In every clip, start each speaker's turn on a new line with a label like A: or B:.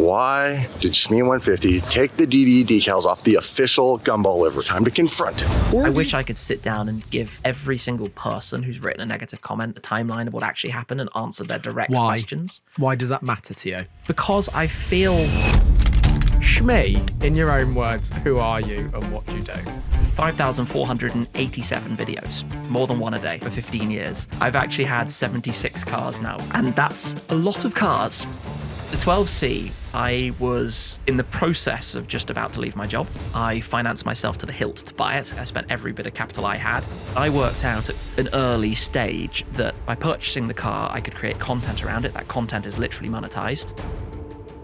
A: Why did Shmee150 take the DDE decals off the official Gumball livery? Time to confront him.
B: I wish I could sit down and give every single person who's written a negative comment a timeline of what actually happened and answer their direct questions.
C: Why does that matter to you?
B: Because I feel...
C: Shmee, in your own words, who are you and what do you do?
B: 5,487 videos, more than one a day for 15 years. I've actually had 76 cars now, and that's a lot of cars. The 12C, I was in the process of just about to leave my job. I financed myself to the hilt to buy it. I spent every bit of capital I had. I worked out at an early stage that by purchasing the car, I could create content around it. That content is literally monetized.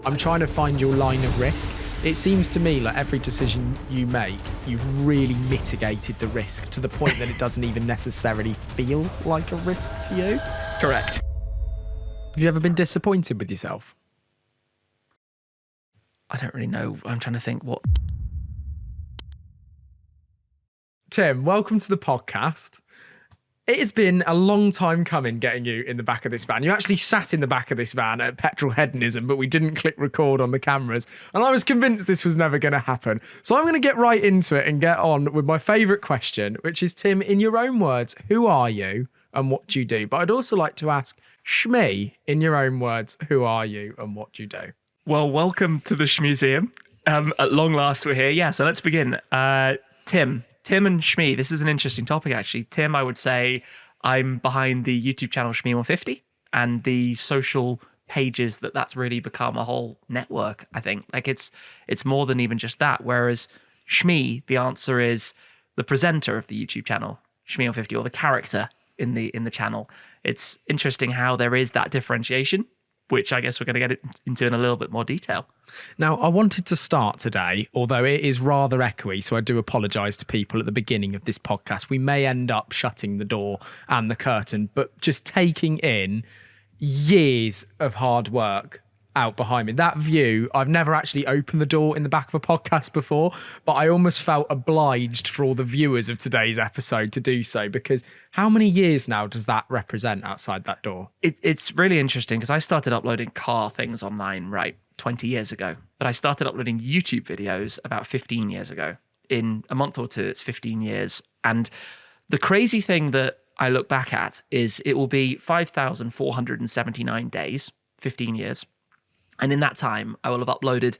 C: I'm trying to find your line of risk. It seems to me like every decision you make, you've really mitigated the risk to the point that it doesn't even necessarily feel like a risk to you.
B: Correct.
C: Have you ever been disappointed with yourself?
B: I don't really know. I'm trying to think what...
C: Tim, welcome to the podcast. It has been a long time coming getting you in the back of this van. You actually sat in the back of this van at petrol hedonism, but we didn't click record on the cameras. And I was convinced this was never going to happen. So I'm going to get right into it and get on with my favourite question, which is, Tim, in your own words, who are you and what do you do? But I'd also like to ask, Shmee, in your own words, who are you and what do you do?
B: Well, welcome to the Shmuseum. At long last, we're here. Yeah, so let's begin. Tim and Shmee, this is an interesting topic, actually. Tim, I would say I'm behind the YouTube channel Shmee150 and the social pages that's really become a whole network, I think. Like it's more than even just that. Whereas Shmee, the answer is the presenter of the YouTube channel, Shmee150, or the character in the channel. It's interesting how there is that differentiation, which I guess we're going to get into in a little bit more detail.
C: Now, I wanted to start today, although it is rather echoey, so I do apologise to people at the beginning of this podcast. We may end up shutting the door and the curtain, but just taking in years of hard work out behind me. That view, I've never actually opened the door in the back of a podcast before, but I almost felt obliged for all the viewers of today's episode to do so, because how many years now does that represent outside that door?
B: It's really interesting because I started uploading car things online, 20 years ago, but I started uploading YouTube videos about 15 years ago. In a month or two, it's 15 years. And the crazy thing that I look back at is it will be 5,479 days, 15 years. And in that time, I will have uploaded,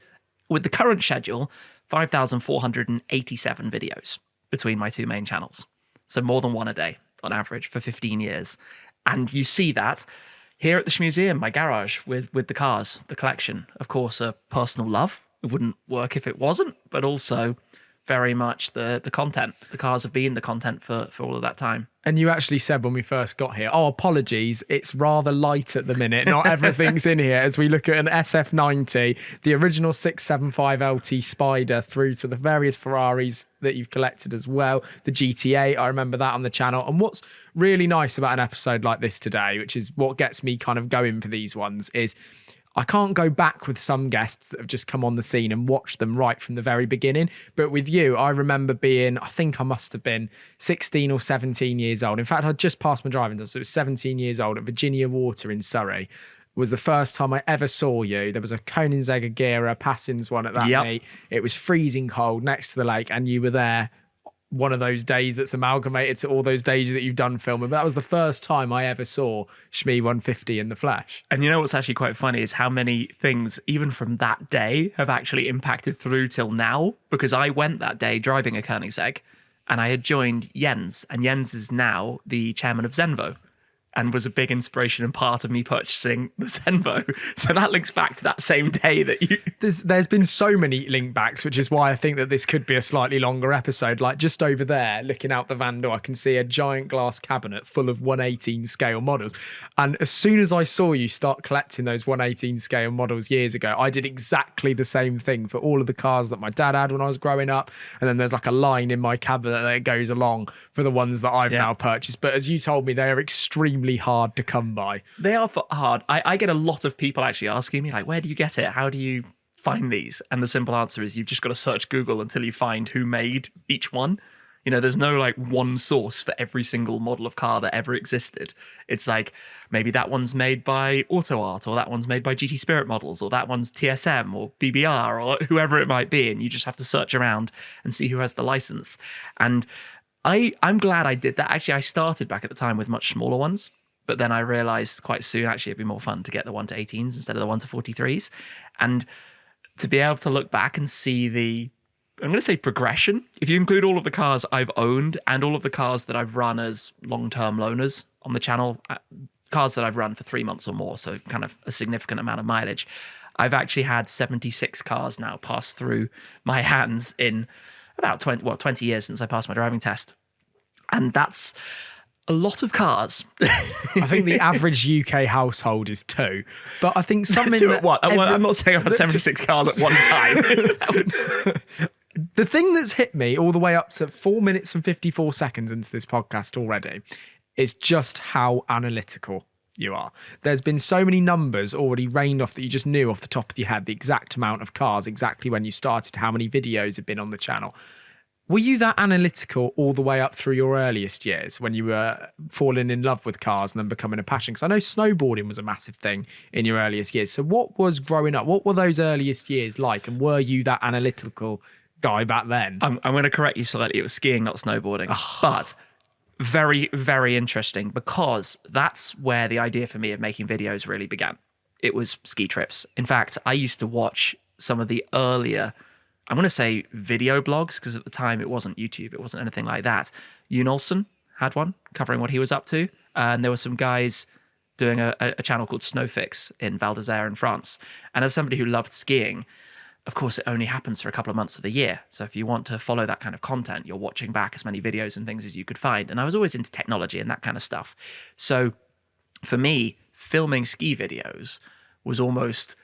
B: with the current schedule, 5,487 videos between my two main channels. So more than one a day on average for 15 years. And you see that here at the Shmuseum, my garage with the cars, the collection. Of course, a personal love. It wouldn't work if it wasn't, but also very much the content. The cars have been the content for all of that time.
C: And you actually said when we first got here, oh, apologies, it's rather light at the minute. Not everything's in here, as we look at an SF90, the original 675 LT Spider, through to the various Ferraris that you've collected as well. The GTA, I remember that on the channel. And what's really nice about an episode like this today, which is what gets me kind of going for these ones, is I can't go back with some guests that have just come on the scene and watch them right from the very beginning. But with you, I remember being, I think I must have been 16 or 17 years old. In fact, I'd just passed my driving test, so it was 17 years old at Virginia Water in Surrey. Was the first time I ever saw you. There was a Koenigsegg Agera Passings one at that meet. It was freezing cold next to the lake, and you were there. One of those days that's amalgamated to all those days that you've done filming. But that was the first time I ever saw Shmee150 in the flesh.
B: And you know what's actually quite funny is how many things, even from that day, have actually impacted through till now. Because I went that day driving a Koenigsegg and I had joined Jens. And Jens is now the chairman of Zenvo and was a big inspiration and part of me purchasing the Zenvo. So that links back to that same day that you...
C: There's been so many link backs, which is why I think that this could be a slightly longer episode. Like just over there, looking out the van door, I can see a giant glass cabinet full of 118 scale models. And as soon as I saw you start collecting those 118 scale models years ago, I did exactly the same thing for all of the cars that my dad had when I was growing up. And then there's like a line in my cabinet that goes along for the ones that I've now purchased. But as you told me, they are extremely hard to come by.
B: They are hard. I get a lot of people actually asking me, like, where do you get it? How do you find these? And the simple answer is you've just got to search Google until you find who made each one. You know, there's no like one source for every single model of car that ever existed. It's like maybe that one's made by Auto Art, or that one's made by GT Spirit Models, or that one's TSM or BBR or whoever it might be. And you just have to search around and see who has the license. And I'm glad I did that. Actually, I started back at the time with much smaller ones, but then I realized quite soon, actually, it'd be more fun to get the 1-18s instead of the 1-43s. And to be able to look back and see the, I'm going to say progression. If you include all of the cars I've owned and all of the cars that I've run as long-term loaners on the channel, cars that I've run for 3 months or more, so kind of a significant amount of mileage, I've actually had 76 cars now pass through my hands in about 20 years since I passed my driving test. And that's a lot of cars.
C: I think the average UK household is 2. But I think something that...
B: What? I'm not saying I've had 76 cars at one time.
C: The thing that's hit me all the way up to 4 minutes and 54 seconds into this podcast already is just how analytical you are. There's been so many numbers already rained off that you just knew off the top of your head the exact amount of cars, exactly when you started, how many videos have been on the channel. Were you that analytical all the way up through your earliest years when you were falling in love with cars and then becoming a passion? Because I know snowboarding was a massive thing in your earliest years. So what was growing up? What were those earliest years like? And were you that analytical guy back then?
B: I'm going to correct you slightly. It was skiing, not snowboarding. But very, very interesting, because that's where the idea for me of making videos really began. It was ski trips. In fact, I used to watch some of the earlier, I'm going to say video blogs, because at the time it wasn't YouTube, it wasn't anything like that. Olsen had one covering what he was up to. And there were some guys doing a channel called Snowfix in Val d'Isère in France. And as somebody who loved skiing, of course, it only happens for a couple of months of the year. So if you want to follow that kind of content, you're watching back as many videos and things as you could find. And I was always into technology and that kind of stuff. So for me, filming ski videos was almost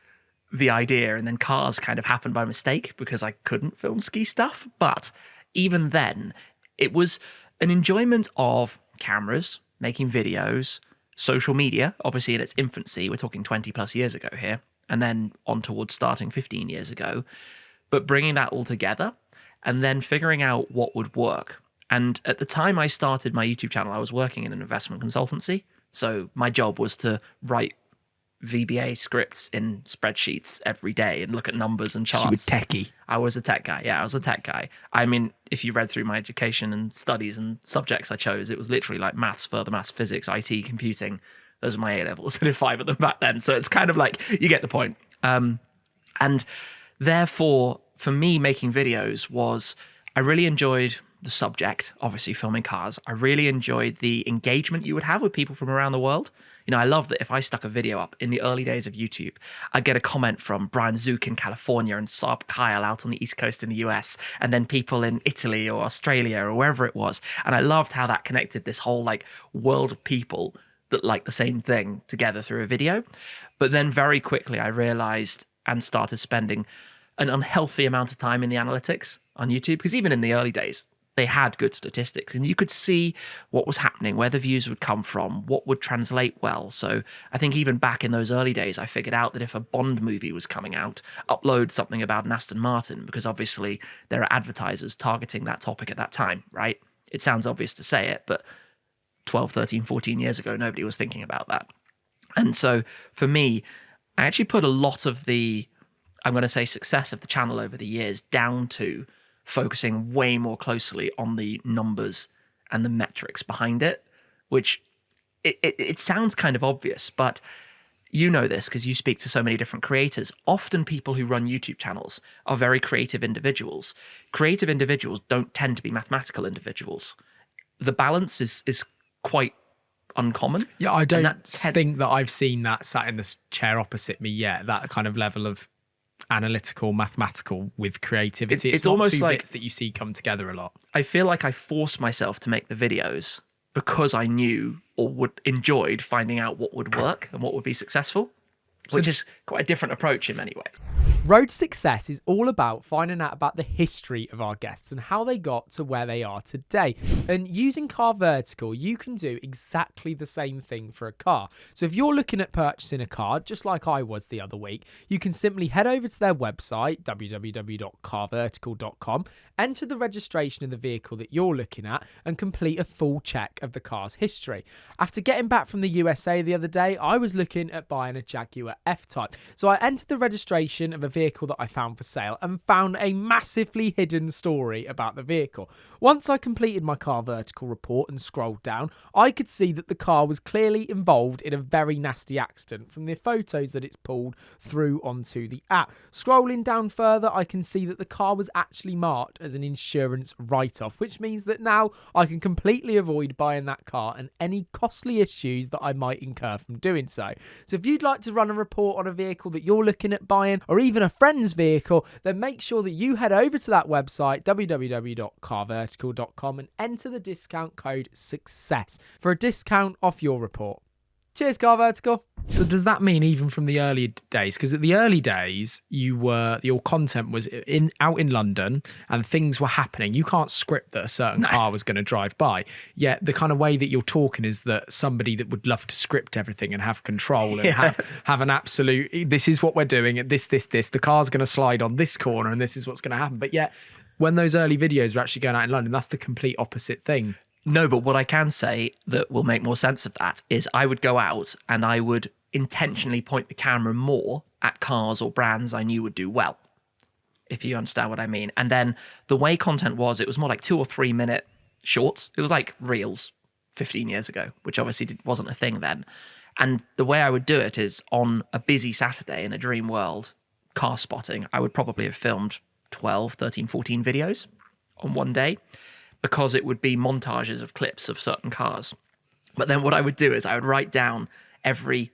B: the idea. And then cars kind of happened by mistake because I couldn't film ski stuff. But even then, it was an enjoyment of cameras, making videos, social media, obviously in its infancy. We're talking 20 plus years ago here. And then on towards starting 15 years ago, but bringing that all together and then figuring out what would work. And at the time I started my YouTube channel, I was working in an investment consultancy. So my job was to write VBA scripts in spreadsheets every day and look at numbers and charts.
C: You were techie.
B: I was a tech guy. Yeah, I was a tech guy. I mean, if you read through my education and studies and subjects I chose, it was literally like maths, further maths, physics, IT, computing. Those are my A levels. I did 5 of them back then. So it's kind of like, you get the point. And therefore, for me, making videos was, I really enjoyed the subject, obviously filming cars. I really enjoyed the engagement you would have with people from around the world. You know, I love that if I stuck a video up in the early days of YouTube, I'd get a comment from Brian Zook in California and Saab Kyle out on the East Coast in the US, and then people in Italy or Australia or wherever it was. And I loved how that connected this whole like world of people that like the same thing together through a video. But then very quickly I realized and started spending an unhealthy amount of time in the analytics on YouTube, because even in the early days, they had good statistics and you could see what was happening, where the views would come from, what would translate well. So I think even back in those early days, I figured out that if a Bond movie was coming out, upload something about an Aston Martin, because obviously there are advertisers targeting that topic at that time, right? It sounds obvious to say it, but 12, 13, 14 years ago, nobody was thinking about that. And so for me, I actually put a lot of the, I'm going to say, success of the channel over the years down to focusing way more closely on the numbers and the metrics behind it, which it sounds kind of obvious, but you know this because you speak to so many different creators. Often people who run YouTube channels are very creative individuals. Creative individuals don't tend to be mathematical individuals. The balance is quite uncommon.
C: Yeah, I don't think that I've seen that sat in the chair opposite me yet, that kind of level of analytical, mathematical with creativity. It's almost like bits that you see come together a lot.
B: I feel like I forced myself to make the videos because I knew or enjoyed finding out what would work and what would be successful, which is quite a different approach in many ways.
C: Road to Success is all about finding out about the history of our guests and how they got to where they are today. And using Car Vertical, you can do exactly the same thing for a car. So if you're looking at purchasing a car, just like I was the other week, you can simply head over to their website, www.carvertical.com, enter the registration of the vehicle that you're looking at, and complete a full check of the car's history. After getting back from the USA the other day, I was looking at buying a Jaguar F-Type. So I entered the registration of a vehicle that I found for sale and found a massively hidden story about the vehicle. Once I completed my Car Vertical report and scrolled down, I could see that the car was clearly involved in a very nasty accident from the photos that it's pulled through onto the app. Scrolling down further, I can see that the car was actually marked as an insurance write-off, which means that now I can completely avoid buying that car and any costly issues that I might incur from doing so. So if you'd like to run a report on a vehicle that you're looking at buying, or even a friend's vehicle, then make sure that you head over to that website, www.carvertical.com, and enter the discount code SUCCESS for a discount off your report. Cheers, Car Vertical. So does that mean even from the early days? Because at the early days, your content was out in London and things were happening. You can't script that a certain car was going to drive by. Yet the kind of way that you're talking is that somebody that would love to script everything and have control and have an absolute, this is what we're doing, and this. The car's going to slide on this corner and this is what's going to happen. But yet when those early videos were actually going out in London, that's the complete opposite thing.
B: No, but what I can say that will make more sense of that is I would go out and I would intentionally point the camera more at cars or brands I knew would do well, if you understand what I mean. And then the way content was, it was more like 2 or 3 minute shorts. It was like Reels 15 years ago, which obviously wasn't a thing then. And the way I would do it is on a busy Saturday in a dream world, car spotting, I would probably have filmed 12, 13, 14 videos on one day, because it would be montages of clips of certain cars. But then what I would do is I would write down every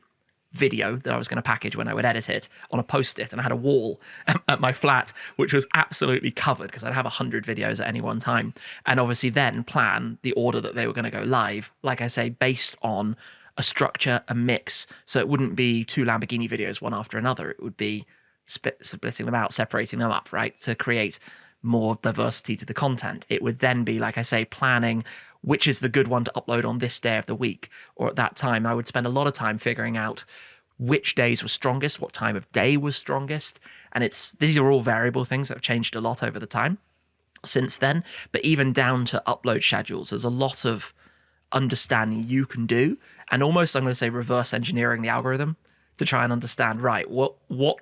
B: video that I was going to package when I would edit it on a Post-it, and I had a wall at my flat which was absolutely covered because I'd have 100 videos at any one time, and obviously then plan the order that they were going to go live, like I say, based on a structure, a mix. So it wouldn't be 2 Lamborghini videos one after another. It would be splitting them out, separating them up, right, to create more diversity to the content. It would then be, like I say, planning which is the good one to upload on this day of the week or at that time. I would spend a lot of time figuring out which days were strongest, what time of day was strongest. And these are all variable things that have changed a lot over the time since then. But even down to upload schedules, there's a lot of understanding you can do, and almost, I'm going to say, reverse engineering the algorithm to try and understand, right, what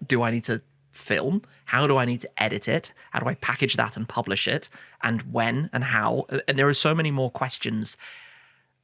B: do I need to film? How do I need to edit it? How do I package that and publish it? And when and how? And there are so many more questions,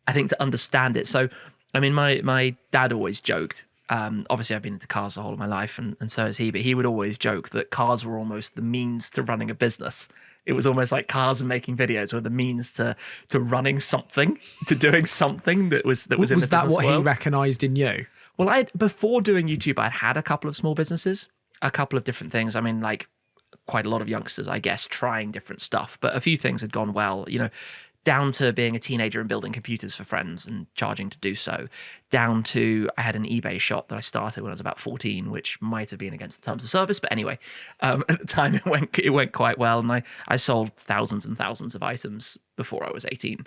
B: I think, to understand it. So, I mean, my dad always joked, obviously I've been into cars the whole of my life, and so has he, but he would always joke that cars were almost the means to running a business. It was almost like cars and making videos were the means to running something, to doing something that was in the business world.
C: Was that what he recognised in you?
B: Well, before doing YouTube, I'd had a couple of small businesses, a couple of different things. I mean, like quite a lot of youngsters, I guess, trying different stuff, but a few things had gone well, down to being a teenager and building computers for friends and charging to do so, down to I had an eBay shop that I started when I was about 14, which might have been against the terms of service, but anyway, at the time it went quite well, and I sold thousands and thousands of items before I was 18.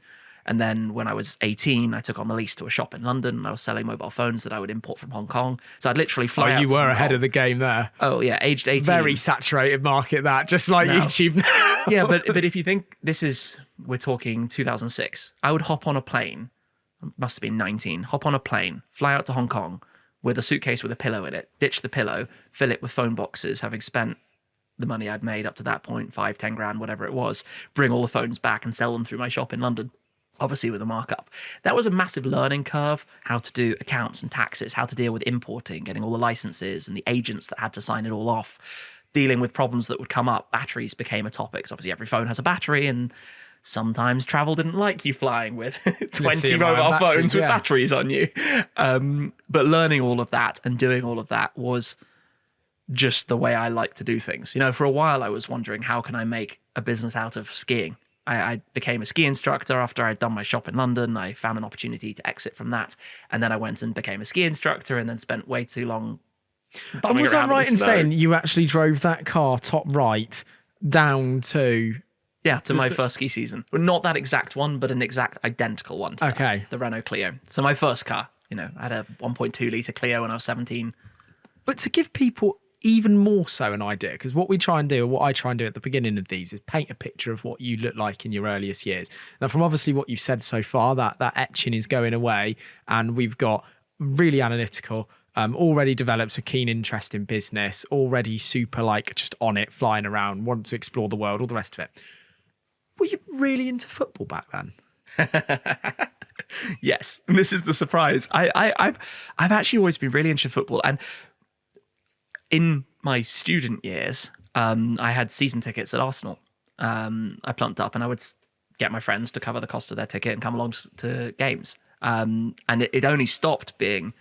B: And then when I was 18, I took on the lease to a shop in London, and I was selling mobile phones that I would import from Hong Kong. So I'd literally fly out.
C: You were ahead of the game there.
B: Oh yeah, aged 18.
C: Very saturated market, that, just like YouTube now.
B: Yeah, but if you think we're talking 2006, I would hop on a plane, must have been 19, hop on a plane, fly out to Hong Kong with a suitcase with a pillow in it, ditch the pillow, fill it with phone boxes, having spent the money I'd made up to that point, 5, 10 grand, whatever it was, bring all the phones back and sell them through my shop in London. Obviously with a markup. That was a massive learning curve, how to do accounts and taxes, how to deal with importing, getting all the licenses and the agents that had to sign it all off, dealing with problems that would come up. Batteries became a topic. So obviously every phone has a battery, and sometimes travel didn't like you flying with 20 mobile phones with batteries on you. But learning all of that and doing all of that was just the way I like to do things. For a while I was wondering, how can I make a business out of skiing? I became a ski instructor after I'd done my shop in London. I found an opportunity to exit from that. And then I went and became a ski instructor, and then spent way too long
C: And
B: bumming
C: was I
B: around in
C: right
B: the
C: in
B: snow.
C: saying you actually drove that car top right down to...
B: Yeah, to my first ski season. Well, not that exact one, but an exact identical one to that,
C: Okay.
B: the Renault Clio. So my first car, I had a 1.2 litre Clio when I was 17.
C: But to give people even more so an idea, because what we try and do, or what I try and do at the beginning of these, is paint a picture of what you look like in your earliest years. Now, from obviously what you've said so far, that etching is going away, and we've got really analytical, already developed a keen interest in business, already super just on it, flying around, want to explore the world, all the rest of it. Were you really into football back then?
B: Yes, and this is the surprise. I've actually always been really into football, and in my student years, I had season tickets at Arsenal. I plumped up, and I would get my friends to cover the cost of their ticket and come along to games. And it only stopped being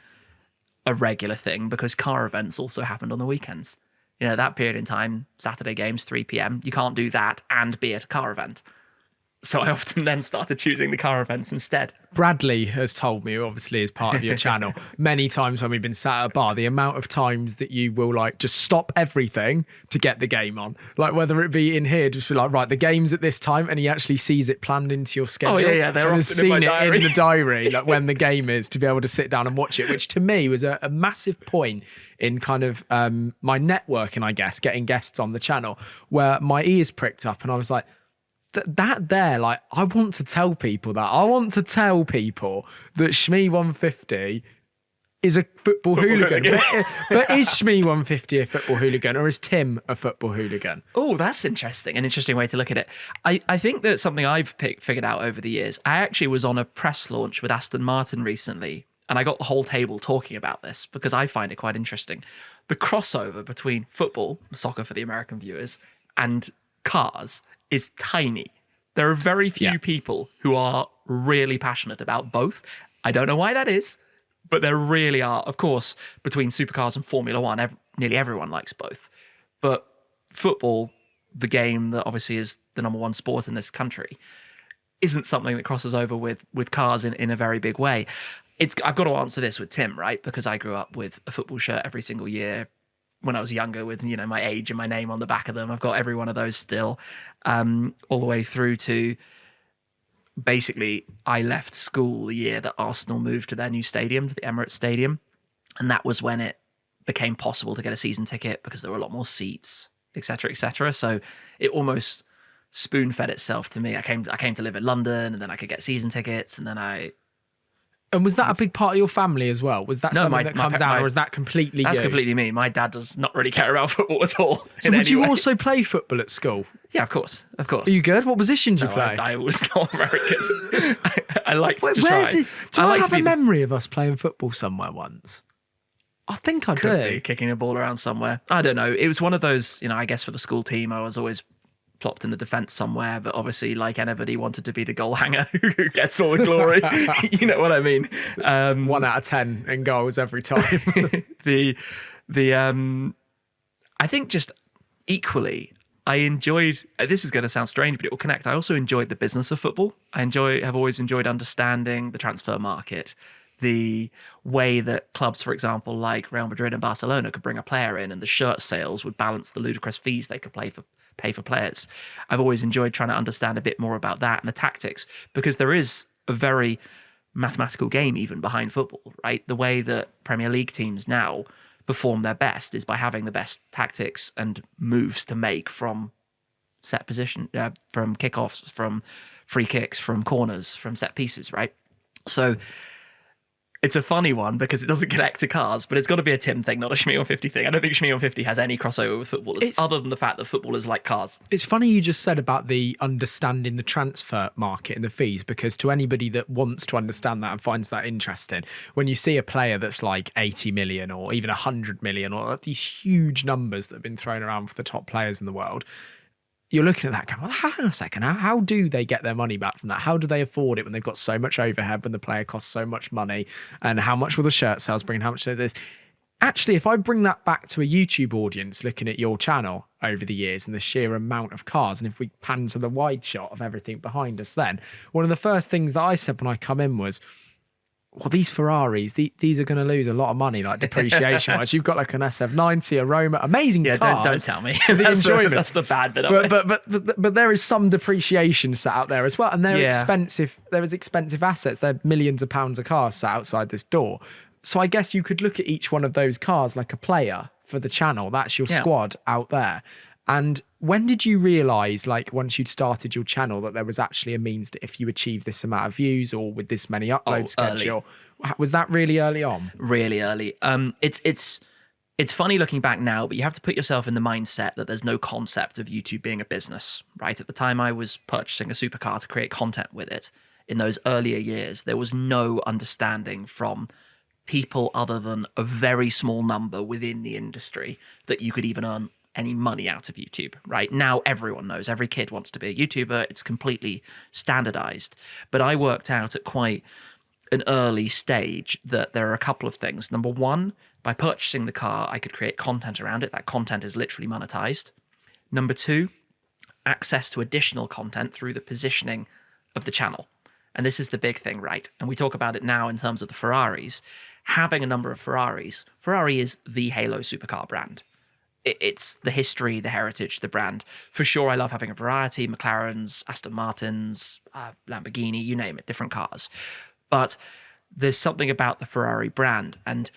B: a regular thing because car events also happened on the weekends. That period in time, Saturday games, 3 p.m. You can't do that and be at a car event. So I often then started choosing the car events instead.
C: Bradley has told me, who obviously is part of your channel, many times when we've been sat at a bar, the amount of times that you will just stop everything to get the game on. Whether it be in here, just be right, the game's at this time, and he actually sees it planned into your schedule.
B: Oh, yeah, they're
C: and
B: often
C: has
B: in my
C: seen it
B: diary.
C: in the diary, when the game is, to be able to sit down and watch it, which to me was a massive point in kind of my networking, I guess, getting guests on the channel, where my ears pricked up and I was like, I want to tell people that. I want to tell people that Shmee150 is a football hooligan. But is Shmee150 a football hooligan, or is Tim a football hooligan?
B: Oh, that's interesting. An interesting way to look at it. I think that's something I've figured out over the years. I actually was on a press launch with Aston Martin recently, and I got the whole table talking about this because I find it quite interesting. The crossover between football, soccer for the American viewers, and cars is tiny. There are very few people who are really passionate about both. I don't know why that is, but there really are. Of course, between supercars and Formula One, nearly everyone likes both. But football, the game that obviously is the number one sport in this country, isn't something that crosses over with cars in a very big way. I've got to answer this with Tim, right? Because I grew up with a football shirt every single year when I was younger, with my age and my name on the back of them. I've got every one of those still, all the way through to basically I left school the year that Arsenal moved to their new stadium, to the Emirates Stadium, and that was when it became possible to get a season ticket because there were a lot more seats, etc., etc. So it almost spoon-fed itself to me. I came to live in London, and then I could get season tickets, and then
C: And was that a big part of your family as well? Was that something that come down, or is that completely
B: That's
C: you?
B: completely me. My dad does not really care about football at all.
C: So would you also play football at school?
B: Yeah, of course.
C: Are you good? What position do you play?
B: I was not very good. I liked to
C: Where
B: try.
C: do I
B: like
C: have
B: to
C: a
B: be
C: memory of us playing football somewhere once? I think I
B: could
C: do.
B: be kicking a ball around somewhere. I don't know. It was one of those, I guess for the school team, I was always plopped in the defence somewhere, but obviously, like anybody, wanted to be the goal hanger who gets all the glory. You know what I mean?
C: 1 out of 10 in goals every time.
B: I think just equally, I enjoyed, this is going to sound strange, but it will connect. I also enjoyed the business of football. Have always enjoyed understanding the transfer market, the way that clubs, for example, like Real Madrid and Barcelona could bring a player in and the shirt sales would balance the ludicrous fees they could pay for players. I've always enjoyed trying to understand a bit more about that and the tactics, because there is a very mathematical game even behind football, right? The way that Premier League teams now perform their best is by having the best tactics and moves to make from set position, from kickoffs, from free kicks, from corners, from set pieces, right? So it's a funny one because it doesn't connect to cars, but it's got to be a Tim thing, not a Shmee150 thing. I don't think Shmee150 has any crossover with footballers other than the fact that footballers like cars.
C: It's funny you just said about the understanding the transfer market and the fees, because to anybody that wants to understand that and finds that interesting, when you see a player that's like 80 million or even 100 million or these huge numbers that have been thrown around for the top players in the world, you're looking at that going, well, hang on a second, how do they get their money back from that? How do they afford it when they've got so much overhead, when the player costs so much money? And how much will the shirt sales bring? How much do this? Actually, if I bring that back to a YouTube audience looking at your channel over the years and the sheer amount of cars, and if we pan to the wide shot of everything behind us then, one of the first things that I said when I come in was, well, these Ferraris, these are going to lose a lot of money, like depreciation wise. You've got like an SF90, a Roma, amazing
B: Yeah,
C: cars.
B: don't tell me.
C: For the
B: That's
C: enjoyment.
B: that's the bad bit of it.
C: But there is some depreciation sat out there as well, and they're
B: Yeah.
C: expensive. There is expensive assets. They're millions of pounds of cars sat outside this door. So I guess you could look at each one of those cars like a player for the channel. That's your
B: Yeah.
C: squad out there. And when did you realise, like once you'd started your channel, that there was actually a means that if you achieve this amount of views or with this many upload schedule, was that really early on?
B: Really early. It's funny looking back now, but you have to put yourself in the mindset that there's no concept of YouTube being a business, right? At the time I was purchasing a supercar to create content with it, in those earlier years, there was no understanding from people other than a very small number within the industry that you could even earn any money out of YouTube, right? Now everyone knows, every kid wants to be a YouTuber. It's completely standardized. But I worked out at quite an early stage that there are a couple of things. Number one, by purchasing the car, I could create content around it. That content is literally monetized. Number two, access to additional content through the positioning of the channel. And this is the big thing, right? And we talk about it now in terms of the Ferraris. Having a number of Ferraris, Ferrari is the Halo supercar brand. It's the history, the heritage, the brand. For sure, I love having a variety, McLarens, Aston Martins, Lamborghini, you name it, different cars. But there's something about the Ferrari brand. And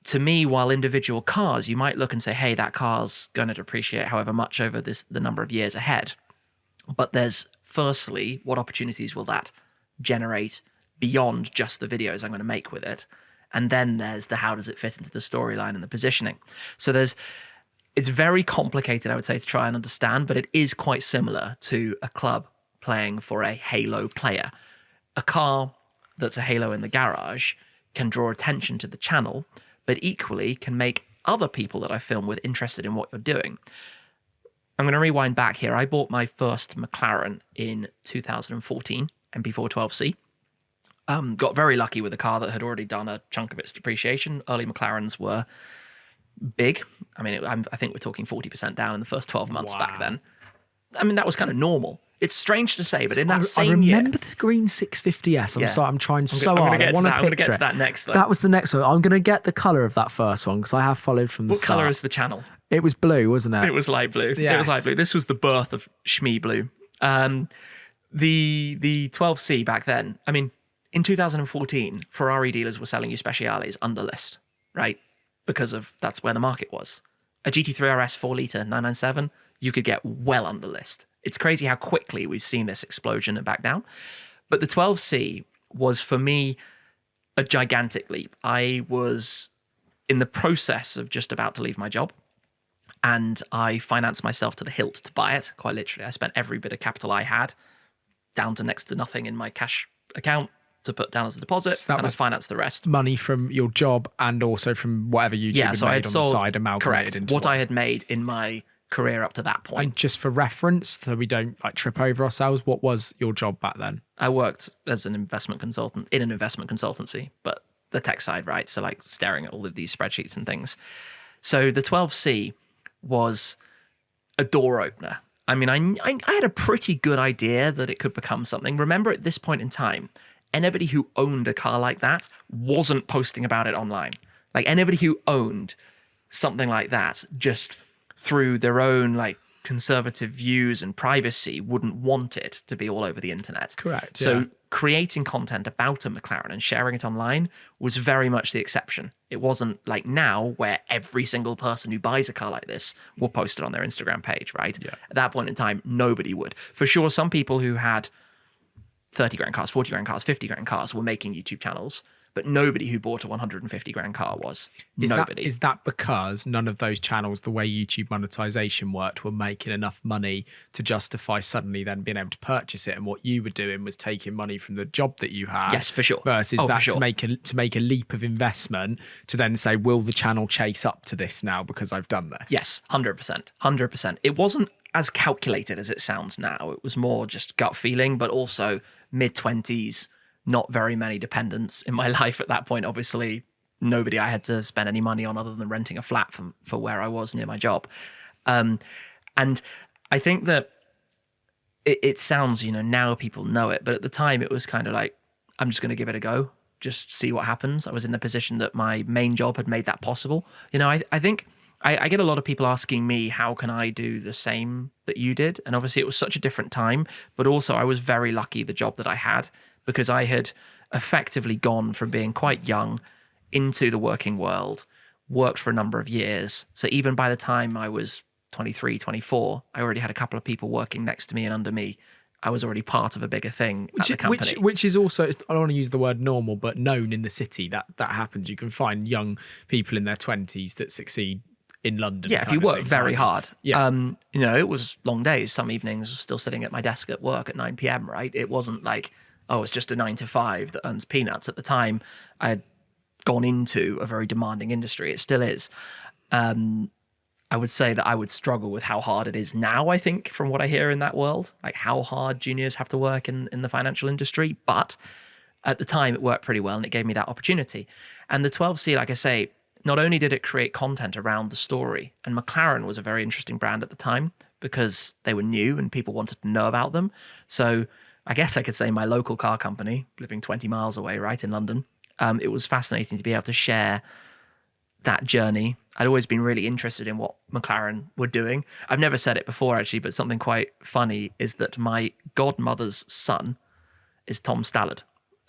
B: to me, while individual cars, you might look and say, hey, that car's going to depreciate however much over the number of years ahead. But there's, firstly, what opportunities will that generate beyond just the videos I'm going to make with it? And then there's the how does it fit into the storyline and the positioning. So it's very complicated, I would say, to try and understand, but it is quite similar to a club playing for a Halo player. A car that's a Halo in the garage can draw attention to the channel, but equally can make other people that I film with interested in what you're doing. I'm going to rewind back here. I bought my first McLaren in 2014, MP4-12C. Got very lucky with a car that had already done a chunk of its depreciation. Early McLarens were big. I mean, I think we're talking 40% down in the first 12 months back then. I mean, that was kind of normal. It's strange to say, but in that same year...
C: I remember the green 650S. I'm sorry, I'm trying so hard.
B: I'm going to get to that next, though.
C: That was the next one. I'm going to get the colour of that first one, because I have followed from the
B: start. What colour is the channel?
C: It was blue, wasn't it?
B: It was light blue.
C: Yes.
B: It was light blue. This was the birth of Shmee blue. The 12C back then, I mean, in 2014, Ferrari dealers were selling you Speciales under list, right? Because that's where the market was. A GT3 RS 4 litre 997, you could get well under list. It's crazy how quickly we've seen this explosion and back down. But the 12C was, for me, a gigantic leap. I was in the process of just about to leave my job, and I financed myself to the hilt to buy it, quite literally. I spent every bit of capital I had, down to next to nothing in my cash account, to put down as a deposit,
C: so
B: and I financed the rest.
C: Money from your job and also from whatever YouTube had made on the side, amalgamated into
B: what I had made in my career up to that point.
C: And just for reference, so we don't like trip over ourselves, what was your job back then?
B: I worked as an investment consultant in an investment consultancy, but the tech side, right? So like staring at all of these spreadsheets and things. So the 12C was a door opener. I mean, I had a pretty good idea that it could become something. Remember, at this point in time, anybody who owned a car like that wasn't posting about it online. Like anybody who owned something like that, just through their own like conservative views and privacy, wouldn't want it to be all over the internet.
C: Correct.
B: So creating content about a McLaren and sharing it online was very much the exception. It wasn't like now where every single person who buys a car like this will post it on their Instagram page, right? Yeah. At that point in time, nobody would. For sure, some people who had 30 grand cars, 40 grand cars, 50 grand cars were making YouTube channels, but nobody who bought a 150 grand car was. Nobody.
C: Is that because none of those channels, the way YouTube monetization worked, were making enough money to justify suddenly then being able to purchase it? And what you were doing was taking money from the job that you had.
B: Yes, for sure.
C: Versus to make a leap of investment to then say, will the channel chase up to this now because I've done this?
B: Yes, 100%. 100%. It wasn't as calculated as it sounds now. It was more just gut feeling, but also mid-20s, not very many dependents in my life at that point. Obviously, nobody I had to spend any money on other than renting a flat for where I was near my job. And I think that it sounds, now people know it, but at the time it was kind of like, I'm just going to give it a go. just see what happens. I was in the position that my main job had made that possible. I think I get a lot of people asking me, how can I do the same that you did? And obviously it was such a different time, but also I was very lucky the job that I had, because I had effectively gone from being quite young into the working world, worked for a number of years. So even by the time I was 23, 24, I already had a couple of people working next to me and under me. I was already part of a bigger thing at the company.
C: Which is also, I don't want to use the word normal, but known in the city. That happens. You can find young people in their 20s that succeed in London.
B: Yeah, if you work very hard.
C: Yeah.
B: It was long days. Some evenings I was still sitting at my desk at work at 9 p.m., right? It wasn't like, oh, it's just a 9 to 5 that earns peanuts. At the time, I had gone into a very demanding industry. It still is. I would say that I would struggle with how hard it is now, I think, from what I hear in that world, like how hard juniors have to work in the financial industry. But at the time, it worked pretty well and it gave me that opportunity. And the 12C, like I say, not only did it create content around the story, and McLaren was a very interesting brand at the time because they were new and people wanted to know about them. So I guess I could say my local car company, living 20 miles away, right, in London, it was fascinating to be able to share that journey. I'd always been really interested in what McLaren were doing. I've never said it before, actually, but something quite funny is that my godmother's son is Tom Stallard,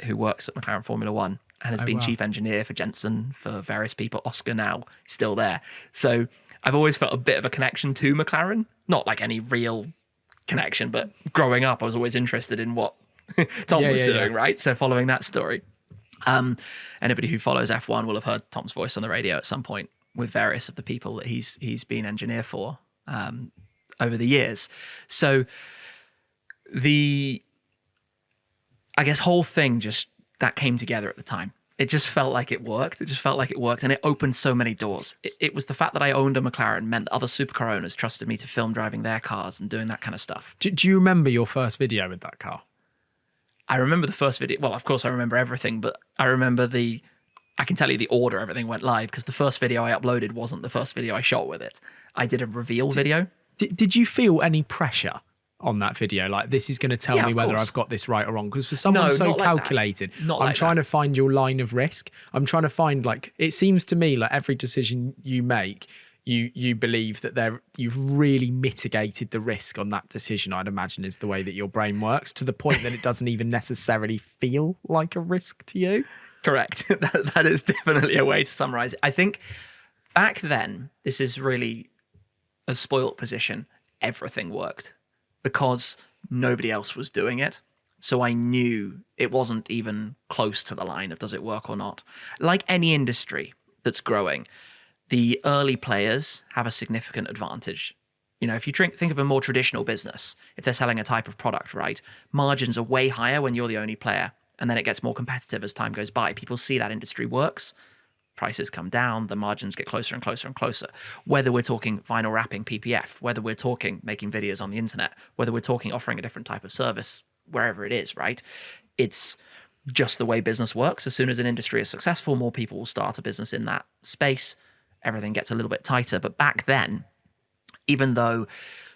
B: who works at McLaren Formula One and has been chief engineer for Jensen, for various people. Oscar now, still there. So I've always felt a bit of a connection to McLaren, not like any real connection, but growing up, I was always interested in what Tom was doing, right? So following that story. Anybody who follows F1 will have heard Tom's voice on the radio at some point with various of the people that he's been engineer for over the years. So the, I guess, whole thing just that came together at the time. It just felt like it worked. And it opened so many doors. It was the fact that I owned a McLaren meant that other supercar owners trusted me to film driving their cars and doing that kind of stuff.
C: Do you remember your first video with that car?
B: I remember the first video. Well, of course I remember everything, but I remember I can tell you the order everything went live, because the first video I uploaded wasn't the first video I shot with it. I did a reveal video.
C: Did you feel any pressure on that video? Like, this is going to tell me whether I've got this right or wrong? Because for someone so calculated, I'm trying to find your line of risk. I'm trying to find, like, it seems to me like every decision you make, you believe that you've really mitigated the risk on that decision, I'd imagine, is the way that your brain works, to the point that it doesn't even necessarily feel like a risk to you.
B: Correct. That is definitely a way to summarize it. I think back then, this is really a spoilt position. Everything worked because nobody else was doing it. So I knew it wasn't even close to the line of does it work or not. Like any industry that's growing, the early players have a significant advantage. If you think of a more traditional business, if they're selling a type of product, right, margins are way higher when you're the only player. And then it gets more competitive as time goes by. People see that industry works. Prices come down. The margins get closer and closer and closer. Whether we're talking vinyl wrapping PPF, whether we're talking making videos on the internet, whether we're talking offering a different type of service, wherever it is, right? It's just the way business works. As soon as an industry is successful, more people will start a business in that space. Everything gets a little bit tighter. But back then, even though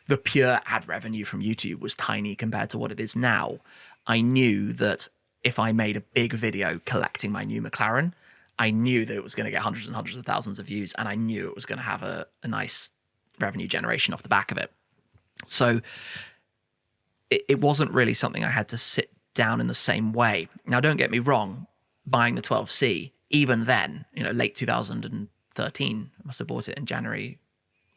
B: the pure ad revenue from YouTube was tiny compared to what it is now, I knew that if I made a big video collecting my new McLaren, I knew that it was going to get hundreds and hundreds of thousands of views, and I knew it was going to have a nice revenue generation off the back of it. So it wasn't really something I had to sit down in the same way. Now, don't get me wrong, buying the 12C, even then, late 2013, I must have bought it in January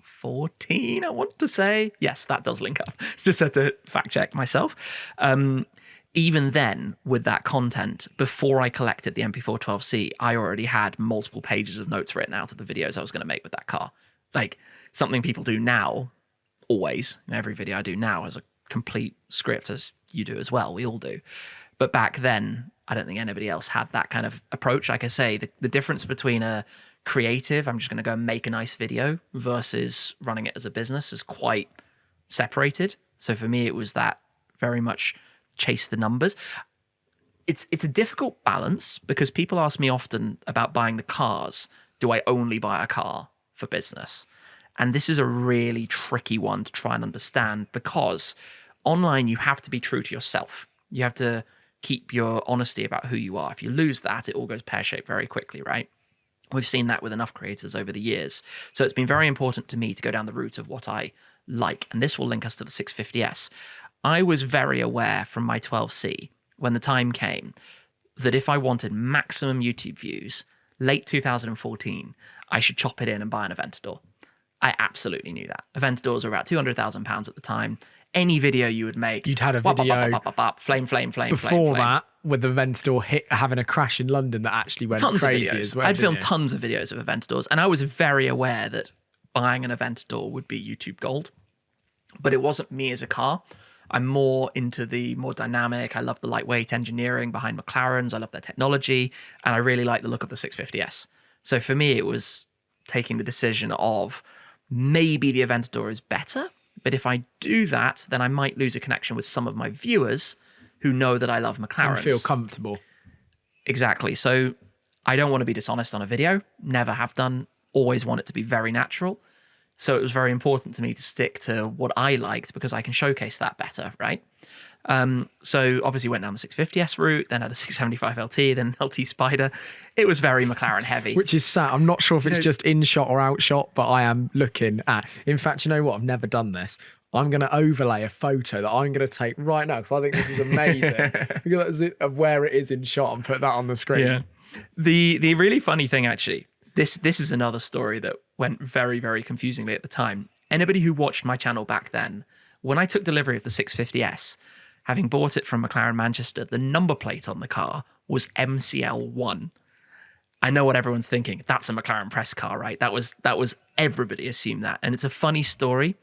B: 14, I want to say. Yes, that does link up. Just had to fact check myself. Even then, with that content, before I collected the MP4-12C, I already had multiple pages of notes written out of the videos I was going to make with that car. Like, something people do now, always, every video I do now has a complete script, as you do as well. We all do. But back then, I don't think anybody else had that kind of approach. Like I say, the difference between a creative, I'm just going to go and make a nice video, versus running it as a business is quite separated. So for me, it was that very much chase the numbers. It's a difficult balance, because people ask me often about buying the cars. Do I only buy a car for business? And this is a really tricky one to try and understand, because online you have to be true to yourself. You have to keep your honesty about who you are. If you lose that, it all goes pear-shaped very quickly, right? We've seen that with enough creators over the years. So it's been very important to me to go down the route of what I like. And this will link us to the 650S. I was very aware from my 12C when the time came that if I wanted maximum YouTube views, late 2014, I should chop it in and buy an Aventador. I absolutely knew that. Aventadors were about £200,000 at the time. Any video you would make,
C: You'd had a video
B: flame,
C: before that with the Aventador having a crash in London that actually went
B: tons
C: crazy
B: of videos.
C: as well.
B: I'd filmed tons of videos of Aventadors, and I was very aware that buying an Aventador would be YouTube gold. But it wasn't me as a car. I'm more into the more dynamic. I love the lightweight engineering behind McLarens. I love their technology, and I really like the look of the 650S. So for me, it was taking the decision of maybe the Aventador is better, but if I do that, then I might lose a connection with some of my viewers who know that I love McLarens.
C: And feel comfortable.
B: Exactly. So I don't want to be dishonest on a video. Never have done. Always want it to be very natural. So it was very important to me to stick to what I liked because I can showcase that better, right? So obviously went down the 650S route, then had a 675 LT, then LT Spider. It was very McLaren heavy.
C: Which is sad. I'm not sure if it's just in shot or out shot, but I am looking at. In fact, you know what? I've never done this. I'm going to overlay a photo that I'm going to take right now because I think this is amazing. Because of where it is in shot and put that on the screen.
B: Yeah. The really funny thing, actually, this is another story that went very, very confusingly at the time. Anybody who watched my channel back then, when I took delivery of the 650S, having bought it from McLaren Manchester, the number plate on the car was MCL1. I know what everyone's thinking. That's a McLaren press car, right? That was everybody assumed that. And it's a funny story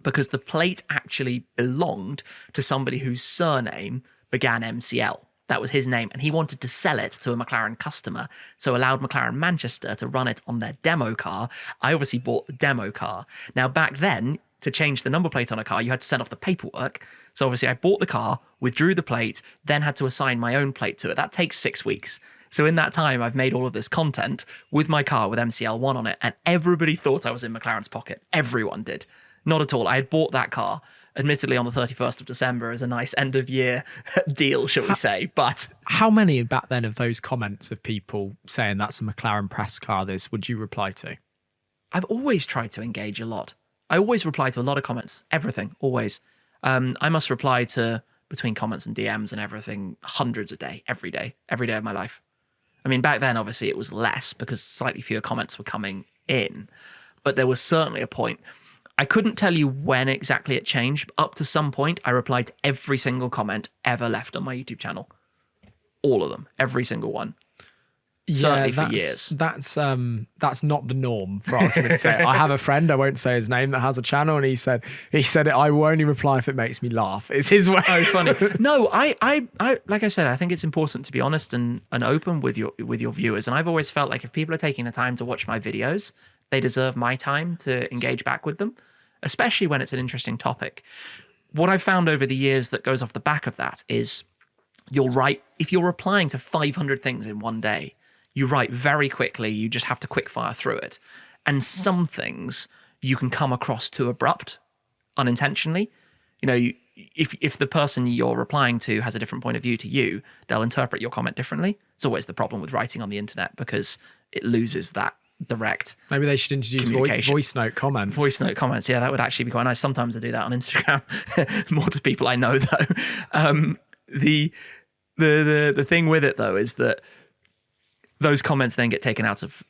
B: because the plate actually belonged to somebody whose surname began MCL. That was his name, and he wanted to sell it to a McLaren customer, so allowed McLaren Manchester to run it on their demo car. I obviously bought the demo car. Now, back then, to change the number plate on a car, you had to send off the paperwork. So obviously I bought the car, withdrew the plate, then had to assign my own plate to it. That takes 6 weeks. So in that time, I've made all of this content with my car with MCL1 on it, and everybody thought I was in McLaren's pocket. Everyone did. Not at all. I had bought that car, admittedly on the 31st of December as a nice end of year deal, shall we say. But
C: how many back then of those comments of people saying that's a McLaren press car would you reply to?
B: I've always tried to engage a lot. I always reply to a lot of comments, everything, always. I must reply to, between comments and DMs and everything, hundreds a day, every day of my life. I mean, back then, obviously, it was less because slightly fewer comments were coming in. But there was certainly a point. I couldn't tell you when exactly it changed. But up to some point, I replied to every single comment ever left on my YouTube channel. All of them, every single one. Certainly for years.
C: That's not the norm, for argument's sake. I have a friend, I won't say his name, that has a channel, and he said I will only reply if it makes me laugh. It's his way.
B: Oh, funny. No, I like I said, I think it's important to be honest and open with your viewers. And I've always felt like if people are taking the time to watch my videos, they deserve my time to engage back with them, especially when it's an interesting topic. What I've found over the years that goes off the back of that is you'll write, if you're replying to 500 things in one day, you write very quickly, you just have to quick fire through it. And some things you can come across too abrupt, unintentionally. You know, if the person you're replying to has a different point of view to you, they'll interpret your comment differently. It's always the problem with writing on the internet because it loses that direct.
C: Maybe they should introduce voice note comments.
B: Voice note comments, yeah, that would actually be quite nice. Sometimes I do that on Instagram, more to people I know though. The thing with it though is that those comments then get taken out of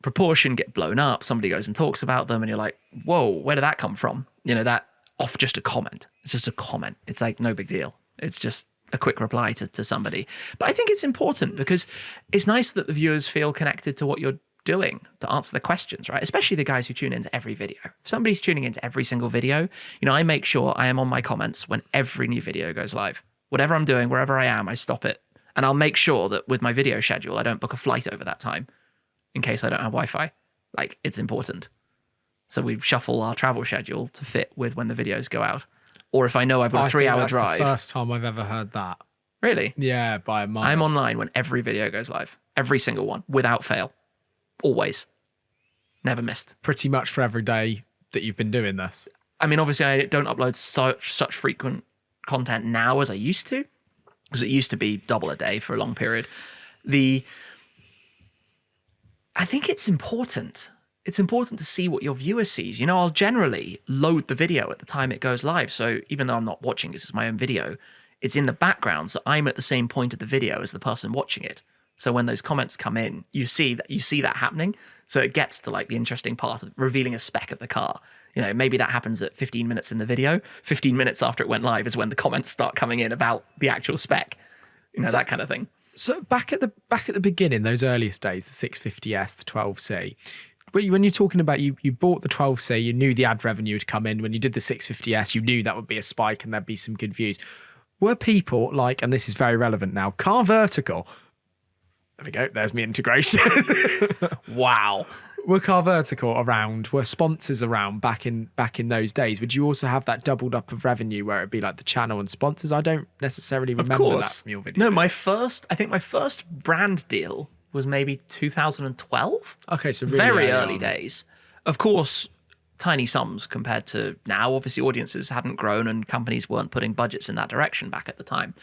B: proportion, get blown up. Somebody goes and talks about them, and you're like, "Whoa, where did that come from?" You know, that off just a comment. It's just a comment. It's like no big deal. It's just a quick reply to somebody. But I think it's important because it's nice that the viewers feel connected to what you're doing to answer the questions, right? Especially the guys who tune into every video. If somebody's tuning into every single video, you know, I make sure I am on my comments when every new video goes live. Whatever I'm doing, wherever I am, I stop it. And I'll make sure that with my video schedule, I don't book a flight over that time in case I don't have Wi-Fi. Like, it's important. So we shuffle our travel schedule to fit with when the videos go out. Or if I know I've got a 3-hour drive.
C: That's the first time I've ever heard that.
B: Really?
C: Yeah, by a mile.
B: I'm online when every video goes live. Every single one, without fail. Always. Never missed.
C: Pretty much for every day that you've been doing this.
B: I mean, obviously, I don't upload such frequent content now as I used to. because it used to be double a day for a long period. I think it's important. It's important to see what your viewer sees. I'll generally load the video at the time it goes live. So even though I'm not watching this as my own video, it's in the background. So I'm at the same point of the video as the person watching it. So when those comments come in, you see that happening. So it gets to like the interesting part of revealing a spec of the car. Maybe that happens at 15 minutes in the video. 15 minutes after it went live is when the comments start coming in about the actual spec. That kind of thing.
C: So back at the beginning, those earliest days, the 650S, the 12C, when you're talking about you bought the 12C, you knew the ad revenue would come in. When you did the 650S, you knew that would be a spike and there'd be some good views. Were people like, and this is very relevant now, Car Vertical? There we go. There's my integration.
B: Wow.
C: Were Car Vertical around? Were sponsors around back in those days? Would you also have that doubled up of revenue where it'd be like the channel and sponsors? I don't necessarily remember that from your video.
B: No, I think my first brand deal was maybe 2012.
C: Okay, so really
B: very early days. Of course, tiny sums compared to now. Obviously, audiences hadn't grown and companies weren't putting budgets in that direction back at the time.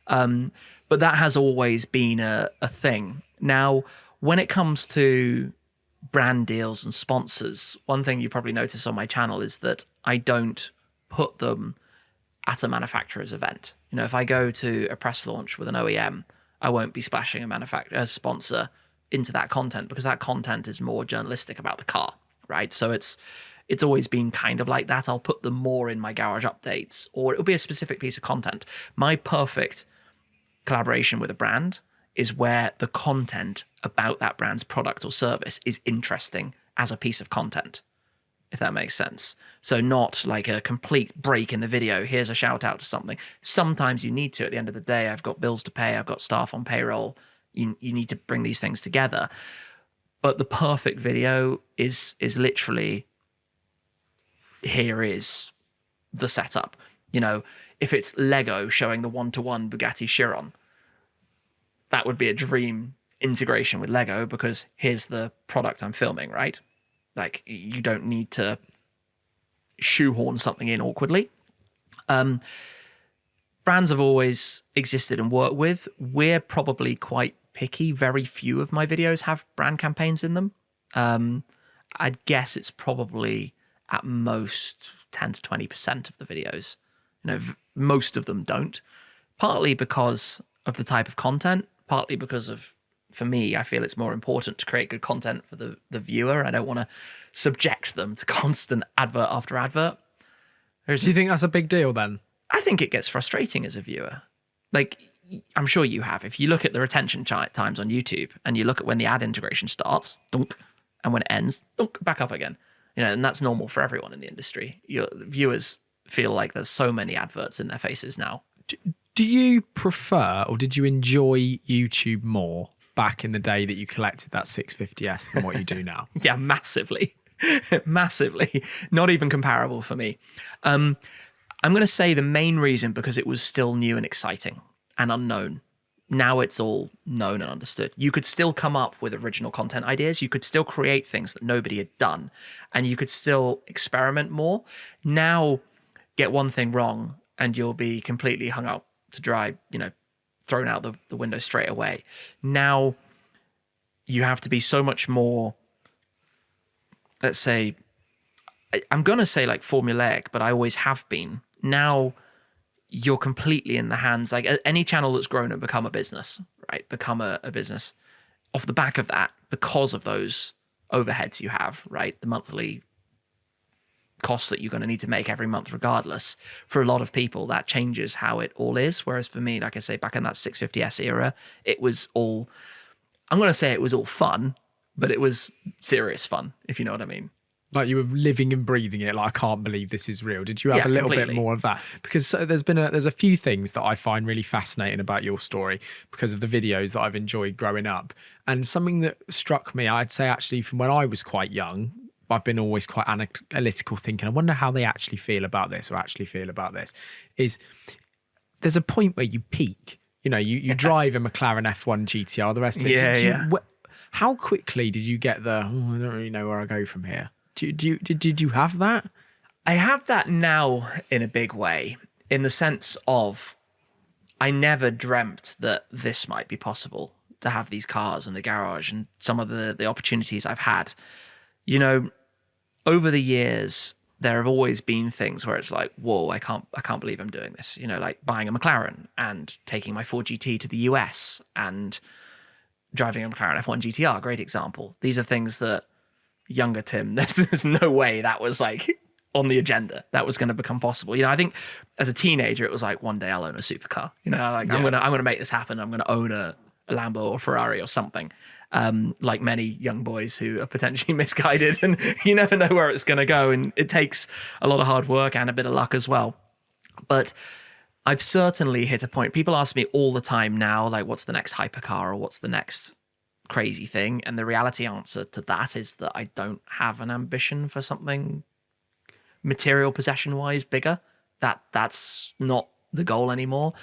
B: But that has always been a thing. Now, when it comes to brand deals and sponsors, one thing you probably notice on my channel is that I don't put them at a manufacturer's event. If I go to a press launch with an OEM, I won't be splashing a sponsor into that content because that content is more journalistic about the car, right? So it's always been kind of like that. I'll put them more in my garage updates, or it'll be a specific piece of content. My perfect collaboration with a brand is where the content about that brand's product or service is interesting as a piece of content, if that makes sense. So not like a complete break in the video. Here's a shout out to something. Sometimes you need to. At the end of the day, I've got bills to pay. I've got staff on payroll. You need to bring these things together. But the perfect video is literally, here is the setup. If it's Lego showing the 1-to-1 Bugatti Chiron, that would be a dream integration with Lego because here's the product I'm filming, right? Like, you don't need to shoehorn something in awkwardly. Brands have always existed and worked with. We're probably quite picky. Very few of my videos have brand campaigns in them. I'd guess it's probably at most 10 to 20% of the videos. Most of them don't. Partly because of the type of content, partly because of, for me, I feel it's more important to create good content for the viewer. I don't want to subject them to constant advert after advert.
C: Do you think that's a big deal then?
B: I think it gets frustrating as a viewer. Like, I'm sure you have. If you look at the retention times on YouTube and you look at when the ad integration starts, dunk, and when it ends, dunk, back up again. And that's normal for everyone in the industry. Your viewers feel like there's so many adverts in their faces now.
C: Do you prefer, or did you enjoy YouTube more back in the day that you collected that 650S than what you do now?
B: Yeah, massively. Massively. Not even comparable for me. I'm going to say the main reason because it was still new and exciting and unknown. Now it's all known and understood. You could still come up with original content ideas. You could still create things that nobody had done, and you could still experiment more. Now, get one thing wrong and you'll be completely hung up to dry, thrown out the window straight away. Now you have to be so much more, let's say, I'm going to say like formulaic, but I always have been. Now you're completely in the hands, like any channel that's grown and become a business, right? Become a business off the back of that because of those overheads you have, right? The monthly costs that you're going to need to make every month regardless. For a lot of people, that changes how it all is. Whereas for me, like I say, back in that 650S era, it was all, I'm going to say it was all fun, but it was serious fun, if you know what I mean.
C: Like you were living and breathing it. Like, I can't believe this is real. Did you have a little bit more of that? Because there's a few things that I find really fascinating about your story because of the videos that I've enjoyed growing up. And something that struck me, I'd say actually from when I was quite young, I've been always quite analytical thinking. I wonder how they actually feel about this or actually feel about this. Is there's a point where you peak. You drive a McLaren F1 GTR, the rest of it. How quickly did you get I don't really know where I go from here? Did you have that?
B: I have that now in a big way, in the sense of I never dreamt that this might be possible, to have these cars in the garage and some of the opportunities I've had. You know, over the years, there have always been things where it's like, whoa, I can't believe I'm doing this. You know, like buying a McLaren and taking my Ford GT to the US and driving a McLaren F1 GTR, great example. These are things that younger Tim, there's no way that was like on the agenda that was going to become possible. You know, I think as a teenager, it was like, one day I'll own a supercar. You know, like I'm gonna make this happen. I'm gonna own a Lambo or Ferrari or something. Like many young boys who are potentially misguided, and you never know where it's going to go. And it takes a lot of hard work and a bit of luck as well. But I've certainly hit a point. People ask me all the time now, like, what's the next hypercar or what's the next crazy thing? And the reality answer to that is that I don't have an ambition for something material possession wise bigger. That's not the goal anymore.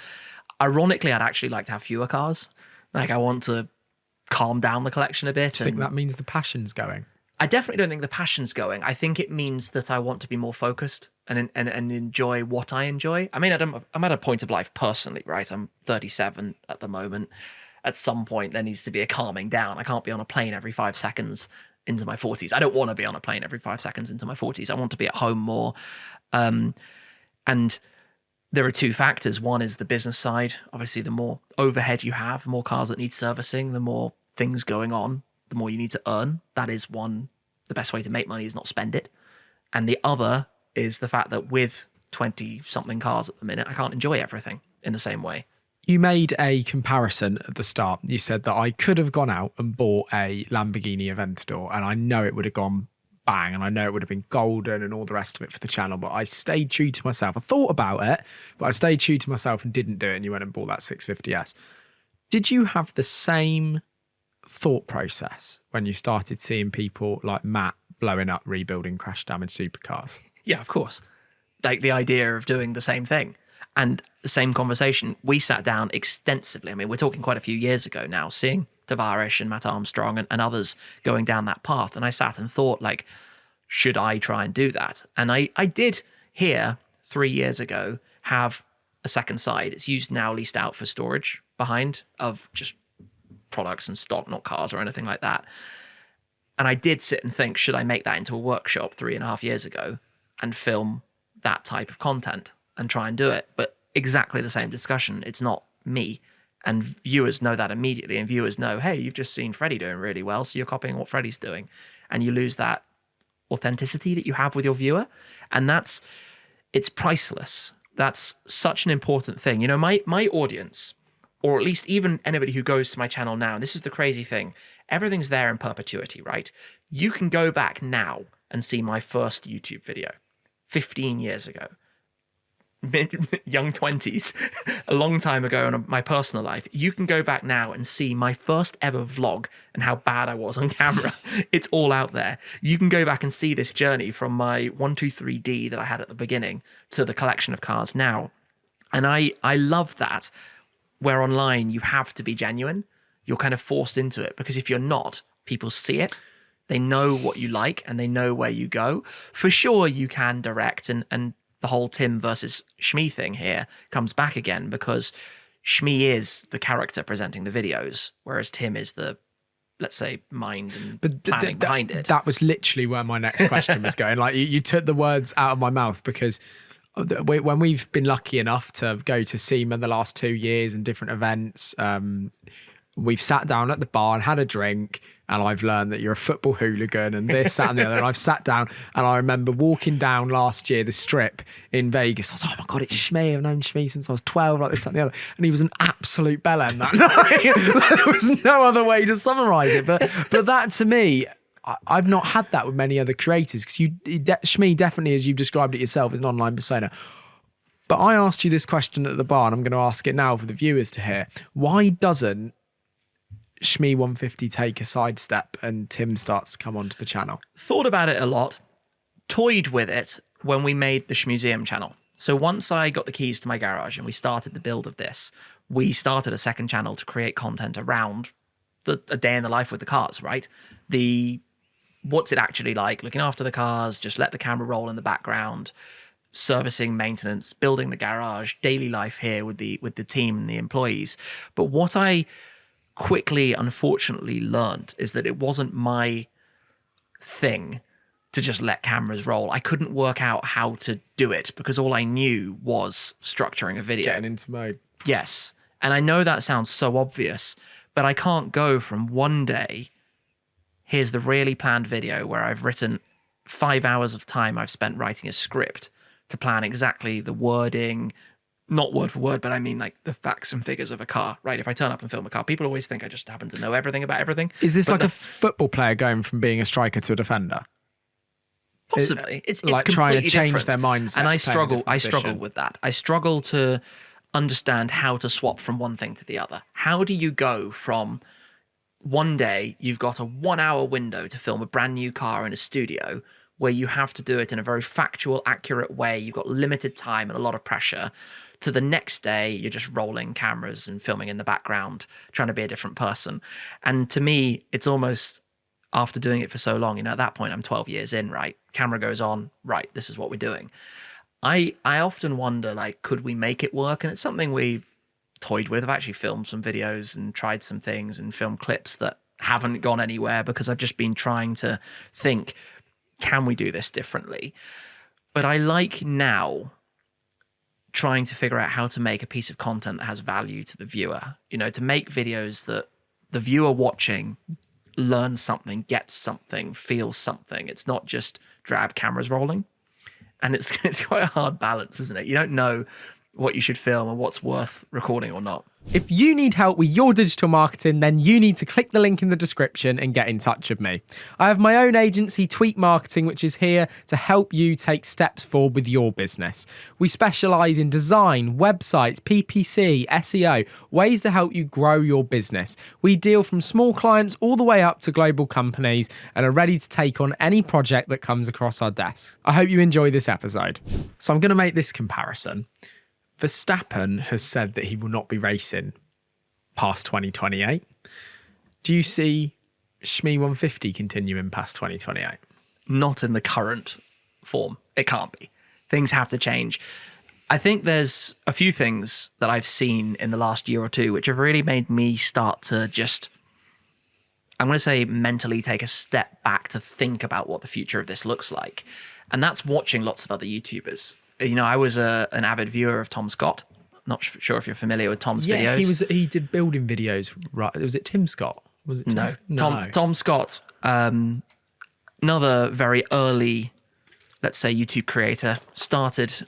B: Ironically, I'd actually like to have fewer cars. Like, I want to calm down the collection a bit.
C: I think that means the passion's going.
B: I definitely don't think the passion's going. I think it means that I want to be more focused and enjoy what I enjoy. I mean, I'm at a point of life personally, right? I'm 37 at the moment. At some point, there needs to be a calming down. I can't be on a plane every 5 seconds into my 40s. I don't want to be on a plane every 5 seconds into my 40s. I want to be at home more. And there are two factors. One is the business side. Obviously, the more overhead you have, the more cars that need servicing, the more things going on, the more you need to earn. That is one. The best way to make money is not spend it. And the other is the fact that with 20-something cars at the minute, I can't enjoy everything in the same way.
C: You made a comparison at the start. You said that I could have gone out and bought a Lamborghini Aventador, and I know it would have gone bang, and I know it would have been golden and all the rest of it for the channel, but I stayed true to myself. I thought about it, but I stayed true to myself and didn't do it, and you went and bought that 650S. Did you have the same thought process when you started seeing people like Matt blowing up, rebuilding crash damaged supercars?
B: Yeah, of course. Like the idea of doing the same thing. And the same conversation, we sat down extensively. I mean, we're talking quite a few years ago now, seeing Tavares and Matt Armstrong and others going down that path. And I sat and thought, like, should I try and do that? And I did here 3 years ago have a second side. It's used now, leased out for storage behind of just products and stock, not cars or anything like that. And I did sit and think, should I make that into a workshop 3.5 years ago and film that type of content and try and do it? But exactly the same discussion. It's not me. And viewers know that immediately. And viewers know, hey, you've just seen Freddie doing really well, so you're copying what Freddie's doing. And you lose that authenticity that you have with your viewer. And it's priceless. That's such an important thing. You know, my audience, or at least even anybody who goes to my channel now, and this is the crazy thing, everything's there in perpetuity, right? You can go back now and see my first YouTube video 15 years ago, young 20s, a long time ago in my personal life. You can go back now and see my first ever vlog and how bad I was on camera. It's all out there. You can go back and see this journey from my 123D that I had at the beginning to the collection of cars now. And I love that, where online you have to be genuine. You're kind of forced into it, because if you're not, people see it. They know what you like and they know where you go. For sure, you can direct, and the whole Tim versus Shmee thing here comes back again, because Shmee is the character presenting the videos, whereas Tim is the, let's say, mind and planning behind it.
C: That was literally where my next question was going. Like, you took the words out of my mouth, because when we've been lucky enough to go to SEMA the last 2 years and different events, we've sat down at the bar and had a drink, and I've learned that you're a football hooligan and this, that, and the other. And I've sat down, and I remember walking down last year, the strip in Vegas. I was like, oh my God, it's Shmee. I've known Shmee since I was 12, like this, that, and the other. And he was an absolute bellend that night. There was no other way to summarize it. But that, to me, I've not had that with many other creators, because Shmee definitely, as you've described it yourself, is an online persona. But I asked you this question at the bar, and I'm going to ask it now for the viewers to hear. Why doesn't Shmee150 take a sidestep and Tim starts to come onto the channel?
B: Thought about it a lot, toyed with it when we made the Shmuseum channel. So once I got the keys to my garage and we started the build of this, we started a second channel to create content around a day in the life with the cars, right? What's it actually like looking after the cars, just let the camera roll in the background, servicing, maintenance, building the garage, daily life here with the team and the employees. But what I quickly, unfortunately, learned is that it wasn't my thing to just let cameras roll. I couldn't work out how to do it because all I knew was structuring a video.
C: Getting into mode.
B: Yes. And I know that sounds so obvious, but I can't go from one day, here's the really planned video where I've written 5 hours of time I've spent writing a script to plan exactly the wording, not word for word, but I mean like the facts and figures of a car, right? If I turn up and film a car, people always think I just happen to know everything about everything.
C: Is this
B: But
C: like a football player going from being a striker to a defender?
B: possibly. It's
C: like
B: completely
C: trying to change
B: different.
C: their mindset
B: And I
C: to play in a different
B: struggle
C: position.
B: with that. I struggle to understand how to swap from one thing to the other. How do you go from one day you've got a 1 hour window to film a brand new car in a studio where you have to do it in a very factual, accurate way, you've got limited time and a lot of pressure, to the next day you're just rolling cameras and filming in the background, trying to be a different person. And to me, it's almost, after doing it for so long, at that point I'm 12 years in, right? Camera goes on, right, this is what we're doing. I often wonder, like, could we make it work? And it's something we've toyed with. I've actually filmed some videos and tried some things and filmed clips that haven't gone anywhere because I've just been trying to think, can we do this differently? But I like now trying to figure out how to make a piece of content that has value to the viewer, to make videos that the viewer watching learns something, gets something, feels something. It's not just drab cameras rolling. And it's quite a hard balance, isn't it? You don't know what you should film and what's worth recording or not.
C: If you need help with your digital marketing, then you need to click the link in the description and get in touch with me. I have my own agency, Tweak Marketing, which is here to help you take steps forward with your business. We specialise in design, websites, PPC, SEO, ways to help you grow your business. We deal from small clients all the way up to global companies and are ready to take on any project that comes across our desk. I hope you enjoy this episode. So I'm going to make this comparison. Verstappen has said that he will not be racing past 2028. Do you see Shmee150 continuing past 2028?
B: Not in the current form. It can't be. Things have to change. I think there's a few things that I've seen in the last year or two which have really made me start to just, I'm going to say, mentally take a step back to think about what the future of this looks like. And that's watching lots of other YouTubers. I was an avid viewer of Tom Scott. Not sure if you're familiar with Tom's videos.
C: He did building videos. Right? Was it Tim Scott? Was it Tim?
B: No. Tom Scott, another very early, let's say, YouTube creator, started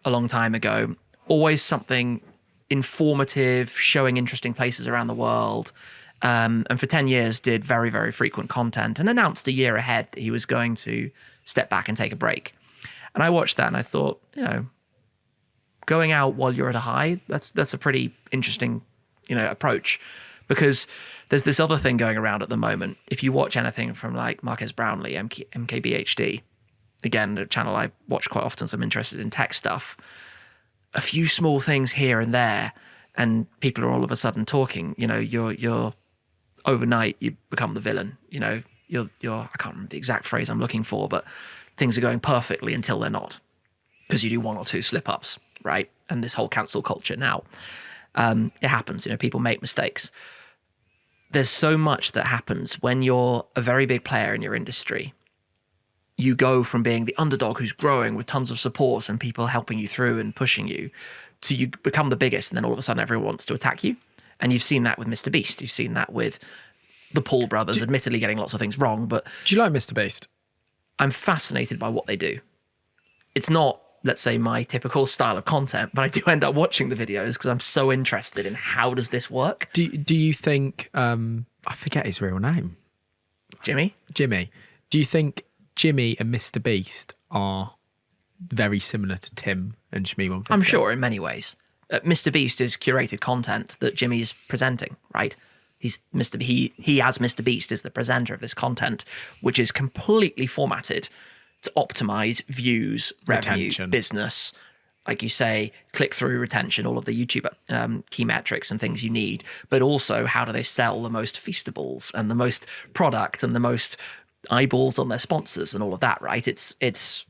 B: a long time ago. Always something informative, showing interesting places around the world. And for 10 years did very, very frequent content and announced a year ahead that he was going to step back and take a break. And I watched that and I thought, going out while you're at a high, that's a pretty interesting, approach, because there's this other thing going around at the moment. If you watch anything from like Marques Brownlee, MKBHD, again, a channel I watch quite often, so I'm interested in tech stuff, a few small things here and there, and people are all of a sudden talking, you're overnight, you become the villain, you're, I can't remember the exact phrase I'm looking for, but things are going perfectly until they're not, because you do one or two slip-ups, right? And this whole cancel culture now, it happens. People make mistakes. There's so much that happens when you're a very big player in your industry. You go from being the underdog who's growing with tons of support and people helping you through and pushing you, to you become the biggest, and then all of a sudden everyone wants to attack you. And you've seen that with Mr. Beast. You've seen that with the Paul brothers, admittedly getting lots of things wrong. But
C: do you like Mr. Beast?
B: I'm fascinated by what they do. It's not, let's say, my typical style of content, but I do end up watching the videos because I'm so interested in how does this work.
C: Do you think, I forget his real name.
B: Jimmy?
C: Do you think Jimmy and Mr. Beast are very similar to Tim and Shmee150?
B: I'm sure in many ways. Mr. Beast is curated content that Jimmy is presenting, right? He as Mr. Beast is the presenter of this content, which is completely formatted to optimize views, revenue,
C: Retention.
B: business, like you say, click-through, retention, all of the YouTube key metrics and things you need, but also how do they sell the most feastables and the most product and the most eyeballs on their sponsors and all of that, right? It's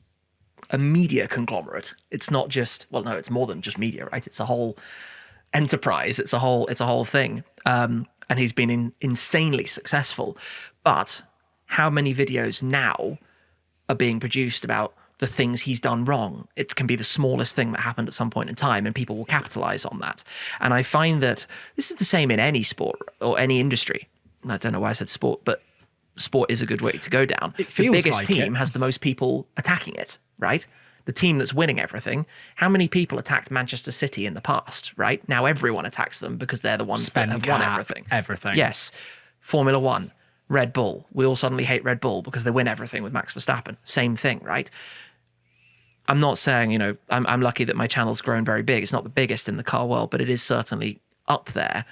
B: a media conglomerate. It's not just, well, no, it's more than just media, right? It's a whole enterprise. It's a whole thing. And he's been insanely successful. But how many videos now are being produced about the things he's done wrong? It can be the smallest thing that happened at some point in time, and people will capitalize on that. And I find that this is the same in any sport or any industry. I don't know why I said sport, but sport is a good way to go down.
C: It feels
B: the biggest
C: like
B: team
C: it.
B: has the most people attacking it, right? The team that's winning everything. How many people attacked Manchester City in the past, right? Now everyone attacks them because they're the ones that have won everything. Yes. Formula One, Red Bull. We all suddenly hate Red Bull because they win everything with Max Verstappen. Same thing, right? I'm not saying, you know, I'm lucky that my channel's grown very big. It's not the biggest in the car world, but it is certainly up there.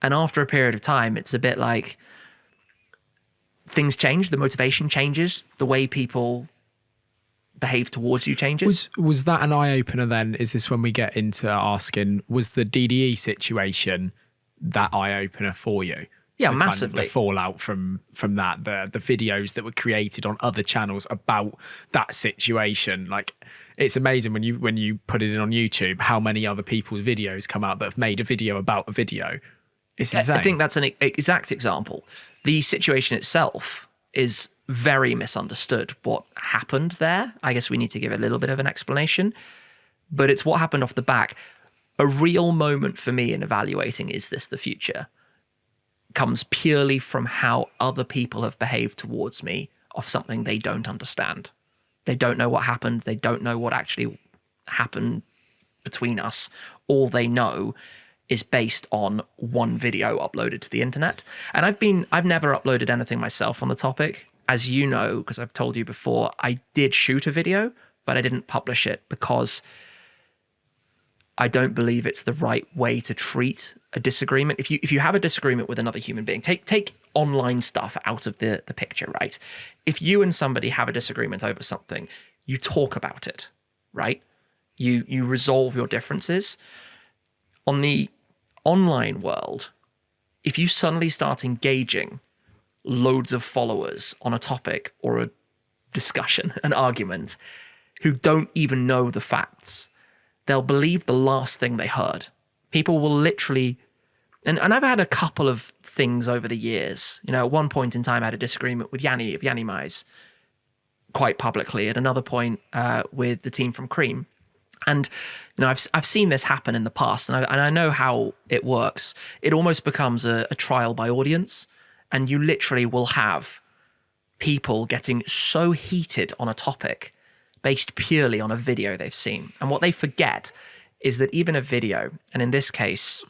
B: And after a period of time, it's a bit like things change, the motivation changes, the way people behave towards you changes.
C: Was that an eye-opener then? Is this when we get into asking, was the DDE situation that eye-opener for you?
B: Yeah,
C: The
B: massively.
C: the fallout from that, the videos that were created on other channels about that situation. Like, it's amazing when you put it in on YouTube, how many other people's videos come out that have made a video about a video. It's insane.
B: I think that's an exact example. The situation itself is very misunderstood. What happened there? I guess we need to give a little bit of an explanation, but it's what happened off the back. A real moment for me in evaluating, is this the future, comes purely from how other people have behaved towards me of something they don't understand. They don't know what happened. They don't know what actually happened between us. All they know is based on one video uploaded to the internet. And I've never uploaded anything myself on the topic. As you know, because I've told you before, I did shoot a video, but I didn't publish it because I don't believe it's the right way to treat a disagreement. If you have a disagreement with another human being, take online stuff out of the picture, right? If you and somebody have a disagreement over something, you talk about it, right? You resolve your differences. On the online world, if you suddenly start engaging loads of followers on a topic or a discussion, an argument, who don't even know the facts, they'll believe the last thing they heard. People will literally, and I've had a couple of things over the years. You know, at one point in time, I had a disagreement with Yanni of Yanni Mize quite publicly. At another point, with the team from Cream. And, you know, I've seen this happen in the past, and I know how it works. It almost becomes a trial by audience, and you literally will have people getting so heated on a topic based purely on a video they've seen. And what they forget is that even a video, and in this case,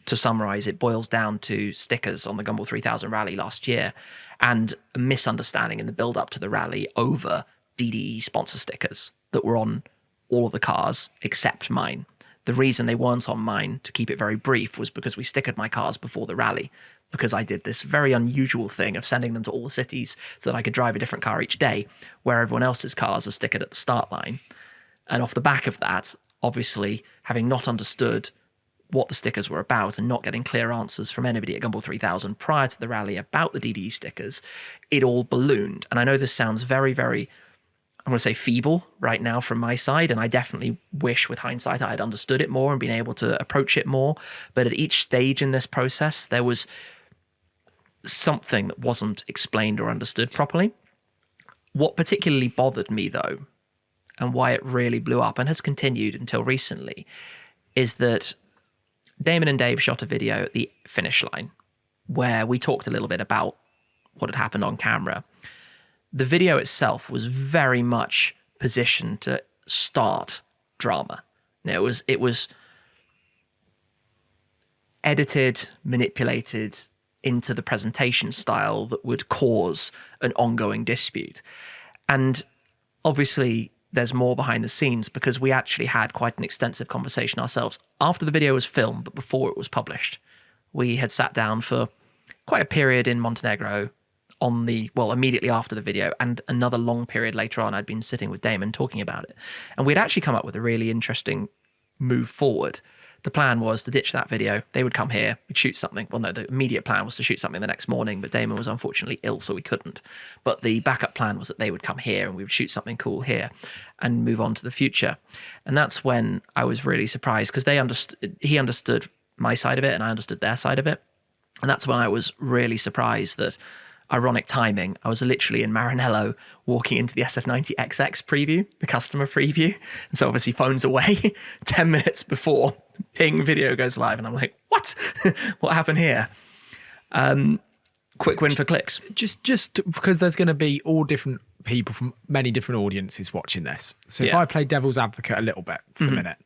B: to summarize, it boils down to stickers on the Gumball 3000 rally last year and a misunderstanding in the build up to the rally over DDE sponsor stickers that were on all of the cars except mine. The reason they weren't on mine, to keep it very brief, was because we stickered my cars before the rally, because I did this very unusual thing of sending them to all the cities so that I could drive a different car each day, where everyone else's cars are stickered at the start line. And off the back of that, obviously, having not understood what the stickers were about and not getting clear answers from anybody at Gumball 3000 prior to the rally about the DDE stickers, it all ballooned. And I know this sounds very, very, I'm going to say feeble right now from my side, and I definitely wish with hindsight I had understood it more and been able to approach it more. But at each stage in this process, there was something that wasn't explained or understood properly. What particularly bothered me, though, and why it really blew up and has continued until recently, is that Damon and Dave shot a video at the finish line where we talked a little bit about what had happened on camera. The video itself was very much positioned to start drama. It was edited, manipulated into the presentation style that would cause an ongoing dispute. And obviously there's more behind the scenes, because we actually had quite an extensive conversation ourselves after the video was filmed, but before it was published. We had sat down for quite a period in Montenegro immediately after the video, and another long period later on. I'd been sitting with Damon talking about it. And we'd actually come up with a really interesting move forward The plan was to ditch that video. They would come here, we'd shoot something. Well, no, the immediate plan was to shoot something the next morning, but Damon was unfortunately ill, so we couldn't. But the backup plan was that they would come here and we would shoot something cool here and move on to the future. And that's when I was really surprised, because he understood my side of it and I understood their side of it. And that's when I was really surprised that, ironic timing, I was literally in Maranello walking into the SF90XX preview, the customer preview. And so obviously phone's away 10 minutes before ping video goes live. And I'm like, what? What happened here? Quick win for clicks.
C: Just because there's going to be all different people from many different audiences watching this. So if
B: Yeah.
C: I play devil's advocate a little bit for a minute,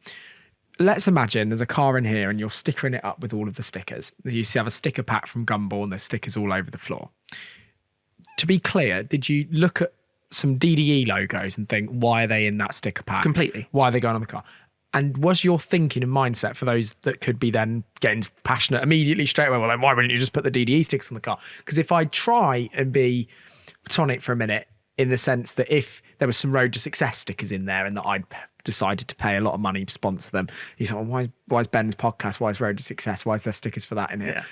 C: let's imagine there's a car in here and you're stickering it up with all of the stickers. You have a sticker pack from Gumball and there's stickers all over the floor. To be clear, did you look at some DDE logos and think, why are they in that sticker pack?
B: Completely.
C: Why are they going on the car? And was your thinking and mindset, for those that could be then getting passionate immediately straight away, well, then why wouldn't you just put the DDE stickers on the car? Because if I try and be platonic for a minute, in the sense that if there was some Road to Success stickers in there and that I'd decided to pay a lot of money to sponsor them, you thought, well, why is Ben's podcast, why is Road to Success, why is there stickers for that in here?
B: Yeah.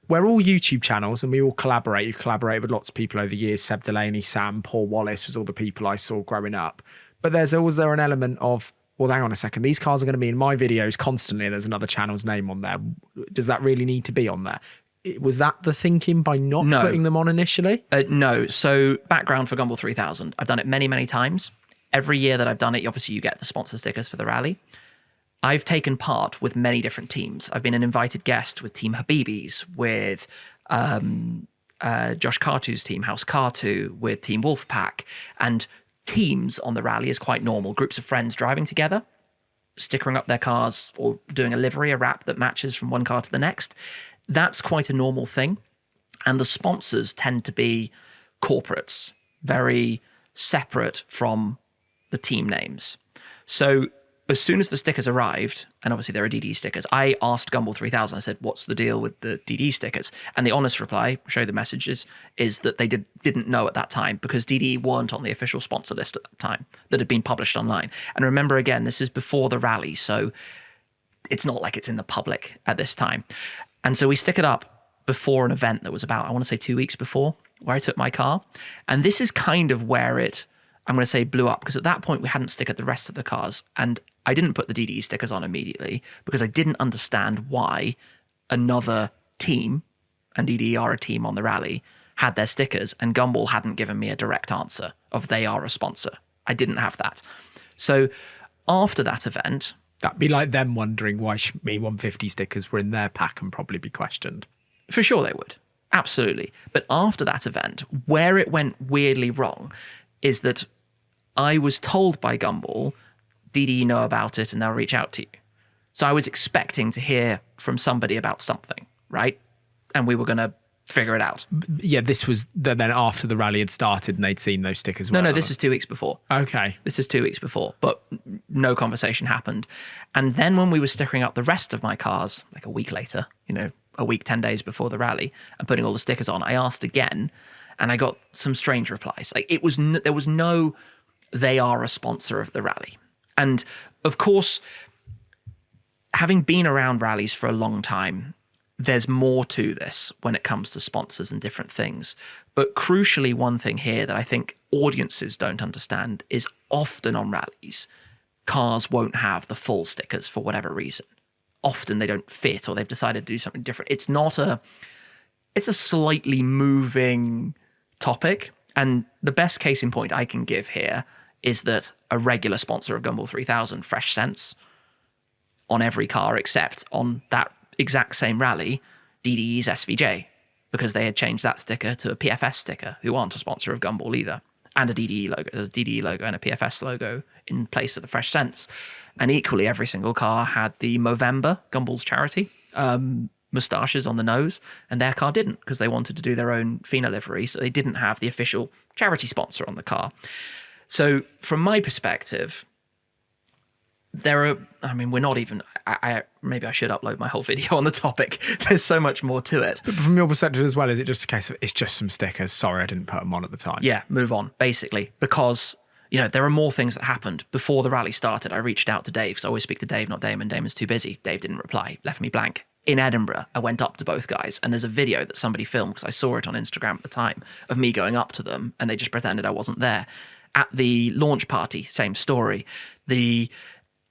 C: We're all YouTube channels and we all collaborate. You've collaborated with lots of people over the years. Seb Delaney, Sam, Paul Wallace was all the people I saw growing up. But there's always there an element of, well, hang on a second, these cars are going to be in my videos constantly. There's another channel's name on there. Does that really need to be on there? Was that the thinking by not putting them on initially?
B: No. So background for Gumball 3000. I've done it many, many times. Every year that I've done it, obviously you get the sponsor stickers for the rally. I've taken part with many different teams. I've been an invited guest with Team Habibis, with Josh Cartu's team, House Cartu, with Team Wolfpack. And teams on the rally is quite normal. Groups of friends driving together, stickering up their cars or doing a livery, a wrap that matches from one car to the next. That's quite a normal thing. And the sponsors tend to be corporates, very separate from the team names. So as soon as the stickers arrived, and obviously there are DDE stickers, I asked Gumball 3000, I said, what's the deal with the DDE stickers? And the honest reply, show the messages, is that they didn't know at that time, because DDE weren't on the official sponsor list at that time that had been published online. And remember, again, this is before the rally, so it's not like it's in the public at this time. And so we stick it up before an event that was about, I want to say 2 weeks before, where I took my car. And this is kind of where it, I'm going to say, blew up, because at that point we hadn't stickered the rest of the cars. And I didn't put the DDE stickers on immediately because I didn't understand why another team, and DDE are a team on the rally, had their stickers, and Gumball hadn't given me a direct answer of they are a sponsor. I didn't have that. So after that event...
C: That'd be like them wondering why Shmee150 stickers were in their pack and probably be questioned.
B: For sure they would. Absolutely. But after that event, where it went weirdly wrong is that I was told by Gumball, DDE know about it and they'll reach out to you. So I was expecting to hear from somebody about something, right? And we were going to figure it out.
C: Yeah, this was then after the rally had started and they'd seen those stickers.
B: No, this is 2 weeks before.
C: Okay.
B: This is 2 weeks before, but no conversation happened. And then when we were stickering up the rest of my cars, like a week later, a week, 10 days before the rally, and putting all the stickers on, I asked again, and I got some strange replies. Like there was no, they are a sponsor of the rally. And of course, having been around rallies for a long time, there's more to this when it comes to sponsors and different things. But crucially, one thing here that I think audiences don't understand is often on rallies, cars won't have the full stickers for whatever reason. Often they don't fit, or they've decided to do something different. It's a slightly moving topic. And the best case in point I can give here is that a regular sponsor of Gumball 3000, Fresh Sense, on every car except on that exact same rally, DDE's SVJ, because they had changed that sticker to a PFS sticker, who aren't a sponsor of Gumball either, and a DDE logo. There's a DDE logo and a PFS logo in place of the Fresh Sense. And equally, every single car had the Movember, Gumball's charity, moustaches on the nose, and their car didn't, because they wanted to do their own FINA livery, so they didn't have the official charity sponsor on the car. So from my perspective, we're not even, maybe I should upload my whole video on the topic. There's so much more to it.
C: But from your perspective as well, is it just a case of, it's just some stickers, sorry I didn't put them on at the time?
B: Yeah, move on, basically, because There are more things that happened before the rally started. I reached out to Dave because I always speak to Dave, not Damon. Damon's too busy. Dave didn't reply, left me blank. In Edinburgh, I went up to both guys, and there's a video that somebody filmed because I saw it on Instagram at the time of me going up to them, and they just pretended I wasn't there. At the launch party, same story.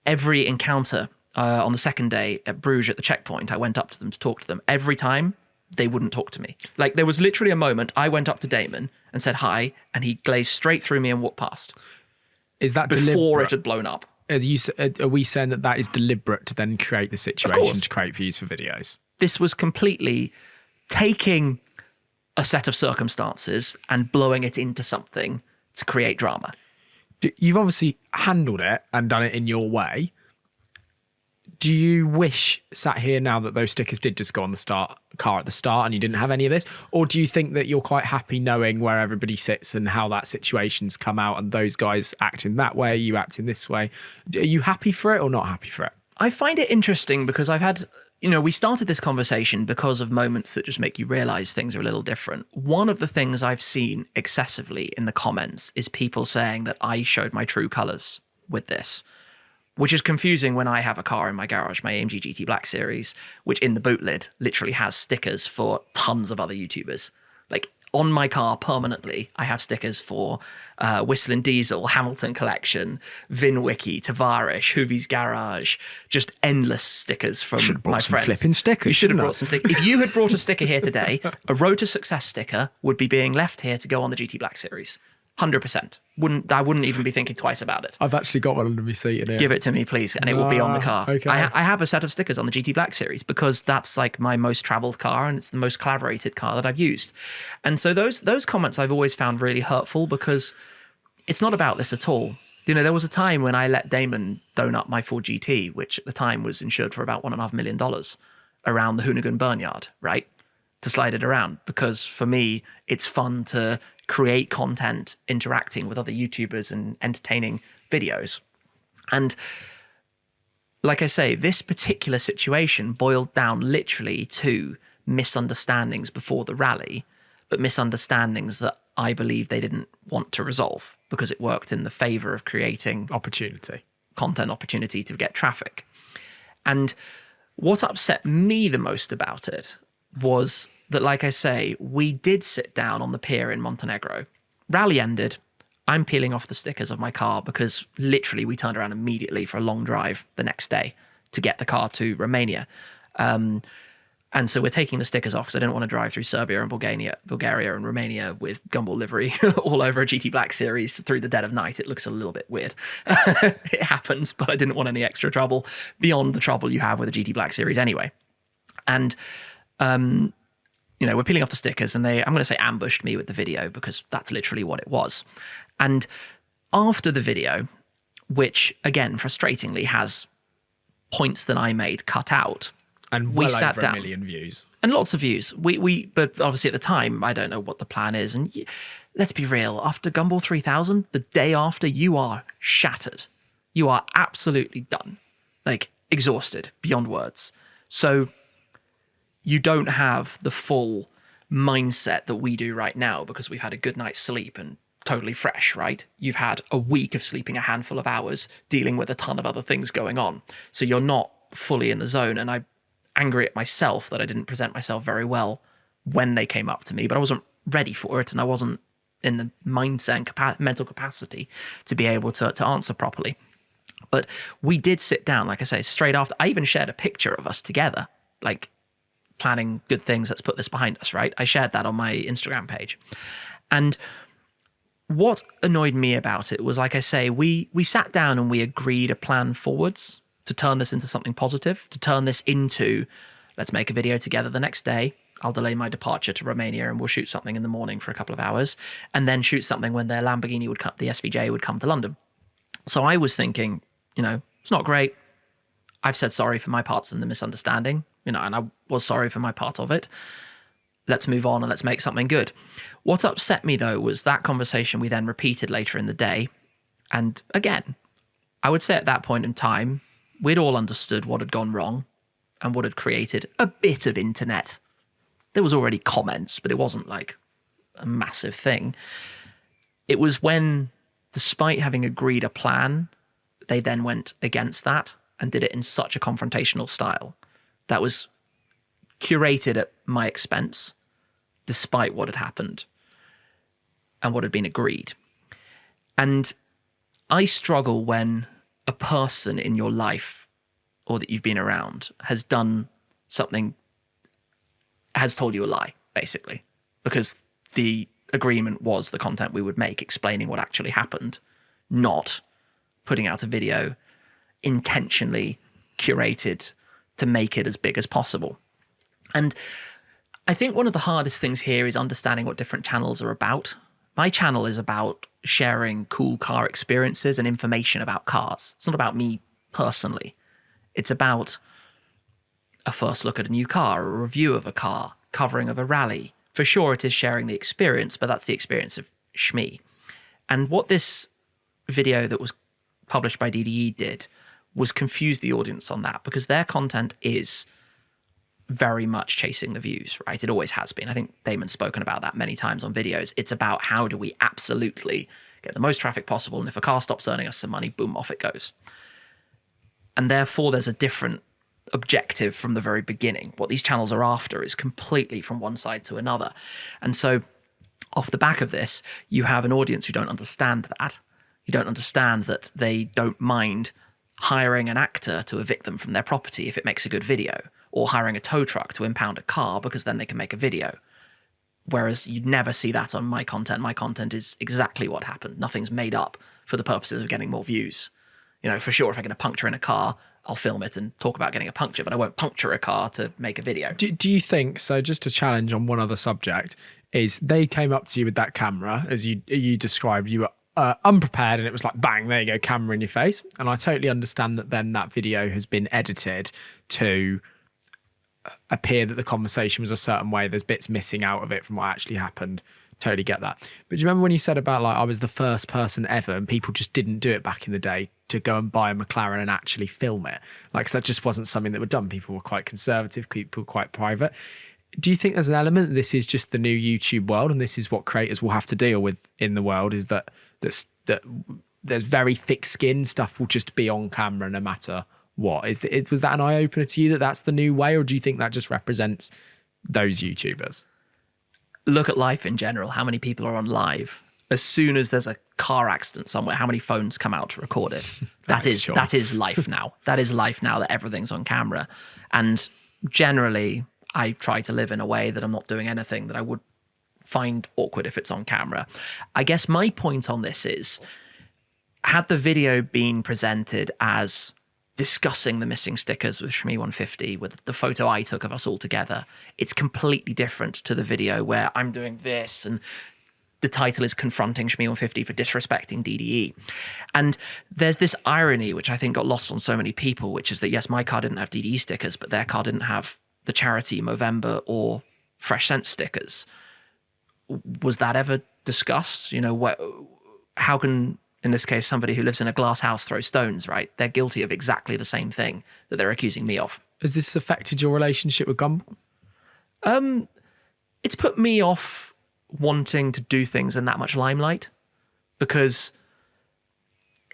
B: Every encounter on the second day at Bruges at the checkpoint, I went up to them to talk to them. Every time, they wouldn't talk to me. Like, there was literally a moment I went up to Damon and said hi, and he glazed straight through me and walked past.
C: Is that
B: before
C: deliberate?
B: It had blown up?
C: Are we saying that is deliberate to then create the situation to create views for videos?
B: This was completely taking a set of circumstances and blowing it into something to create drama.
C: You've obviously handled it and done it in your way. Do you wish, sat here now, that those stickers did just go on the car at the start and you didn't have any of this? Or do you think that you're quite happy knowing where everybody sits and how that situation's come out, and those guys act in that way, you act in this way? Are you happy for it or not happy for it?
B: I find it interesting because I've had, we started this conversation because of moments that just make you realize things are a little different. One of the things I've seen excessively in the comments is people saying that I showed my true colors with this, which is confusing when I have a car in my garage, my AMG GT Black Series, which in the boot lid literally has stickers for tons of other YouTubers. Like, on my car permanently, I have stickers for Whistling Diesel, Hamilton Collection, Vinwiki, Tavares, Hoovy's Garage, just endless stickers from my friends.
C: Flipping stickers.
B: You should have brought some stickers. If you had brought a sticker here today, a Road to Success sticker would be being left here to go on the GT Black Series. 100%. I wouldn't even be thinking twice about it.
C: I've actually got one under my seat in here.
B: Give it to me, please, and it will be on the car.
C: Okay.
B: I have a set of stickers on the GT Black Series because that's like my most traveled car, and it's the most collaborated car that I've used. And so those comments I've always found really hurtful because it's not about this at all. There was a time when I let Damon donut my Ford GT, which at the time was insured for about $1.5 million, around the Hoonigan Burnyard, right? To slide it around, because for me, it's fun to create content interacting with other YouTubers and entertaining videos. And like I say, this particular situation boiled down literally to misunderstandings before the rally, but misunderstandings that I believe they didn't want to resolve because it worked in the favor of creating content opportunity to get traffic. And what upset me the most about it was that, like I say, we did sit down on the pier in Montenegro. Rally ended. I'm peeling off the stickers of my car because literally we turned around immediately for a long drive the next day to get the car to Romania. And so we're taking the stickers off because I didn't want to drive through Serbia and Bulgaria and Romania with Gumball livery all over a GT Black Series through the dead of night. It looks a little bit weird. It happens, but I didn't want any extra trouble beyond the trouble you have with a GT Black Series anyway. And we're peeling off the stickers, and I'm going to say ambushed me with the video because that's literally what it was. And after the video, which again, frustratingly has points that I made cut out,
C: and
B: we
C: well
B: sat
C: over
B: down,
C: 1 million views
B: and lots of views. But obviously at the time, I don't know what the plan is. And let's be real, after Gumball 3000, the day after, you are shattered. You are absolutely done, like exhausted beyond words. So you don't have the full mindset that we do right now because we've had a good night's sleep and totally fresh, right? You've had a week of sleeping a handful of hours, dealing with a ton of other things going on. So you're not fully in the zone. And I'm angry at myself that I didn't present myself very well when they came up to me, but I wasn't ready for it. And I wasn't in the mindset and mental capacity to be able to answer properly. But we did sit down, like I say, straight after. I even shared a picture of us together, like planning good things. Let's put this behind us, right? I shared that on my Instagram page. And what annoyed me about it was, like I say, we sat down and we agreed a plan forwards to turn this into something positive, to turn this into, let's make a video together the next day. I'll delay my departure to Romania and we'll shoot something in the morning for a couple of hours and then shoot something when their Lamborghini would come, the SVJ would come to London. So I was thinking, it's not great. I've said sorry for my parts in the misunderstanding, and I was sorry for my part of it. Let's move on and let's make something good. What upset me, though, was that conversation we then repeated later in the day. And again, I would say at that point in time, we'd all understood what had gone wrong and what had created a bit of internet. There was already comments, but it wasn't like a massive thing. It was when despite having agreed a plan, they then went against that and did it in such a confrontational style that was curated at my expense, despite what had happened and what had been agreed. And I struggle when a person in your life or that you've been around has done something, has told you a lie, basically, because the agreement was the content we would make explaining what actually happened, not putting out a video intentionally curated to make it as big as possible. And I think one of the hardest things here is understanding what different channels are about. My channel is about sharing cool car experiences and information about cars. It's not about me personally. It's about a first look at a new car, a review of a car, covering of a rally. For sure, it is sharing the experience, but that's the experience of Shmee. And what this video that was published by DDE did was confuse the audience on that, because their content is very much chasing the views, right? It always has been. I think Damon's spoken about that many times on videos. It's about how do we absolutely get the most traffic possible, and if a car stops earning us some money, boom, off it goes. And therefore, there's a different objective from the very beginning. What these channels are after is completely from one side to another. And so off the back of this, you have an audience who don't understand that. You don't understand that they don't mind hiring an actor to evict them from their property if it makes a good video, or hiring a tow truck to impound a car because then they can make a video. Whereas you'd never see that on my content. My content is exactly what happened. Nothing's made up for the purposes of getting more views. You know, for sure, if I get a puncture in a car, I'll film it and talk about getting a puncture, but I won't puncture a car to make a video.
C: Do you think, so just to challenge on one other subject, is they came up to you with that camera, as you described, you were unprepared, and it was like, bang, there you go, camera in your face. And I totally understand that then that video has been edited to appear that the conversation was a certain way. There's bits missing out of it from what actually happened. Totally get that. But do you remember when you said about, like, I was the first person ever, and people just didn't do it back in the day, to go and buy a McLaren and actually film it? Like, 'cause that just wasn't something that were done. People were quite conservative, people were quite private. Do you think there's an element that this is just the new YouTube world, and this is what creators will have to deal with in the world, is that there's very thick skin, stuff will just be on camera no matter what? Was that an eye-opener to you, that that's the new way, or do you think that just represents those YouTubers?
B: Look at life in general. How many people are on live? As soon as there's a car accident somewhere, how many phones come out to record it? That is life now. That is life now, that everything's on camera. And generally, I try to live in a way that I'm not doing anything that I would find awkward if it's on camera. I guess my point on this is, had the video been presented as discussing the missing stickers with Shmee150, with the photo I took of us all together, it's completely different to the video where I'm doing this and the title is confronting Shmee150 for disrespecting DDE. And there's this irony, which I think got lost on so many people, which is that, yes, my car didn't have DDE stickers, but their car didn't have the charity Movember or Fresh Sense stickers. Was that ever discussed? You know, how can, in this case, somebody who lives in a glass house throw stones, right? They're guilty of exactly the same thing that they're accusing me of.
C: Has this affected your relationship with Gumball?
B: It's put me off wanting to do things in that much limelight, because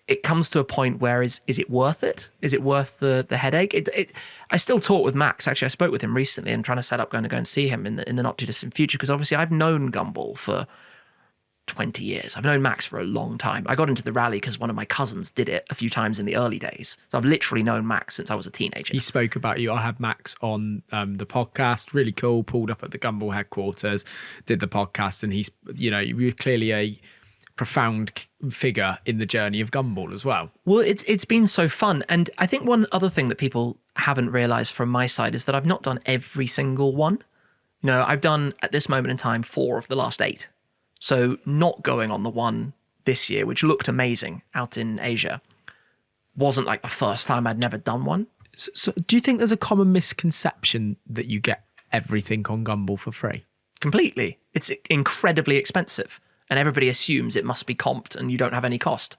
B: it comes to a point where is it worth it? Is it worth the headache? I still talk with Max. Actually, I spoke with him recently and trying to set up going to go and see him in the not too distant future, because obviously I've known Gumball for 20 years. I've known Max for a long time. I got into the rally because one of my cousins did it a few times in the early days. So I've literally known Max since I was a teenager.
C: He spoke about you. I had Max on the podcast. Really cool. Pulled up at the Gumball headquarters, did the podcast, and he's, you were clearly a profound figure in the journey of Gumball as well.
B: Well, it's been so fun. And I think one other thing that people haven't realized from my side is that I've not done every single one. I've done, at this moment in time, 4 of the last 8. So not going on the one this year, which looked amazing out in Asia, wasn't like the first time I'd never done one.
C: So do you think there's a common misconception that you get everything on Gumball for free?
B: Completely. It's incredibly expensive, and everybody assumes it must be comped and you don't have any cost.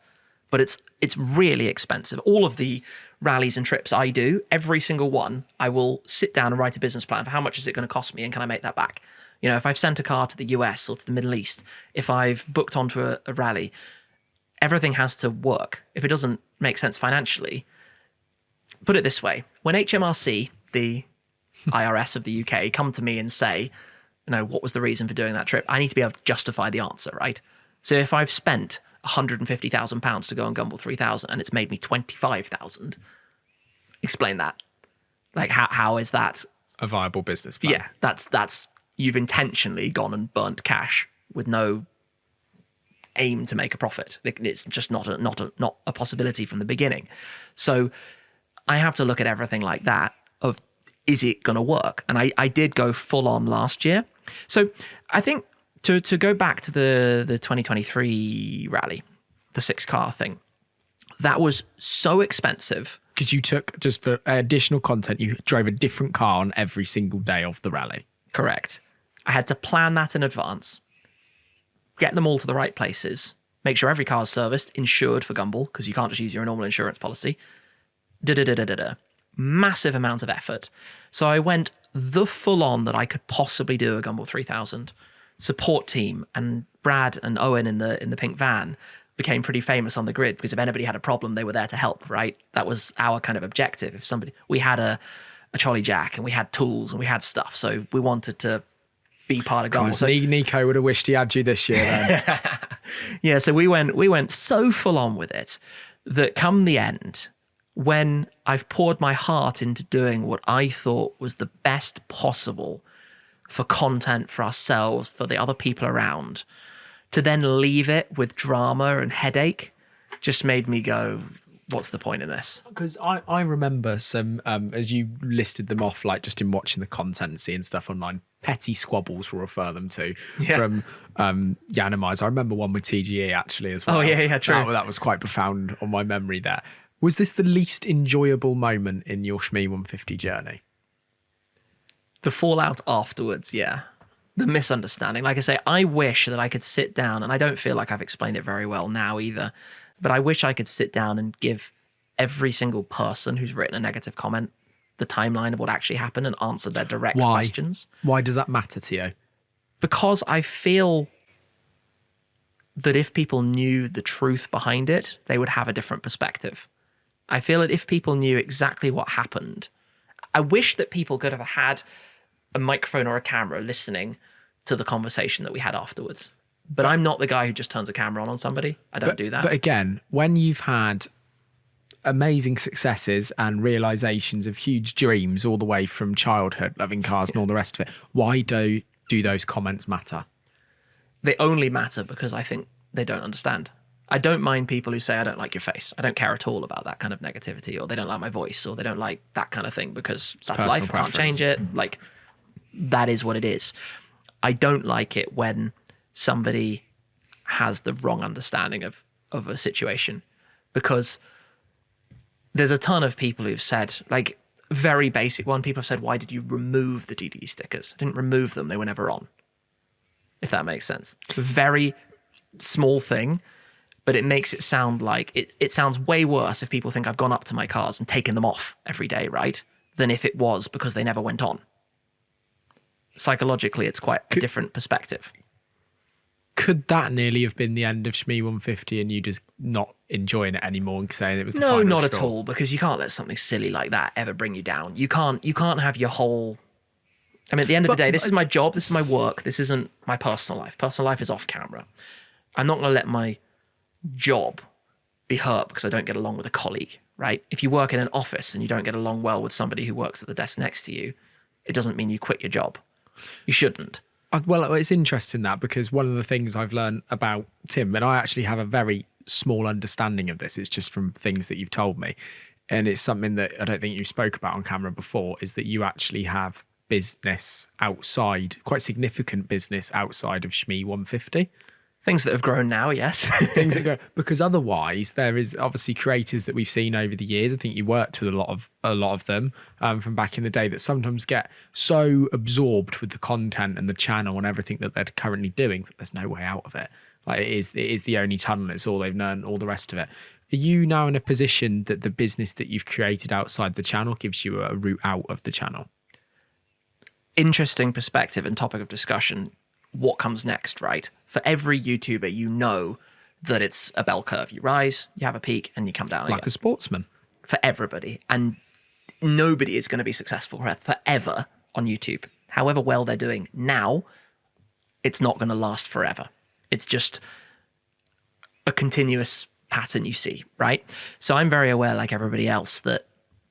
B: But it's really expensive. All of the rallies and trips I do, every single one, I will sit down and write a business plan for how much is it going to cost me and can I make that back? If I've sent a car to the US or to the Middle East, if I've booked onto a rally, everything has to work. If it doesn't make sense financially, put it this way: when HMRC, the IRS of the UK, come to me and say, what was the reason for doing that trip? I need to be able to justify the answer, right? So if I've spent £150,000 to go on Gumball 3000 and it's made me 25,000, explain that. Like, how is that
C: A viable business plan.
B: Yeah, that's you've intentionally gone and burnt cash with no aim to make a profit. It's just not a possibility from the beginning. So I have to look at everything like that of, is it going to work? And I did go full on last year. So I think to go back to the 2023 rally, the 6-car thing, that was so expensive.
C: Because you took, just for additional content, you drove a different car on every single day of the rally.
B: Correct. I had to plan that in advance, get them all to the right places, make sure every car's serviced, insured for Gumball, because you can't just use your normal insurance policy. Massive amount of effort. So I went the full on that I could possibly do a Gumball 3000. Support team and Brad and Owen in the pink van became pretty famous on the grid, because if anybody had a problem, they were there to help, right? That was our kind of objective. If somebody, we had a trolley jack and we had tools and we had stuff, so we wanted to be part of Gumball. So
C: Nico would have wished he had you this year then.
B: yeah, so we went so full on with it that come the end, when I've poured my heart into doing what I thought was the best possible for content, for ourselves, for the other people around, to then leave it with drama and headache just made me go, what's the point in this?
C: Because I remember some, as you listed them off, like just in watching the content and seeing stuff online, petty squabbles we'll refer them to, from Yanamize. I remember one with TGE actually as well.
B: Oh, yeah, true.
C: That was quite profound on my memory there. Was this the least enjoyable moment in your Shmee150 journey?
B: The fallout afterwards, yeah. The misunderstanding. Like I say, I wish that I could sit down, and I don't feel like I've explained it very well now either, but I wish I could sit down and give every single person who's written a negative comment the timeline of what actually happened and answer their direct questions.
C: Why does that matter to you?
B: Because I feel that if people knew the truth behind it, they would have a different perspective. I feel that if people knew exactly what happened, I wish that people could have had a microphone or a camera listening to the conversation that we had afterwards. But I'm not the guy who just turns a camera on somebody. I don't do that.
C: But again, when you've had amazing successes and realizations of huge dreams all the way from childhood, loving cars and all the rest of it, why do those comments matter?
B: They only matter because I think they don't understand. I don't mind people who say, I don't like your face. I don't care at all about that kind of negativity, or they don't like my voice, or they don't like that kind of thing, because that's life. I can't change it. Like, that is what it is. I don't like it when somebody has the wrong understanding of a situation, because there's a ton of people who've said, like, very basic one, people have said, why did you remove the DDE stickers? I didn't remove them. They were never on. If that makes sense. Very small thing, but it makes it sound like, it sounds way worse if people think I've gone up to my cars and taken them off every day, right? Than if it was because they never went on. Psychologically, it's quite a different perspective.
C: Could that nearly have been the end of Shmee150 and you just not enjoying it anymore and saying it was the final
B: No, not
C: straw?
B: at all, because you can't let something silly like that ever bring you down. You can't have your whole... I mean, at the end of the day, this is my job, this is my work, this isn't my personal life. Personal life is off camera. I'm not going to let my job be hurt because I don't get along with a colleague, right? If you work in an office and you don't get along well with somebody who works at the desk next to you, it doesn't mean you quit your job. You shouldn't.
C: Well, it's interesting that, because one of the things I've learned about Tim, and I actually have a very small understanding of this, it's just from things that you've told me, and it's something that I don't think you spoke about on camera before, is that you actually have business outside, quite significant business outside of Shmee150.
B: Things that have grown now, yes.
C: Things that go, because otherwise there is obviously creators that we've seen over the years. I think you worked with a lot of them from back in the day, that sometimes get so absorbed with the content and the channel and everything that they're currently doing that there's no way out of it. Like, it is the only tunnel. It's all they've known, all the rest of it. Are you now in a position that the business that you've created outside the channel gives you a route out of the channel?
B: Interesting perspective and topic of discussion. What comes next, right? For every YouTuber, that it's a bell curve. You rise, you have a peak, and you come down
C: Like
B: again.
C: a sportsman.
B: For everybody. And nobody is going to be successful forever on YouTube. However well they're doing now, it's not going to last forever. It's just a continuous pattern you see, right? So I'm very aware, like everybody else, that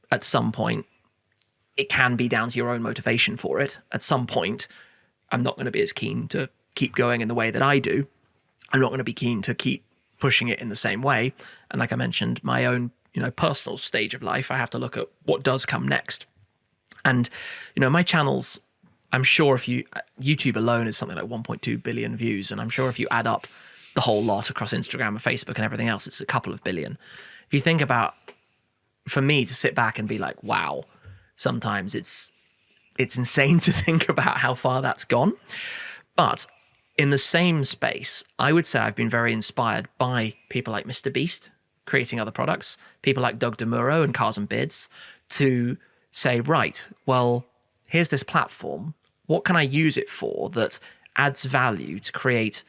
B: at some point it can be down to your own motivation for it. At some point, I'm not going to be as keen to keep going in the way that I do. I'm not going to be keen to keep pushing it in the same way. And like I mentioned, my own, personal stage of life, I have to look at what does come next. And, my channels, I'm sure YouTube alone is something like 1.2 billion views. And I'm sure if you add up the whole lot across Instagram and Facebook and everything else, it's a couple of billion. If you think about, for me to sit back and be like, wow, sometimes it's insane to think about how far that's gone. But in the same space, I would say I've been very inspired by people like Mr. Beast creating other products, people like Doug DeMuro and Cars and Bids to say, right, well, here's this platform. What can I use it for that adds value to create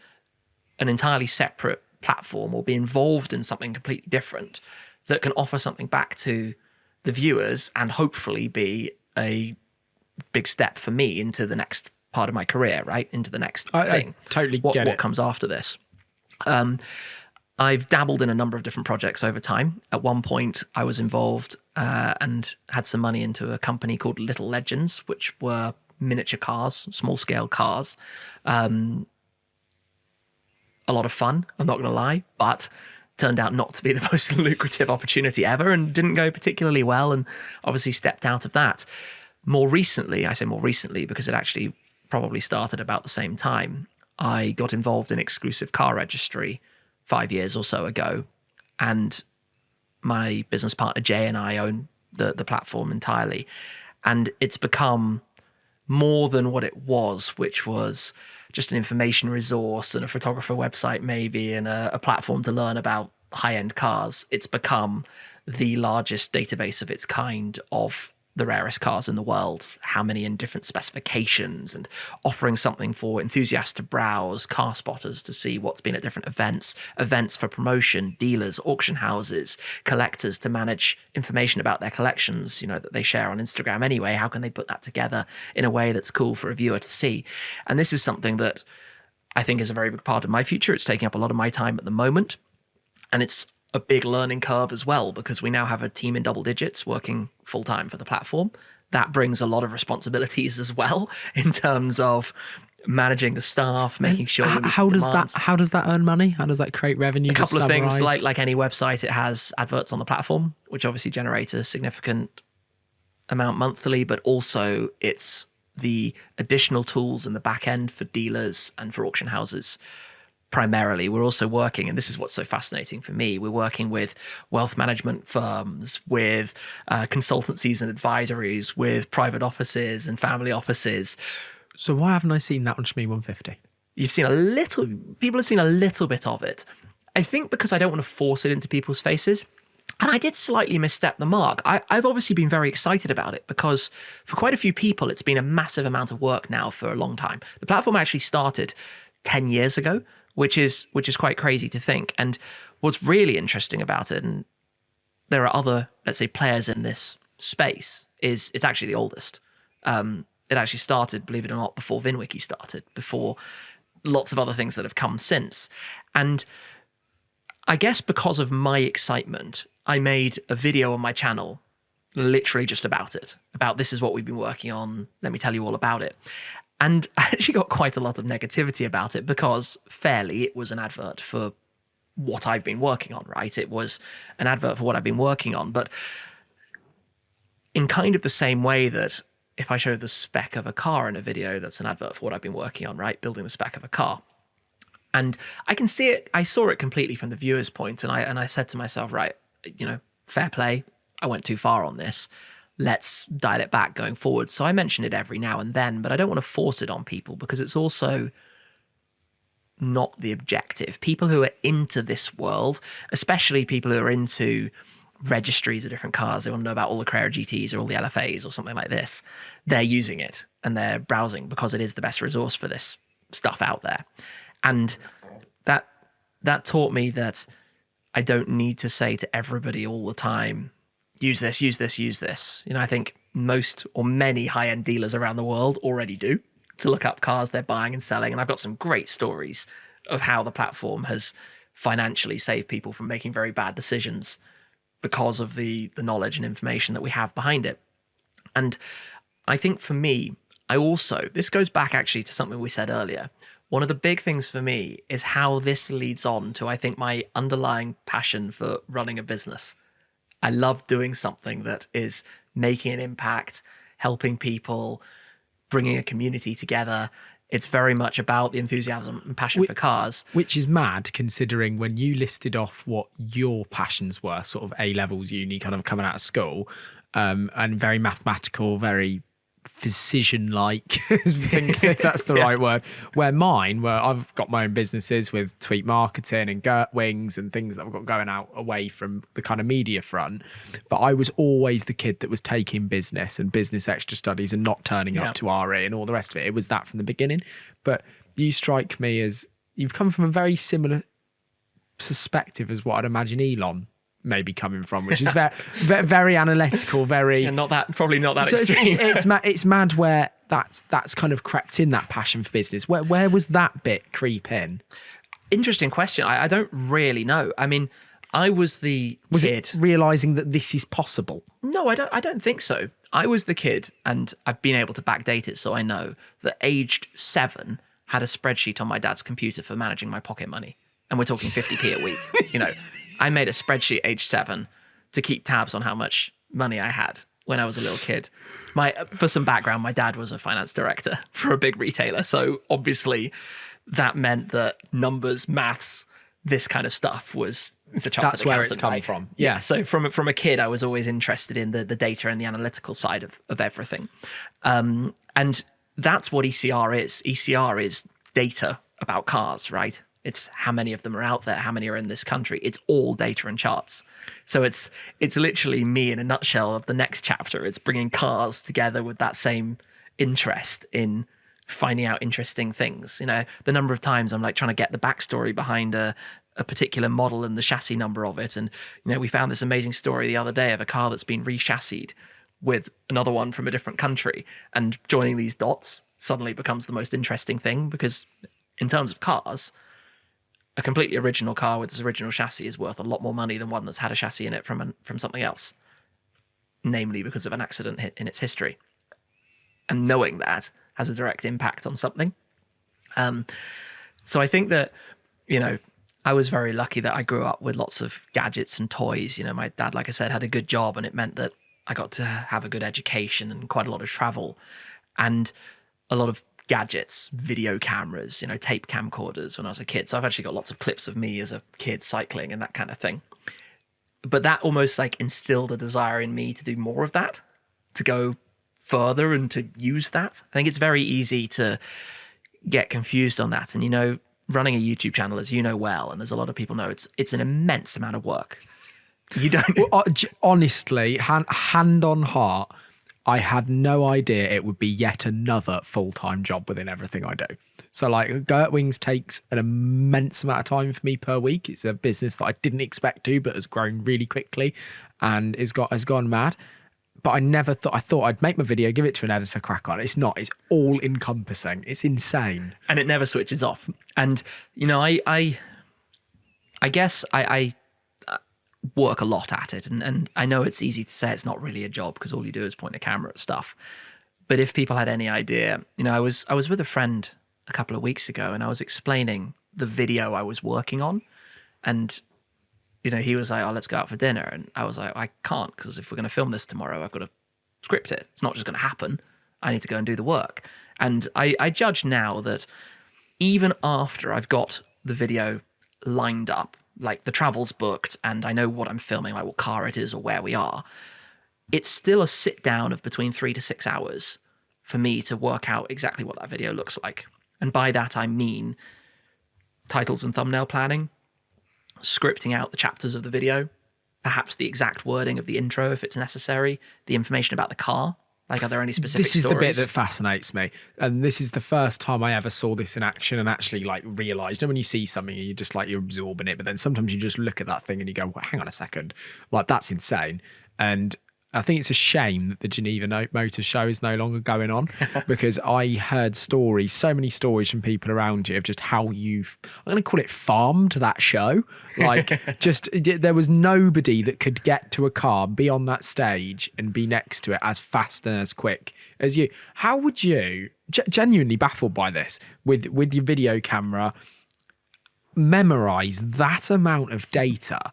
B: an entirely separate platform or be involved in something completely different that can offer something back to the viewers and hopefully be a big step for me into the next part of my career, right? Into the next thing.
C: I totally
B: get
C: it.
B: What comes after this. I've dabbled in a number of different projects over time. At one point, I was involved and had some money into a company called Little Legends, which were miniature cars, small-scale cars. A lot of fun, I'm not going to lie, but turned out not to be the most lucrative opportunity ever and didn't go particularly well, and obviously stepped out of that. More recently, I say more recently because it actually probably started about the same time, I got involved in exclusive car registry 5 years or so ago, and my business partner Jay and I own the platform entirely, and it's become more than what it was, which was just an information resource and a photographer website maybe and a platform to learn about high-end cars. It's become the largest database of its kind of the rarest cars in the world, how many in different specifications, and offering something for enthusiasts to browse, car spotters to see what's been at different events for promotion, dealers, auction houses, collectors to manage information about their collections, that they share on Instagram anyway. How can they put that together in a way that's cool for a viewer to see? And this is something that I think is a very big part of my future. It's taking up a lot of my time at the moment, and it's a big learning curve as well, because we now have a team in double digits working full-time for the platform. That brings a lot of responsibilities as well in terms of managing the staff, making sure
C: how does that earn money? How does that create revenue?
B: A couple of things, like any website, it has adverts on the platform, which obviously generate a significant amount monthly, but also it's the additional tools in the back end for dealers and for auction houses. Primarily, we're also working, and this is what's so fascinating for me, we're working with wealth management firms, with consultancies and advisories, with private offices and family offices.
C: So why haven't I seen that on Shmee150?
B: People have seen a little bit of it. I think because I don't want to force it into people's faces. And I did slightly misstep the mark. I've obviously been very excited about it because for quite a few people, it's been a massive amount of work now for a long time. The platform actually started 10 years ago, which is quite crazy to think. And what's really interesting about it, and there are other, let's say, players in this space, is it's actually the oldest. It actually started, believe it or not, before VinWiki started, before lots of other things that have come since. And I guess because of my excitement, I made a video on my channel literally just about it, about this is what we've been working on, let me tell you all about it. And I actually got quite a lot of negativity about it because, fairly, it was an advert for what I've been working on, right? It was an advert for what I've been working on. But in kind of the same way that if I show the spec of a car in a video, that's an advert for what I've been working on, right? Building the spec of a car. And I can see it, I saw it completely from the viewer's point, and I said to myself, right, fair play, I went too far on this. Let's dial it back going forward. So I mention it every now and then, but I don't want to force it on people because it's also not the objective. People who are into this world, especially people who are into registries of different cars, they want to know about all the Carrera GTs or all the LFAs or something like this, they're using it and they're browsing because it is the best resource for this stuff out there. And that that taught me that I don't need to say to everybody all the time, use this, use this, use this. I think most or many high-end dealers around the world already do, to look up cars they're buying and selling. And I've got some great stories of how the platform has financially saved people from making very bad decisions because of the knowledge and information that we have behind it. And I think for me, this goes back actually to something we said earlier. One of the big things for me is how this leads on to, I think, my underlying passion for running a business. I love doing something that is making an impact, helping people, bringing a community together. It's very much about the enthusiasm and passion for cars.
C: Which is mad, considering when you listed off what your passions were, sort of A-levels, uni, kind of coming out of school, and very mathematical, very physician-like, if that's the right word, where I've got my own businesses with Tweet Marketing and Gert Wings and things that I've got going out away from the kind of media front. But I was always the kid that was taking business and business extra studies and not turning up to RE and all the rest of it. It was that from the beginning. But you strike me as, you've come from a very similar perspective as what I'd imagine Elon maybe coming from, which is very analytical, very,
B: and probably not that extreme.
C: It's mad where that's kind of crept in, that passion for business. Where was that bit creep in?
B: Interesting question. I don't really know. I mean, I was the kid
C: it realizing that this is possible.
B: No, I don't think so. I was the kid, and I've been able to backdate it, so I know that aged 7 had a spreadsheet on my dad's computer for managing my pocket money, and we're talking 50p a week. I made a spreadsheet age 7 to keep tabs on how much money I had when I was a little kid. For some background, my dad was a finance director for a big retailer. So obviously that meant that numbers, maths, this kind of stuff was a chartered
C: That's where it's
B: accountant,
C: come
B: right?
C: from. Yeah.
B: So from a kid, I was always interested in the data and the analytical side of everything. And that's what ECR is. ECR is data about cars, right? It's how many of them are out there, how many are in this country. It's all data and charts. So it's literally me in a nutshell of the next chapter. It's bringing cars together with that same interest in finding out interesting things. The number of times I'm like trying to get the backstory behind a particular model and the chassis number of it. And, we found this amazing story the other day of a car that's been re-chassied with another one from a different country. And joining these dots suddenly becomes the most interesting thing, because in terms of cars, a completely original car with its original chassis is worth a lot more money than one that's had a chassis in it from something else, namely because of an accident in its history. And knowing that has a direct impact on something. So I think that, I was very lucky that I grew up with lots of gadgets and toys. My dad, like I said, had a good job, and it meant that I got to have a good education and quite a lot of travel and a lot of gadgets, video cameras, tape camcorders when I was a kid. So I've actually got lots of clips of me as a kid cycling and that kind of thing. But that almost like instilled a desire in me to do more of that, to go further and to use that. I think it's very easy to get confused on that. And, running a YouTube channel, as you know well, and as a lot of people know, it's an immense amount of work. You don't...
C: Well, honestly, hand on heart, I had no idea it would be yet another full-time job within everything I do. So like Gert Wings takes an immense amount of time for me per week. It's a business that I didn't expect to, but has grown really quickly and has gone mad. But I thought I'd make my video, give it to an editor, crack on. It's not. It's all encompassing. It's insane.
B: And it never switches off. And, I guess I work a lot at it. And I know it's easy to say it's not really a job because all you do is point a camera at stuff. But if people had any idea, I was with a friend a couple of weeks ago and I was explaining the video I was working on. And he was like, oh, let's go out for dinner. And I was like, I can't, because if we're going to film this tomorrow, I've got to script it. It's not just going to happen. I need to go and do the work. And I judge now that even after I've got the video lined up, like the travel's booked and I know what I'm filming, like what car it is or where we are, it's still a sit down of between 3 to 6 hours for me to work out exactly what that video looks like. And by that, I mean titles and thumbnail planning, scripting out the chapters of the video, perhaps the exact wording of the intro if it's necessary, the information about the car, Like, are there any specific
C: This is
B: stories?
C: the bit that fascinates me. And this is the first time I ever saw this in action and actually like realized, you know, when you see something, you're just like, you're absorbing it. But then sometimes you just look at that thing and you go, well, hang on a second. Like, that's insane. And I think it's a shame that the Geneva Motor Show is no longer going on because I heard stories, so many stories from people around you of just how you've, I'm going to call it farmed that show. Like, just there was nobody that could get to a car, be on that stage and be next to it as fast and as quick as you. How would you, genuinely baffled by this, with your video camera, memorize that amount of data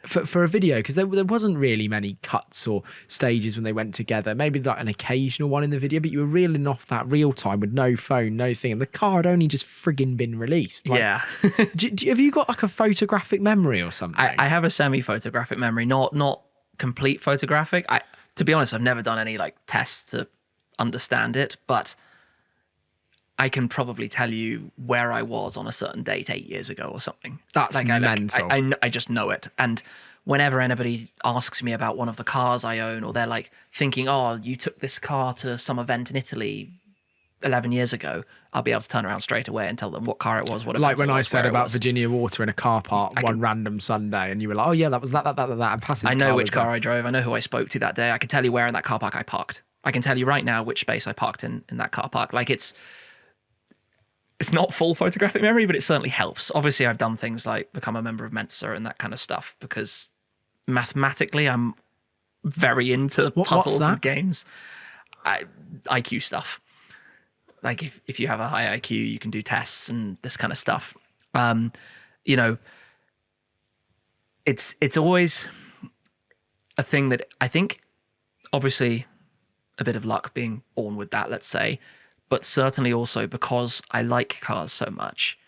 C: for a video? Because there wasn't really many cuts or stages when they went together, maybe like an occasional one in the video, but you were reeling off that real time with no phone, no thing, and the car had only just frigging been released. Like,
B: yeah.
C: have you got like a photographic memory or something?
B: I have a semi-photographic memory, not complete photographic. To be honest, I've never done any like tests to understand it, but I can probably tell you where I was on a certain date 8 years ago or something.
C: That's
B: like,
C: mental.
B: I just know it. And whenever anybody asks me about one of the cars I own, or they're like thinking, oh, you took this car to some event in Italy 11 years ago, I'll be able to turn around straight away and tell them what car it was, what event
C: like when
B: it was,
C: I said
B: where it
C: about
B: was.
C: Virginia Water in a car park random Sunday, and you were like, oh yeah, that was that. I'm passing.
B: I know which car I drove. I know who I spoke to that day. I can tell you where in that car park I parked. I can tell you right now which space I parked in that car park. Like, it's not full photographic memory, but it certainly helps. Obviously, I've done things like become a member of Mensa and that kind of stuff because mathematically I'm very into puzzles and games. IQ stuff. Like, if you have a high IQ, you can do tests and this kind of stuff. You know, it's always a thing that I think, obviously, a bit of luck being born with that, let's say, but certainly also because I like cars so much,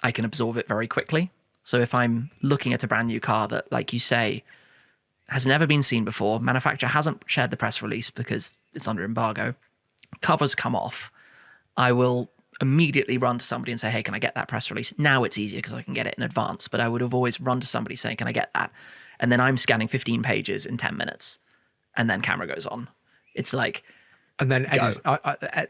B: I can absorb it very quickly. So if I'm looking at a brand new car that, like you say, has never been seen before, manufacturer hasn't shared the press release because it's under embargo, covers come off, I will immediately run to somebody and say, hey, can I get that press release? Now it's easier because I can get it in advance, but I would have always run to somebody saying, can I get that? And then I'm scanning 15 pages in 10 minutes and then camera goes on. It's like...
C: And then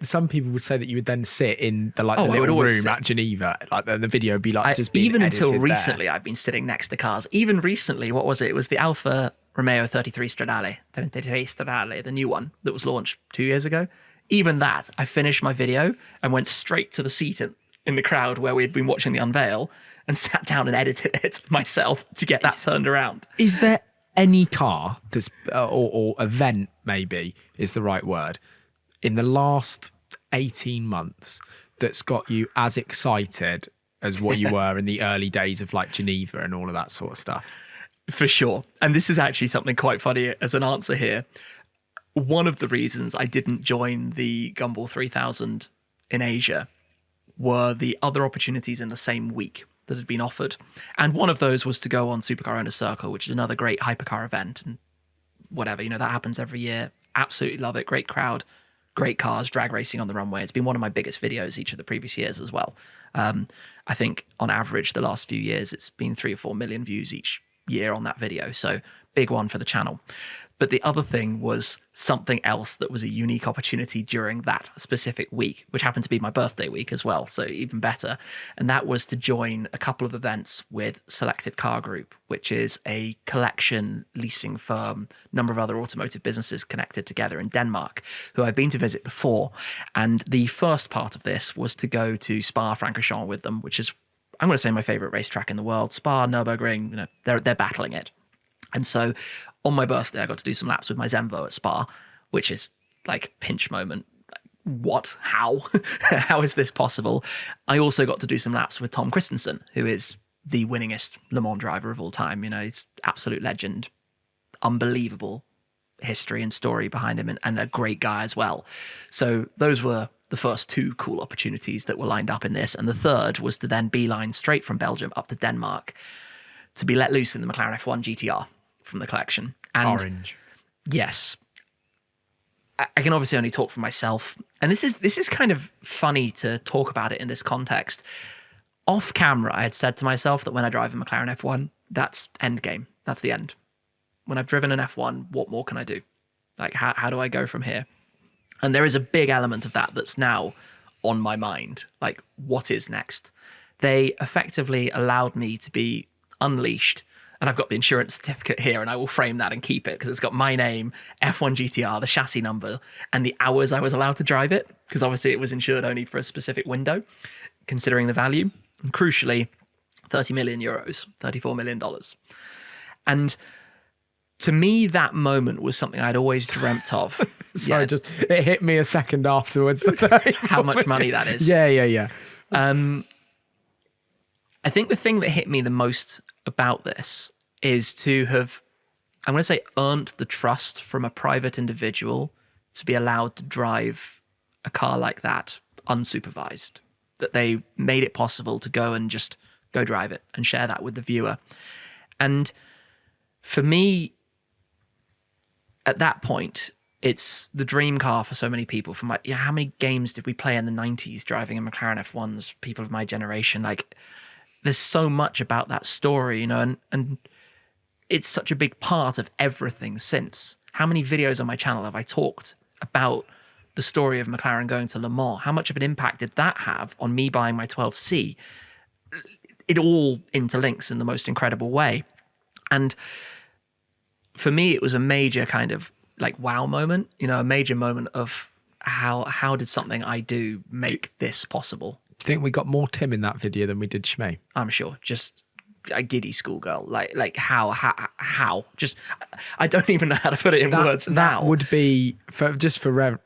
C: some people would say that you would then sit in the little room at Geneva, like the video would be like just being
B: even until
C: edited
B: recently,
C: there.
B: I've been sitting next to cars. Even recently, what was it? It was the Alfa Romeo 33 Stradale, the new one that was launched 2 years ago. Even that, I finished my video and went straight to the seat in the crowd where we had been watching the unveil and sat down and edited it myself to get that turned around.
C: Is there any car that's or event maybe is the right word in the last 18 months that's got you as excited as what you were in the early days of like Geneva and all of that sort of stuff?
B: For sure. And this is actually something quite funny as an answer here. One of the reasons I didn't join the Gumball 3000 in Asia were the other opportunities in the same week that had been offered. And one of those was to go on Supercar Owner Circle, which is another great hypercar event and whatever, that happens every year. Absolutely love it. Great crowd, great cars, drag racing on the runway. It's been one of my biggest videos each of the previous years as well. I think on average, the last few years, it's been 3 or 4 million views each year on that video. So big one for the channel. But the other thing was something else that was a unique opportunity during that specific week, which happened to be my birthday week as well, so even better. And that was to join a couple of events with Selected Car Group, which is a collection leasing firm, number of other automotive businesses connected together in Denmark, who I've been to visit before. And the first part of this was to go to Spa-Francorchamps with them, which is, I'm going to say, my favorite racetrack in the world. Spa, Nürburgring, they're battling it. And so on my birthday, I got to do some laps with my Zenvo at Spa, which is like pinch moment. What? How? How is this possible? I also got to do some laps with Tom Christensen, who is the winningest Le Mans driver of all time. He's absolute legend, unbelievable history and story behind him, and a great guy as well. So those were the first 2 cool opportunities that were lined up in this. And the third was to then beeline straight from Belgium up to Denmark to be let loose in the McLaren F1 GTR from the collection. And
C: Orange.
B: Yes. I can obviously only talk for myself. And this is kind of funny to talk about it in this context. Off camera, I had said to myself that when I drive a McLaren F1, that's end game. That's the end. When I've driven an F1, what more can I do? Like, how do I go from here? And there is a big element of that that's now on my mind. Like, what is next? They effectively allowed me to be unleashed. And I've got the insurance certificate here, and I will frame that and keep it because it's got my name, F1 GTR, the chassis number, and the hours I was allowed to drive it, because obviously it was insured only for a specific window, considering the value. And crucially, 30 million euros, $34 million. And to me, that moment was something I'd always dreamt of.
C: Sorry, it hit me a second afterwards.
B: How much money that is.
C: Yeah.
B: I think the thing that hit me the most about this is to have, I'm going to say, earned the trust from a private individual to be allowed to drive a car like that unsupervised. That they made it possible to go and just go drive it and share that with the viewer. And for me, at that point, it's the dream car for so many people. From like, how many games did we play in the 90s driving a McLaren F1s, people of my generation? Like, there's so much about that story, and it's such a big part of everything since. How many videos on my channel have I talked about the story of McLaren going to Le Mans? How much of an impact did that have on me buying my 12C? It all interlinks in the most incredible way. And for me, it was a major kind of like wow moment, a major moment of how did something I do make this possible?
C: Do you think we got more Tim in that video than we did Shmee?
B: I'm sure. Just a giddy schoolgirl. Like how? Just, I don't even know how to put it in words now.
C: That would be, for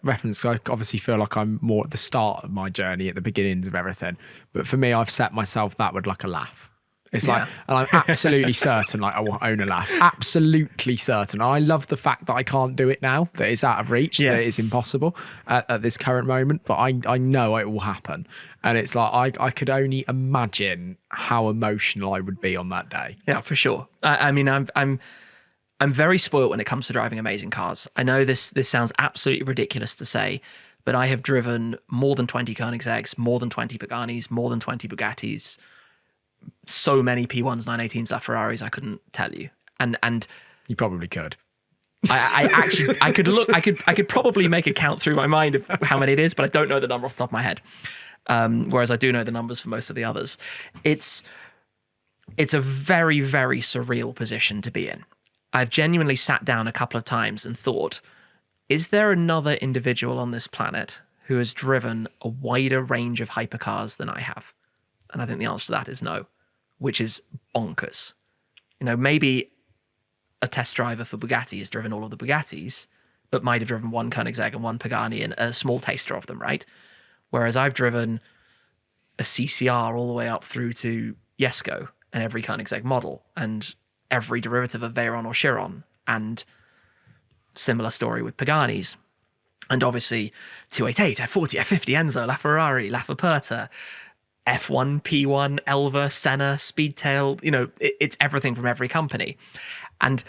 C: reference, I obviously feel like I'm more at the start of my journey, at the beginnings of everything. But for me, I've set myself that would like a laugh. It's like, and I'm absolutely certain, like I will own a laugh. Absolutely certain. I love the fact that I can't do it now, that it's out of reach, that it's impossible at this current moment, but I know it will happen. And it's like, I could only imagine how emotional I would be on that day.
B: Yeah, for sure. I mean, I'm very spoiled when it comes to driving amazing cars. I know this sounds absolutely ridiculous to say, but I have driven more than 20 Koenigsegg's, more than 20 Paganis, more than 20 Bugattis, so many P1s, 918s, Ferraris, I couldn't tell you. And
C: you probably could.
B: I could probably make a count through my mind of how many it is, but I don't know the number off the top of my head. Whereas I do know the numbers for most of the others. It's a very, very surreal position to be in. I've genuinely sat down a couple of times and thought, is there another individual on this planet who has driven a wider range of hypercars than I have? And I think the answer to that is no, which is bonkers. Maybe a test driver for Bugatti has driven all of the Bugattis, but might have driven one Koenigsegg and one Pagani and a small taster of them, right? Whereas I've driven a CCR all the way up through to Jesko and every Koenigsegg model and every derivative of Veyron or Chiron, and similar story with Paganis. And obviously 288, F40, F50, Enzo, LaFerrari, LaFerperta, F1, P1, Elva, Senna, Speedtail, it's everything from every company. And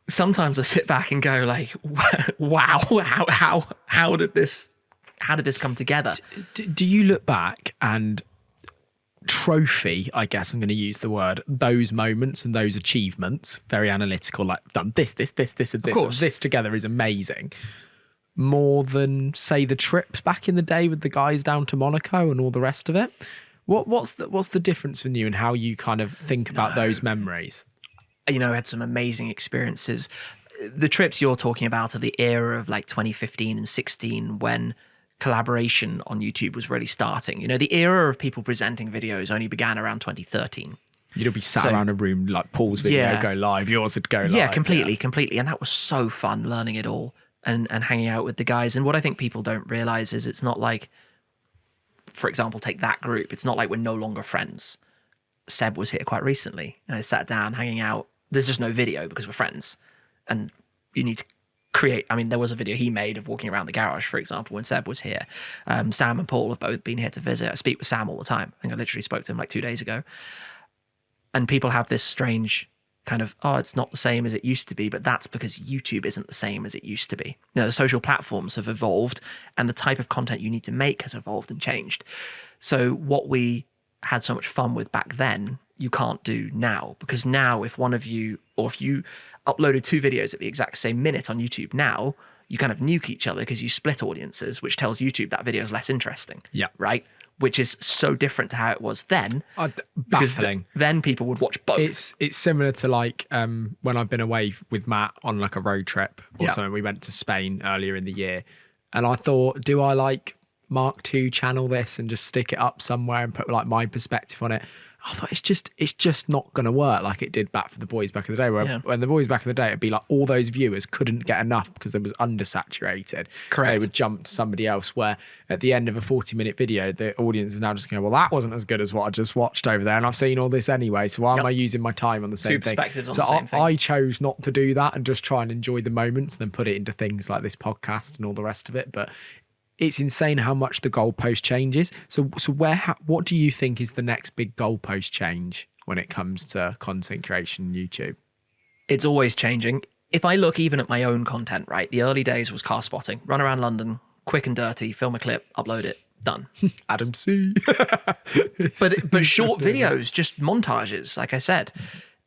B: sometimes I sit back and go like, wow, how did this come together?
C: Do you look back and trophy, I guess I'm going to use the word, those moments and those achievements, very analytical, like done this, and this, of course. This together is amazing, more than say the trips back in the day with the guys down to Monaco and all the rest of it? What's the difference for you and how you kind of think about those memories?
B: I had some amazing experiences. The trips you're talking about are the era of like 2015 and 16 when collaboration on YouTube was really starting. The era of people presenting videos only began around 2013.
C: You'd be sat around a room like Paul's video go live, yours would go live.
B: Yeah, completely. And that was so fun learning it all and hanging out with the guys. And what I think people don't realize is it's not like, for example, take that group. It's not like we're no longer friends. Seb was here quite recently. And I sat down hanging out. There's just no video because we're friends. And you need to create. I mean, there was a video he made of walking around the garage, for example, when Seb was here. Sam and Paul have both been here to visit. I speak with Sam all the time. I think I literally spoke to him like 2 days ago. And people have this strange kind of, it's not the same as it used to be, but that's because YouTube isn't the same as it used to be. The social platforms have evolved and the type of content you need to make has evolved and changed. So what we had so much fun with back then, you can't do now, because now if one of you, or if you uploaded 2 videos at the exact same minute on YouTube now, you kind of nuke each other because you split audiences, which tells YouTube that video is less interesting.
C: Yeah.
B: Right? Which is so different to how it was then. Because
C: Baffling.
B: then people would watch both.
C: It's similar to like when I've been away with Matt on like a road trip or something. We went to Spain earlier in the year, and I thought, do I like Mark II channel this and just stick it up somewhere and put like my perspective on it? I thought it's just not going to work like it did back for the boys back in the day. Where when the boys back in the day, it'd be like all those viewers couldn't get enough because it was undersaturated.
B: Correct.
C: So they would jump to somebody else. Where at the end of a 40-minute video, the audience is now just going, well, that wasn't as good as what I just watched over there, and I've seen all this anyway. So why am I using my time on the same thing?
B: Perspectives on
C: So
B: the same thing.
C: I chose not to do that and just try and enjoy the moments, and then put it into things like this podcast and all the rest of it. But it's insane how much the goalpost changes. So what do you think is the next big goalpost change when it comes to content creation on YouTube?
B: It's always changing. If I look even at my own content, right, the early days was car spotting, run around London, quick and dirty, film a clip, upload it, done.
C: Adam C.
B: but short videos, just montages, like I said.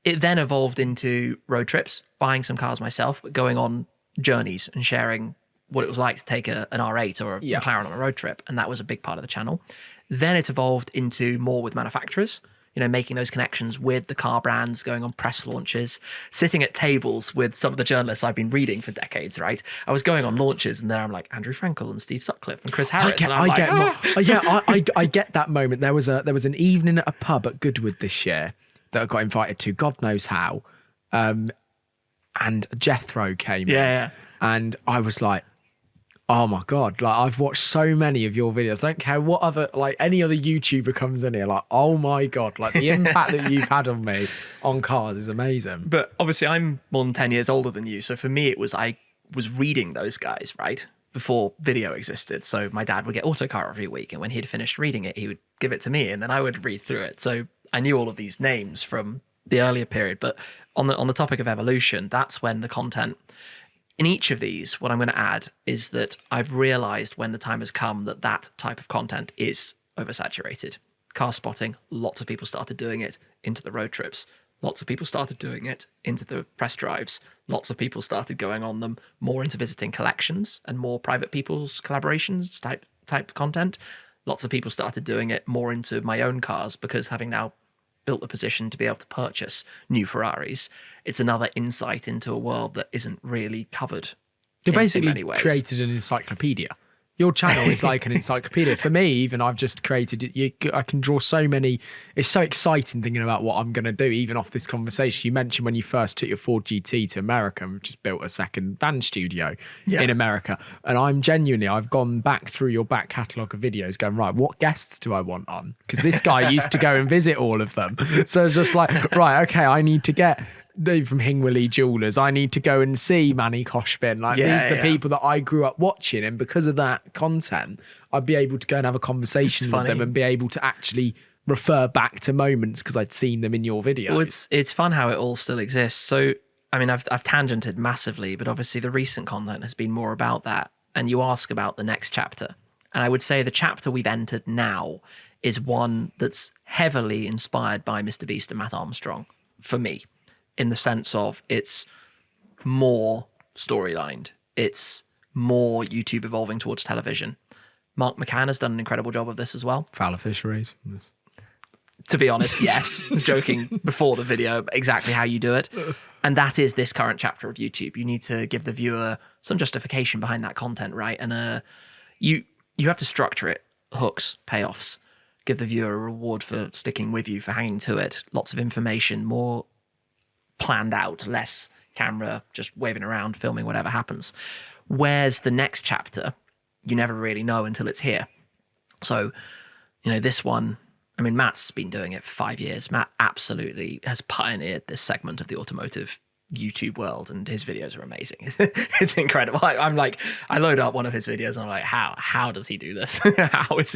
B: It then evolved into road trips, buying some cars myself, but going on journeys and sharing what it was like to take an R8 or a McLaren on a road trip. And that was a big part of the channel. Then it evolved into more with manufacturers, making those connections with the car brands, going on press launches, sitting at tables with some of the journalists I've been reading for decades, right? I was going on launches and there I'm like Andrew Frankel and Steve Sutcliffe and Chris Harris.
C: I get that moment. There was an evening at a pub at Goodwood this year that I got invited to, God knows how. And Jethro came in. And I was like, oh my God, like I've watched so many of your videos. I don't care what other, like any other YouTuber comes in here, like, oh my God, like the impact that you've had on me on cars is amazing.
B: But obviously I'm more than 10 years older than you. So for me, I was reading those guys, right? Before video existed. So my dad would get Autocar every week. And when he'd finished reading it, he would give it to me and then I would read through it. So I knew all of these names from the earlier period. But on the topic of evolution, that's when the content in each of these, what I'm going to add is that I've realized when the time has come that type of content is oversaturated. Car spotting, lots of people started doing it into the road trips. Lots of people started doing it into the press drives. Lots of people started going on them more into visiting collections and more private people's collaborations type content. Lots of people started doing it more into my own cars because having now built the position to be able to purchase new Ferraris, it's another insight into a world that isn't really covered.
C: You
B: in
C: basically
B: many ways.
C: created an encyclopedia. Your channel is like an encyclopedia. For me, even I've just created it. I can draw so many. It's so exciting thinking about what I'm going to do, even off this conversation. You mentioned when you first took your Ford GT to America and we've just built a second van studio in America. And I've gone back through your back catalogue of videos going, right, what guests do I want on? Because this guy used to go and visit all of them. So it's just like, right, okay, I need to get Dave from Hingwilly Jewelers. I need to go and see Manny Koshbin. Like these are the people that I grew up watching, and because of that content, I'd be able to go and have a conversation with them and be able to actually refer back to moments because I'd seen them in your videos.
B: Well, it's fun how it all still exists. So I mean, I've tangented massively, but obviously the recent content has been more about that. And you ask about the next chapter, and I would say the chapter we've entered now is one that's heavily inspired by Mr. Beast and Matt Armstrong for me. In the sense of it's more storylined. It's more YouTube evolving towards television. Mark McCann has done an incredible job of this as well.
C: Fowler Fisheries.
B: To be honest, yes. I was joking before the video exactly how you do it. And that is this current chapter of YouTube. You need to give the viewer some justification behind that content, right? And you have to structure it. Hooks, payoffs. Give the viewer a reward for sticking with you, for hanging to it. Lots of information, more planned out, less camera just waving around, filming whatever happens. Where's the next chapter? You never really know until it's here. So, this one, I mean, Matt's been doing it for 5 years. Matt absolutely has pioneered this segment of the automotive YouTube world, and his videos are amazing. It's incredible. I load up one of his videos and I'm like, how does he do this? how has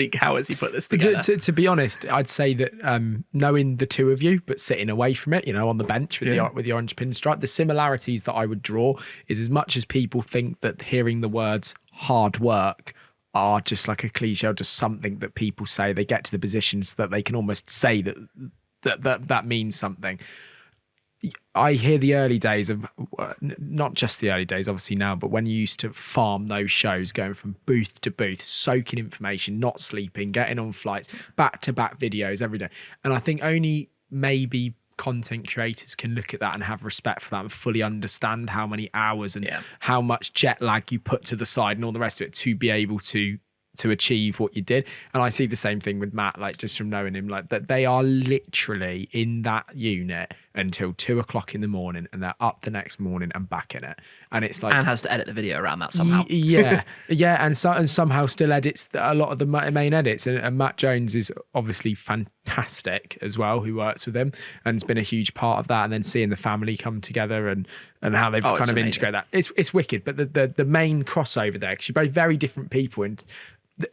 B: he put this together?
C: To be honest, I'd say that knowing the two of you, but sitting away from it, on the bench with the orange pinstripe, the similarities that I would draw is as much as people think that hearing the words hard work are just like a cliche or just something that people say, they get to the positions that they can almost say that means something. I hear the early days of, not just the early days, obviously now, but when you used to farm those shows, going from booth to booth, soaking information, not sleeping, getting on flights, back-to-back videos every day. And I think only maybe content creators can look at that and have respect for that and fully understand how many hours and how much jet lag you put to the side and all the rest of it to be able to achieve what you did. And I see the same thing with Matt, like just from knowing him, like that they are literally in that unit until 2 o'clock in the morning, and they're up the next morning and back in it. And it's like,
B: and has to edit the video around that somehow.
C: Yeah, and somehow still edits a lot of the main edits. And Matt Jones is obviously fantastic as well, who works with him, and it's been a huge part of that. And then seeing the family come together and how they've kind of integrated that, it's wicked. But the main crossover there, because you're both very different people, and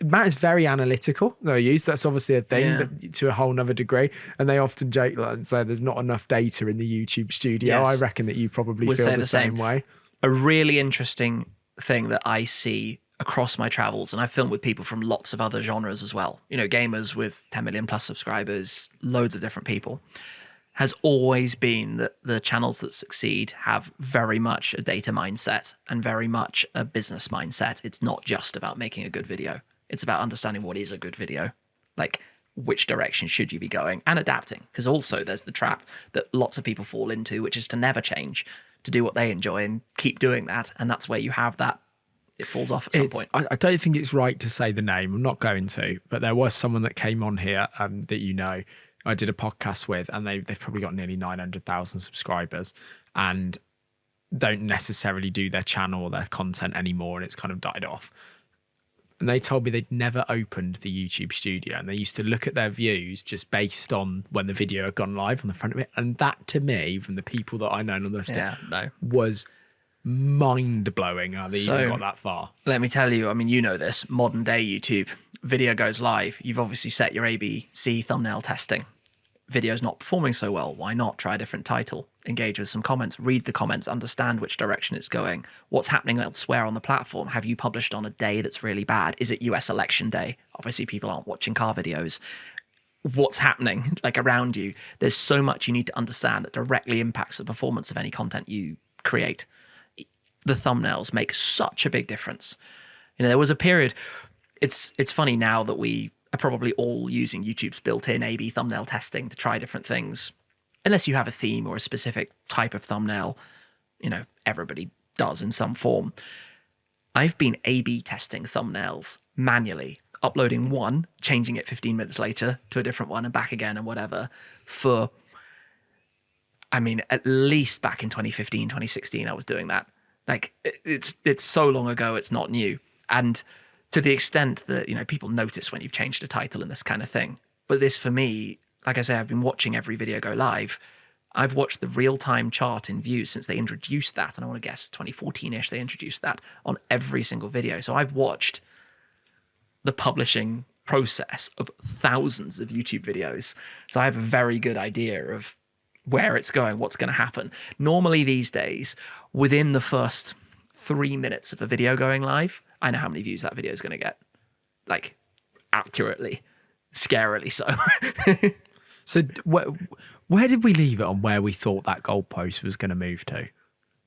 C: Matt is very analytical. That's obviously a thing, but to a whole nother degree. And they often joke and say there's not enough data in the YouTube studio. Yes. I reckon that you probably feel the same way.
B: A really interesting thing that I see across my travels, and I've filmed with people from lots of other genres as well, gamers with 10 million plus subscribers, loads of different people, has always been that the channels that succeed have very much a data mindset and very much a business mindset. It's not just about making a good video. It's about understanding what is a good video, like which direction should you be going, and adapting. Because also there's the trap that lots of people fall into, which is to never change, to do what they enjoy and keep doing that. And that's where you have that, it falls off at some point.
C: I don't think it's right to say the name. I'm not going to, but there was someone that came on here that I did a podcast with, and they've probably got nearly 900,000 subscribers and don't necessarily do their channel or their content anymore, and it's kind of died off. And they told me they'd never opened the YouTube studio, and they used to look at their views just based on when the video had gone live on the front of it. And that, to me, from the people that I know on the was mind-blowing how they even got that far.
B: Let me tell you, this, modern day YouTube, video goes live. You've obviously set your ABC thumbnail testing. Video's not performing so well. Why not try a different title? Engage with some comments, read the comments, understand which direction it's going. What's happening elsewhere on the platform? Have you published on a day that's really bad? Is it US election day? Obviously, people aren't watching car videos. What's happening around you? There's so much you need to understand that directly impacts the performance of any content you create. The thumbnails make such a big difference. There was a period, it's funny now that we are probably all using YouTube's built-in A/B thumbnail testing to try different things. Unless you have a theme or a specific type of thumbnail, everybody does in some form. I've been A/B testing thumbnails manually, uploading one, changing it 15 minutes later to a different one and back again and whatever for, at least back in 2015, 2016, I was doing that. It's so long ago, it's not new. And to the extent that, people notice when you've changed a title and this kind of thing. But this, for me, like I say, I've been watching every video go live. I've watched the real-time chart in views since they introduced that. And I want to guess 2014-ish, they introduced that on every single video. So I've watched the publishing process of thousands of YouTube videos. So I have a very good idea of where it's going, what's going to happen. Normally these days, within the first 3 minutes of a video going live, I know how many views that video is going to get. Accurately, scarily so.
C: So where did we leave it on where we thought that goalpost was going to move to?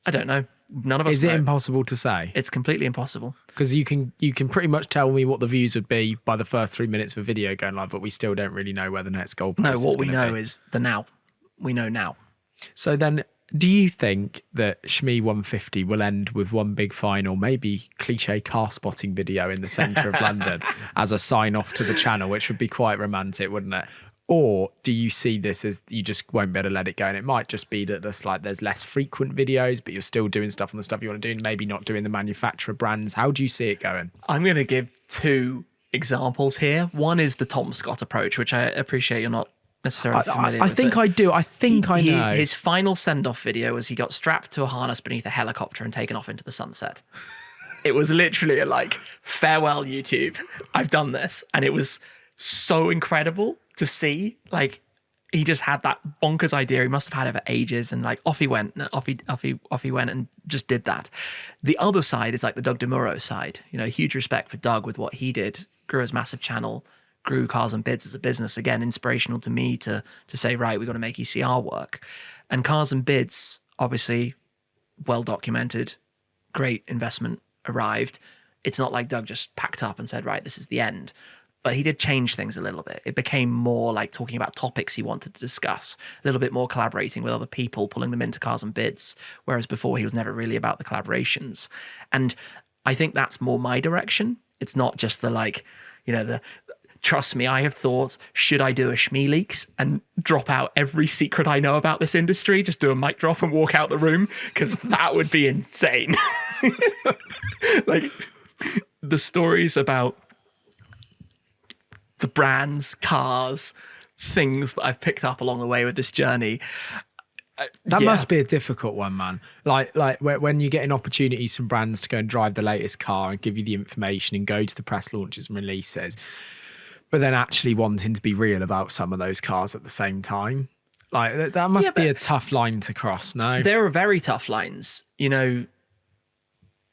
B: I don't know. None of us know.
C: Is it impossible to say?
B: It's completely impossible.
C: Because you can pretty much tell me what the views would be by the first 3 minutes of a video going live, but we still don't really know where the next goalpost is.
B: No, what we know is the now. We know now.
C: So then, do you think that Shmee150 will end with one big final, maybe cliche car spotting video in the centre of London as a sign off to the channel, which would be quite romantic, wouldn't it? Or do you see this as you just won't be able to let it go? And it might just be that there's less frequent videos, but you're still doing stuff on the stuff you want to do, maybe not doing the manufacturer brands. How do you see it going?
B: I'm going to give two examples here. One is the Tom Scott approach, which I appreciate you're not necessarily familiar with.
C: I think I do. I think I know.
B: His final send-off video was he got strapped to a harness beneath a helicopter and taken off into the sunset. It was literally farewell YouTube. I've done this. And it was so incredible to see. He just had that bonkers idea. He must have had it for ages, and off he went. Off he went and just did that. The other side is the Doug DeMuro side. Huge respect for Doug with what he did. Grew his massive channel, grew Cars and Bids as a business. Again, inspirational to me to say, right, we've got to make ECR work. And Cars and Bids, obviously, well documented, great investment arrived. It's not like Doug just packed up and said, right, this is the end. But he did change things a little bit. It became more like talking about topics he wanted to discuss, a little bit more collaborating with other people, pulling them into Cars and Bids, whereas before he was never really about the collaborations. And I think that's more my direction. It's not just the like, the trust me, I have thought, should I do a Shmee Leaks and drop out every secret I know about this industry, just do a mic drop and walk out the room? Because that would be insane. Like the stories about the brands, cars, things that I've picked up along the way with this journey.
C: That must be a difficult one, man. Like when you're getting opportunities from brands to go and drive the latest car and give you the information and go to the press launches and releases, but then actually wanting to be real about some of those cars at the same time. Like that must be a tough line to cross, no?
B: There are very tough lines.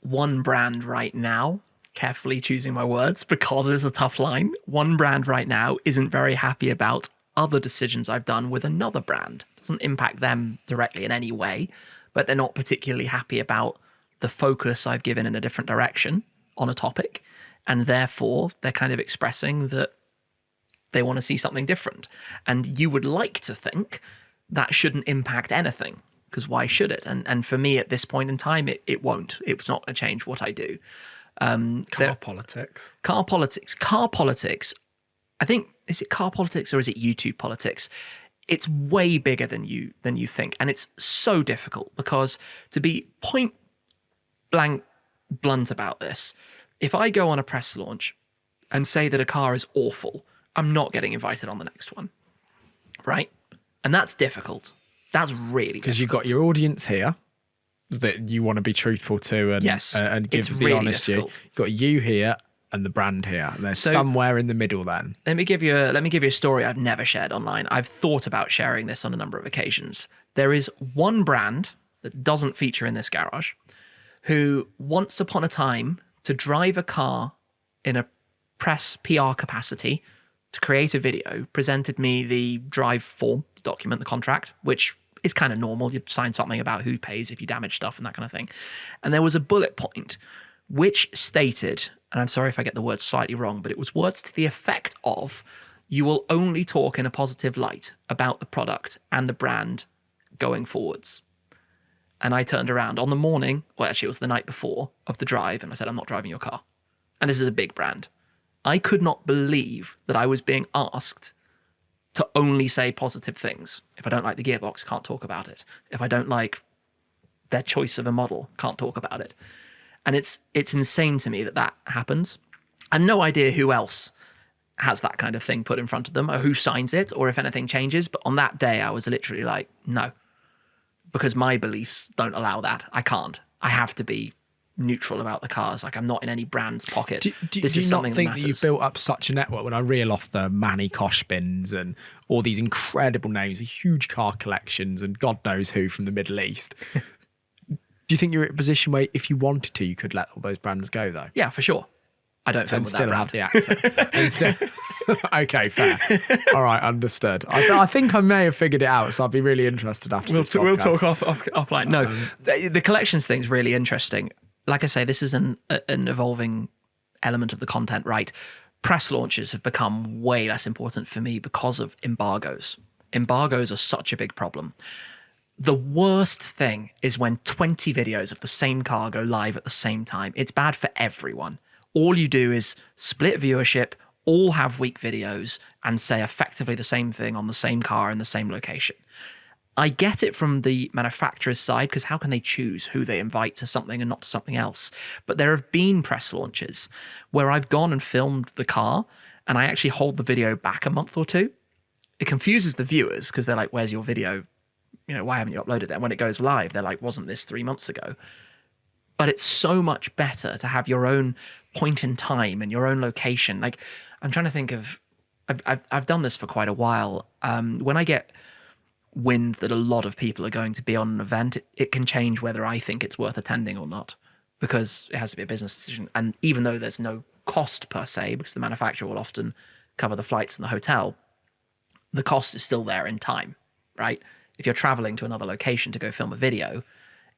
B: One brand right now, carefully choosing my words because it's a tough line, one brand right now isn't very happy about other decisions I've done with another brand. Doesn't impact them directly in any way, but they're not particularly happy about the focus I've given in a different direction on a topic. And therefore, they're kind of expressing that they want to see something different. And you would like to think that shouldn't impact anything, because why should it? And for me, at this point in time, it won't. It's not going to change what I do.
C: Car politics.
B: Car politics. I think, is it car politics or is it YouTube politics? It's way bigger than you think. And it's so difficult because, to be point blank blunt about this, if I go on a press launch and say that a car is awful, I'm not getting invited on the next one, right? And that's difficult. That's really difficult.
C: Because you've got your audience here that you want to be truthful to and,
B: yes,
C: and give
B: it's
C: the
B: really
C: honest
B: difficult.
C: you. You've got you here and the brand here. And there's somewhere in the middle then.
B: Let me give you a story I've never shared online. I've thought about sharing this on a number of occasions. There is one brand that doesn't feature in this garage who once upon a time, to drive a car in a press PR capacity, to create a video, presented me the drive form document, the contract, which is kind of normal. You'd sign something about who pays if you damage stuff and that kind of thing. And there was a bullet point which stated, and I'm sorry if I get the words slightly wrong, but it was words to the effect of, you will only talk in a positive light about the product and the brand going forwards. And I turned around on the morning, well, actually it was the night before of the drive, and I said, I'm not driving your car. And this is a big brand. I could not believe that I was being asked to only say positive things. If I don't like the gearbox, can't talk about it. If I don't like their choice of a model, can't talk about it. And it's insane to me that happens. I have no idea who else has that kind of thing put in front of them, or who signs it, or if anything changes. But on that day, I was literally like, no, because my beliefs don't allow that. I can't. I have to be neutral about the cars. Like, I'm not in any brand's pocket.
C: Do you not think that you've built up such a network? When I reel off the Manny Koshbins and all these incredible names, huge car collections, and God knows who from the Middle East. Do you think you're at a position where, if you wanted to, you could let all those brands go, though?
B: Yeah, for sure. I don't film with
C: still
B: that brand.
C: have the accent. And still, okay, fair. All right, understood. I think I may have figured it out, so I'll be really interested after this podcast.
B: We'll talk offline. No, the collections thing's really interesting. Like I say, this is an evolving element of the content, right? Press launches have become way less important for me because of embargoes. Embargoes are such a big problem. The worst thing is when 20 videos of the same car go live at the same time. It's bad for everyone. All you do is split viewership, all have weak videos, and say effectively the same thing on the same car in the same location. I get it from the manufacturer's side, because how can they choose who they invite to something and not to something else? But there have been press launches where I've gone and filmed the car and I actually hold the video back a month or two. It confuses the viewers because they're like, where's your video? Why haven't you uploaded it? And when it goes live, they're like, wasn't this 3 months ago? But it's so much better to have your own point in time and your own location. Like, I'm trying to think of, I've done this for quite a while. When I get wind that a lot of people are going to be on an event, it can change whether I think it's worth attending or not, because it has to be a business decision. And even though there's no cost per se, because the manufacturer will often cover the flights and the hotel, the cost is still there in time, right? if you're traveling to another location to go film a video,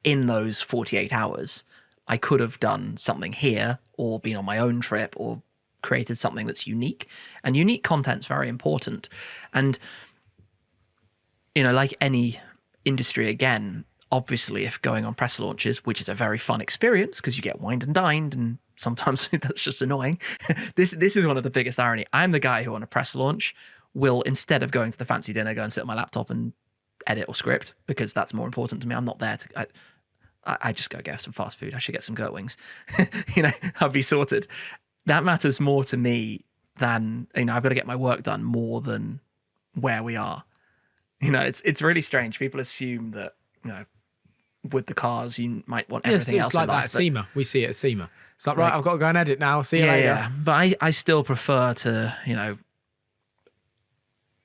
B: in those 48 hours, I could have done something here or been on my own trip or created something that's unique. And unique content's very important. And, you know, like any industry, again, obviously, if going on press launches, which is a very fun experience because you get wined and dined, and sometimes that's just annoying. This is one of the biggest irony. I'm the guy who, on a press launch, will, instead of going to the fancy dinner, go and sit on my laptop and edit or script, because that's more important to me. I'm not there to. I just go get some fast food. I should get some goat wings. You know, I'll be sorted. That matters more to me than, you know, I've got to get my work done more than where we are. You know, it's really strange. People assume that, you know, with the cars, you might want everything else
C: it's like
B: in
C: that
B: life.
C: at SEMA. We see it at SEMA. It's like, right, I've got to go and edit now. See you later.
B: Yeah, but I still prefer to, you know,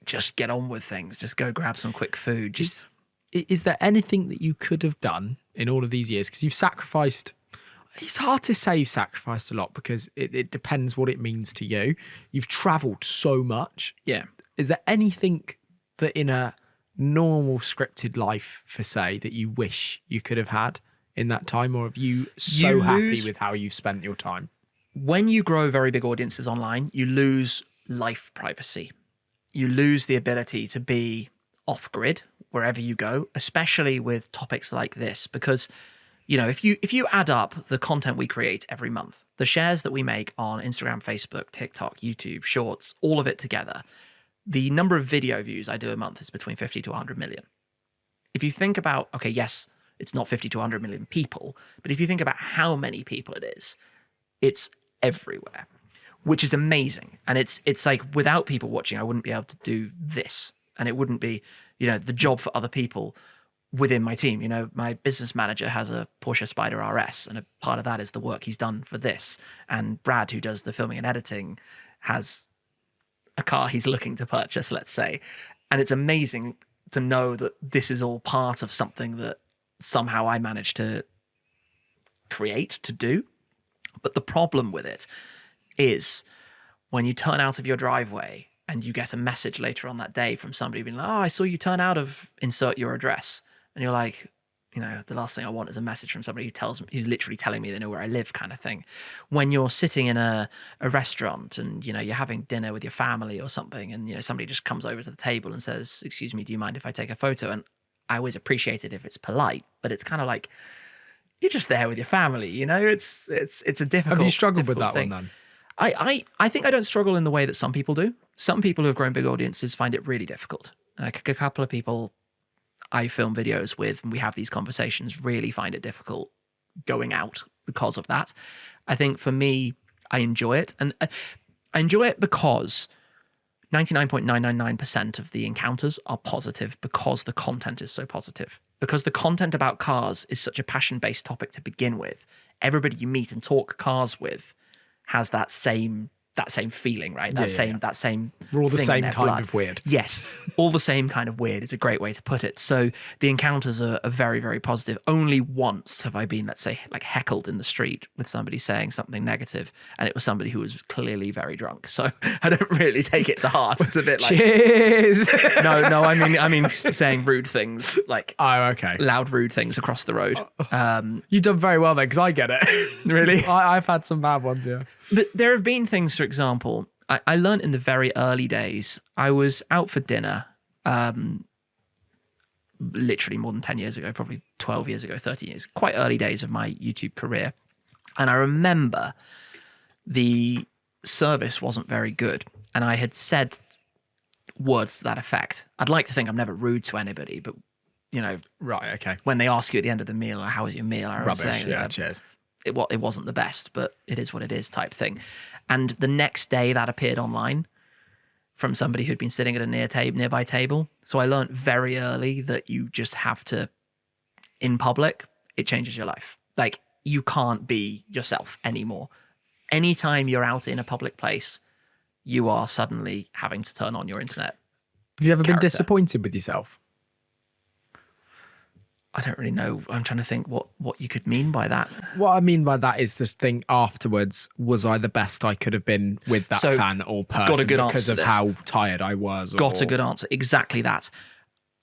B: just get on with things. Just go grab some quick food. Just
C: Is there anything that you could have done in all of these years? Because you've sacrificed, it's hard to say you've sacrificed a lot because it depends what it means to you. You've traveled so much.
B: Yeah.
C: Is there anything that in a normal scripted life, for say, that you wish you could have had in that time? Or are you so happy with how you've spent your time?
B: When you grow very big audiences online, you lose life privacy. You lose the ability to be off grid wherever you go, especially with topics like this, because, you know, if you add up the content we create every month, the shares that we make on Instagram, Facebook, TikTok, YouTube, Shorts, all of it together, the number of video views I do a month is between 50 to 100 million. If you think about, okay, yes, it's not 50 to 100 million people, but if you think about how many people it is, it's everywhere, which is amazing. And it's like, without people watching, I wouldn't be able to do this. And it wouldn't be, you know, the job for other people within my team. You know, my business manager has a Porsche Spider RS, and a part of that is the work he's done for this. And Brad, who does the filming and editing, has a car he's looking to purchase, let's say. And it's amazing to know that this is all part of something that somehow I managed to create, to do. But the problem with it is when you turn out of your driveway and you get a message later on that day from somebody being like, oh, I saw you turn out of insert your address. And you're like, you know, the last thing I want is a message from somebody who's literally telling me they know where I live, kind of thing. When you're sitting in a restaurant and, you know, you're having dinner with your family or something, and, you know, somebody just comes over to the table and says, excuse me, do you mind if I take a photo? And I always appreciate it if it's polite, but it's kind of like, you're just there with your family, you know, it's a difficult.
C: Have you struggled with that
B: thing.
C: one then?
B: I think I don't struggle in the way that some people do. Some people who have grown big audiences find it really difficult. Like a couple of people I film videos with and we have these conversations really find it difficult going out because of that. I think for me, I enjoy it. And I enjoy it because 99.999% of the encounters are positive because the content is so positive. Because the content about cars is such a passion-based topic to begin with. Everybody you meet and talk cars with has that same feeling, right? That same.
C: We're all the
B: thing in
C: same
B: their
C: kind
B: blood.
C: of weird.
B: Yes, all the same kind of weird is a great way to put it. So the encounters are very, very positive. Only once have I been, let's say, like heckled in the street with somebody saying something negative, and it was somebody who was clearly very drunk. So I don't really take it to heart. It's a bit like,
C: cheers.
B: no. I mean, saying rude things, like
C: okay,
B: loud rude things across the road.
C: You've done very well then, because I get it.
B: Really,
C: I've had some bad ones, yeah.
B: But there have been things, for example, I learned in the very early days, I was out for dinner, literally more than 10 years ago, probably 12 years ago, 13 years, quite early days of my YouTube career. And I remember the service wasn't very good. And I had said words to that effect. I'd like to think I'm never rude to anybody, but, you know,
C: Right, okay.
B: when they ask you at the end of the meal, how was your meal? I remember
C: Rubbish,
B: saying,
C: yeah, cheers.
B: It wasn't the best, but it is what it is type thing. And the next day that appeared online from somebody who'd been sitting at a nearby table. So I learned very early that you just have to, in public, it changes your life. Like, you can't be yourself anymore. Anytime you're out in a public place, you are suddenly having to turn on your internet.
C: Have you ever been
B: character.
C: disappointed with yourself?
B: I don't really know. I'm trying to think what you could mean by that.
C: What I mean by that is just think afterwards, was I the best I could have been with that fan or person
B: got a good
C: because
B: answer
C: of
B: to this.
C: how tired I was?
B: Got a good answer. Exactly that.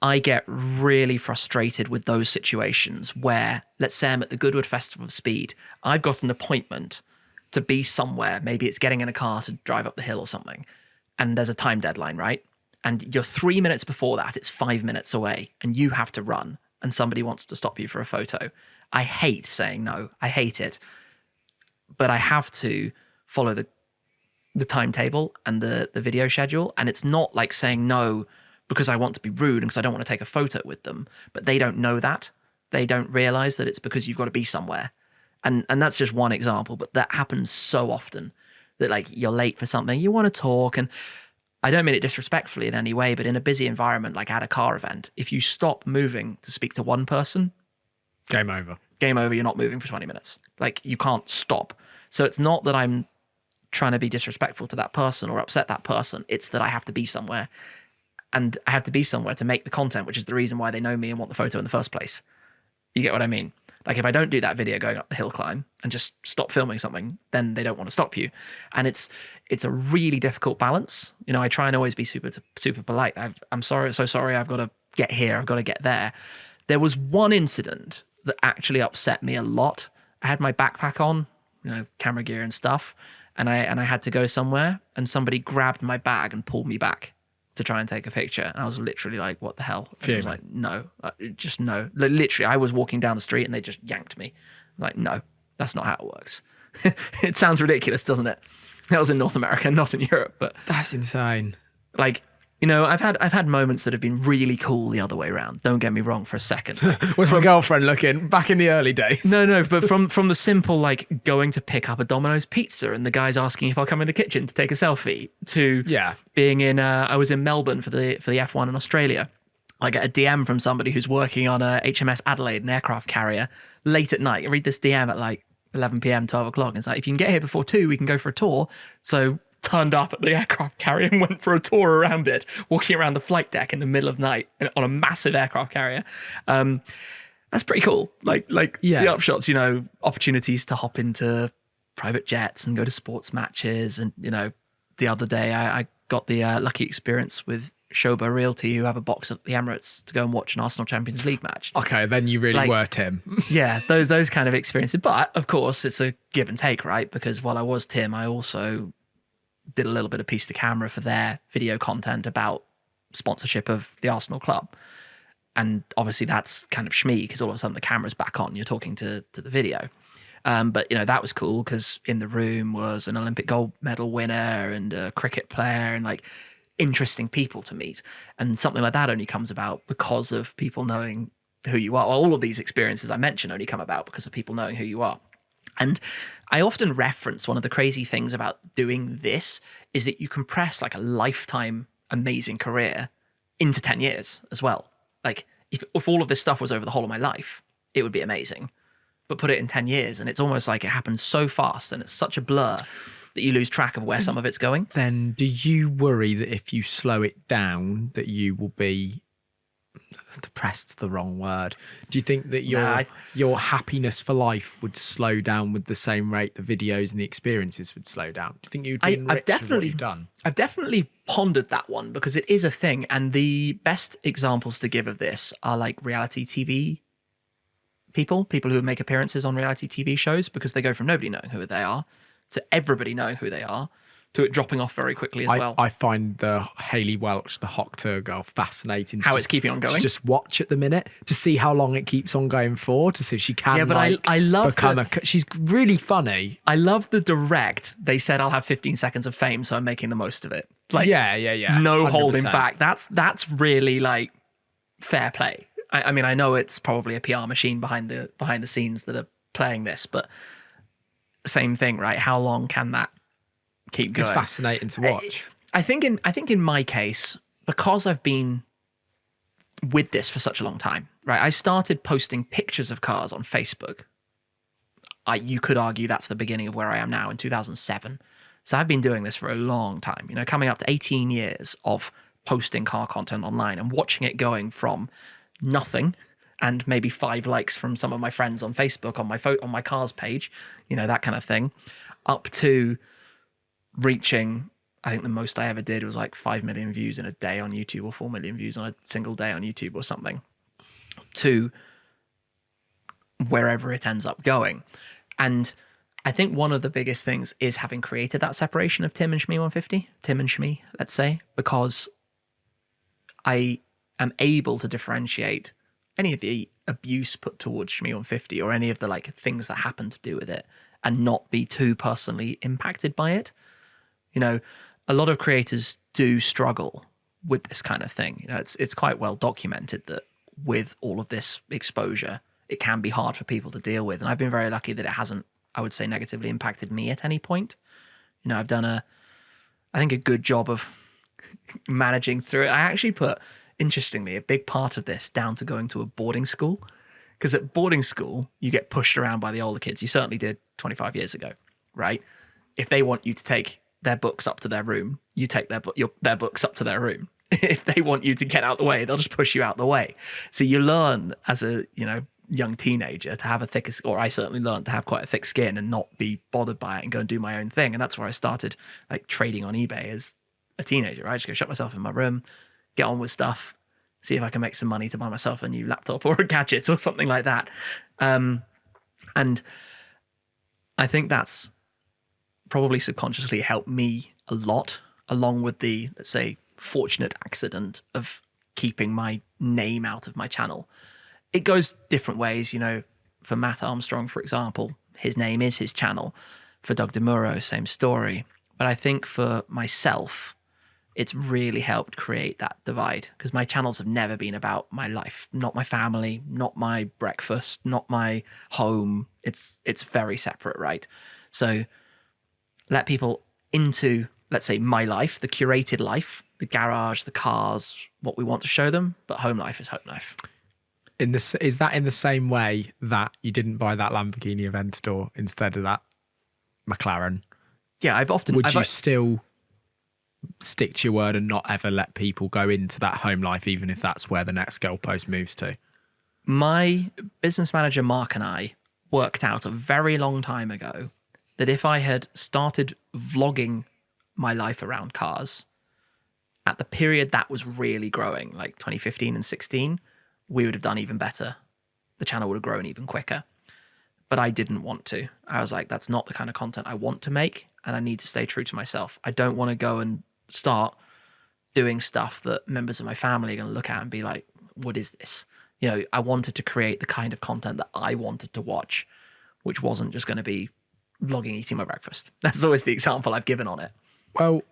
B: I get really frustrated with those situations where, let's say I'm at the Goodwood Festival of Speed, I've got an appointment to be somewhere, maybe it's getting in a car to drive up the hill or something, and there's a time deadline, right? And you're 3 minutes before that, it's 5 minutes away, and you have to run, and somebody wants to stop you for a photo. I hate saying no. I hate it. But I have to follow the timetable and the video schedule. And it's not like saying no because I want to be rude and because I don't want to take a photo with them. But they don't know that. They don't realize that it's because you've got to be somewhere. And that's just one example, but that happens so often that like you're late for something, you want to talk. And I don't mean it disrespectfully in any way, but in a busy environment, like at a car event, if you stop moving to speak to one person,
C: Game over.
B: Game over, you're not moving for 20 minutes. Like you can't stop. So it's not that I'm trying to be disrespectful to that person or upset that person. It's that I have to be somewhere. And I have to be somewhere to make the content, which is the reason why they know me and want the photo in the first place. You get what I mean? Like if I don't do that video going up the hill climb and just stop filming something, then they don't want to stop you. And it's a really difficult balance. You know, I try and always be super polite. I'm sorry, so sorry, I've got to get here, I've got to get there. There was one incident that actually upset me a lot. I had my backpack on, you know, camera gear and stuff, and I had to go somewhere, and somebody grabbed my bag and pulled me back to try and take a picture. And I was literally like, what the hell? And I was like, no, just no. Literally, I was walking down the street and they just yanked me. I'm like, no, that's not how it works. It sounds ridiculous, doesn't it? That was in North America, not in Europe, but
C: That's insane.
B: like, you know, I've had moments that have been really cool the other way around. Don't get me wrong for a second.
C: Was my girlfriend looking back in the early days?
B: No, but from the simple like going to pick up a Domino's pizza and the guy's asking if I'll come in the kitchen to take a selfie, to being in I was in Melbourne for the F1 in Australia. I get a DM from somebody who's working on a HMS Adelaide, an aircraft carrier, late at night. I read this DM at like 11 p.m, 12 o'clock. And it's like, if you can get here before 2, we can go for a tour. So turned up at the aircraft carrier and went for a tour around it, walking around the flight deck in the middle of night on a massive aircraft carrier. That's pretty cool. Like the upshots, you know, opportunities to hop into private jets and go to sports matches. And, you know, the other day I got the lucky experience with Shoba Realty, who have a box at the Emirates, to go and watch an Arsenal Champions League match.
C: Okay, then you really were Tim.
B: Yeah, those kind of experiences. But of course, it's a give and take, right? Because while I was Tim, I also did a little bit of piece to camera for their video content about sponsorship of the Arsenal club. And obviously that's kind of Shmee, because all of a sudden the camera's back on, you're talking to the video. But, you know, that was cool because in the room was an Olympic gold medal winner and a cricket player and like interesting people to meet. And something like that only comes about because of people knowing who you are. Well, all of these experiences I mentioned only come about because of people knowing who you are. And I often reference one of the crazy things about doing this is that you compress like a lifetime amazing career into 10 years as well. Like if all of this stuff was over the whole of my life, it would be amazing. But put it in 10 years and it's almost like it happens so fast and it's such a blur that you lose track of where some of it's going.
C: Then do you worry that if you slow it down that you will be depressed's the wrong word? Do you think that your happiness for life would slow down with the same rate the videos and the experiences would slow down? Do you think you'd be enriched with what you've done?
B: I've definitely pondered that one because it is a thing. And the best examples to give of this are like reality TV people who make appearances on reality TV shows, because they go from nobody knowing who they are to everybody knowing who they are, to it dropping off very quickly as well.
C: I find the Hayley Welch, the Hawk Tour girl, fascinating.
B: How it's keeping on going.
C: To just watch at the minute, to see how long it keeps on going for, to see if she can. Yeah, but
B: I love
C: she's really funny.
B: I love the direct. They said I'll have 15 seconds of fame, so I'm making the most of it. Like
C: yeah.
B: No
C: 100%.
B: holding back. That's really like fair play. I mean, I know it's probably a PR machine behind the scenes that are playing this, but same thing, right? How long can that keep going?
C: It's fascinating to watch.
B: I think in my case, because I've been with this for such a long time, right? I started posting pictures of cars on Facebook. You could argue that's the beginning of where I am now in 2007. So I've been doing this for a long time, you know, coming up to 18 years of posting car content online and watching it going from nothing and maybe 5 likes from some of my friends on Facebook on my cars page, you know, that kind of thing, up to reaching I think the most I ever did was like 5 million views in a day on YouTube, or 4 million views on a single day on YouTube or something, to wherever it ends up going. And I think one of the biggest things is having created that separation of Tim and Shmee150, Tim and Shmee, let's say, because I am able to differentiate any of the abuse put towards Shmee150 or any of the like things that happen to do with it, and not be too personally impacted by it. You know, a lot of creators do struggle with this kind of thing. You know, it's quite well documented that with all of this exposure, it can be hard for people to deal with. And I've been very lucky that it hasn't, I would say, negatively impacted me at any point. You know, I've done I think a good job of managing through it. I actually put, interestingly, a big part of this down to going to a boarding school, because at boarding school, you get pushed around by the older kids. You certainly did 25 years ago, right? If they want you to take their books up to their room, you take their books up to their room. If they want you to get out the way, they'll just push you out the way. So you learn as a, you know, young teenager to have a thicker, or I certainly learned to have quite a thick skin and not be bothered by it and go and do my own thing. And that's where I started like trading on eBay as a teenager, right? Just go shut myself in my room, get on with stuff, see if I can make some money to buy myself a new laptop or a gadget or something like that. And I think that's probably subconsciously helped me a lot, along with the, let's say, fortunate accident of keeping my name out of my channel. It goes different ways, you know. For Matt Armstrong, for example, his name is his channel. For Doug DeMuro, same story. But I think for myself, it's really helped create that divide, because my channels have never been about my life, not my family, not my breakfast, not my home. It's very separate, right? So let people into, let's say, my life, the curated life, the garage, the cars, what we want to show them, but home life is home life.
C: Is that in the same way that you didn't buy that Lamborghini Aventador instead of that McLaren?
B: Yeah,
C: Would you still stick to your word and not ever let people go into that home life, even if that's where the next goalpost moves to?
B: My business manager, Mark, and I worked out a very long time ago that if I had started vlogging my life around cars at the period that was really growing, like 2015 and 16, we would have done even better. The channel would have grown even quicker. But I didn't want to. I was like, that's not the kind of content I want to make, and I need to stay true to myself. I don't want to go and start doing stuff that members of my family are going to look at and be like, what is this? You know, I wanted to create the kind of content that I wanted to watch, which wasn't just going to be vlogging eating my breakfast. That's always the example I've given on it.
C: Well,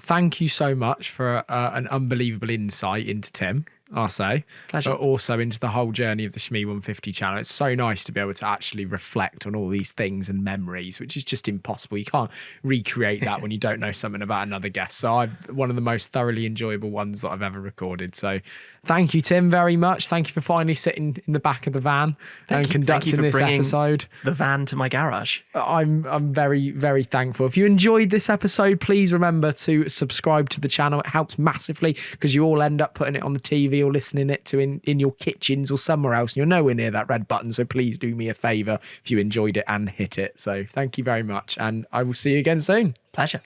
C: thank you so much for an unbelievable insight into Tim, I'll say.
B: Pleasure.
C: But also into the whole journey of the Shmee150 channel. It's so nice to be able to actually reflect on all these things and memories, which is just impossible. You can't recreate that when you don't know something about another guest. So one of the most thoroughly enjoyable ones that I've ever recorded. So thank you, Tim, very much. Thank you for finally sitting in the back of the van and conducting this episode.
B: The van to my garage.
C: I'm very, very thankful. If you enjoyed this episode, please remember to subscribe to the channel. It helps massively, because you all end up putting it on the TV or listening it to in your kitchens or somewhere else, and you're nowhere near that red button. So please do me a favor if you enjoyed it and hit it. So thank you very much, and I will see you again soon.
B: Pleasure.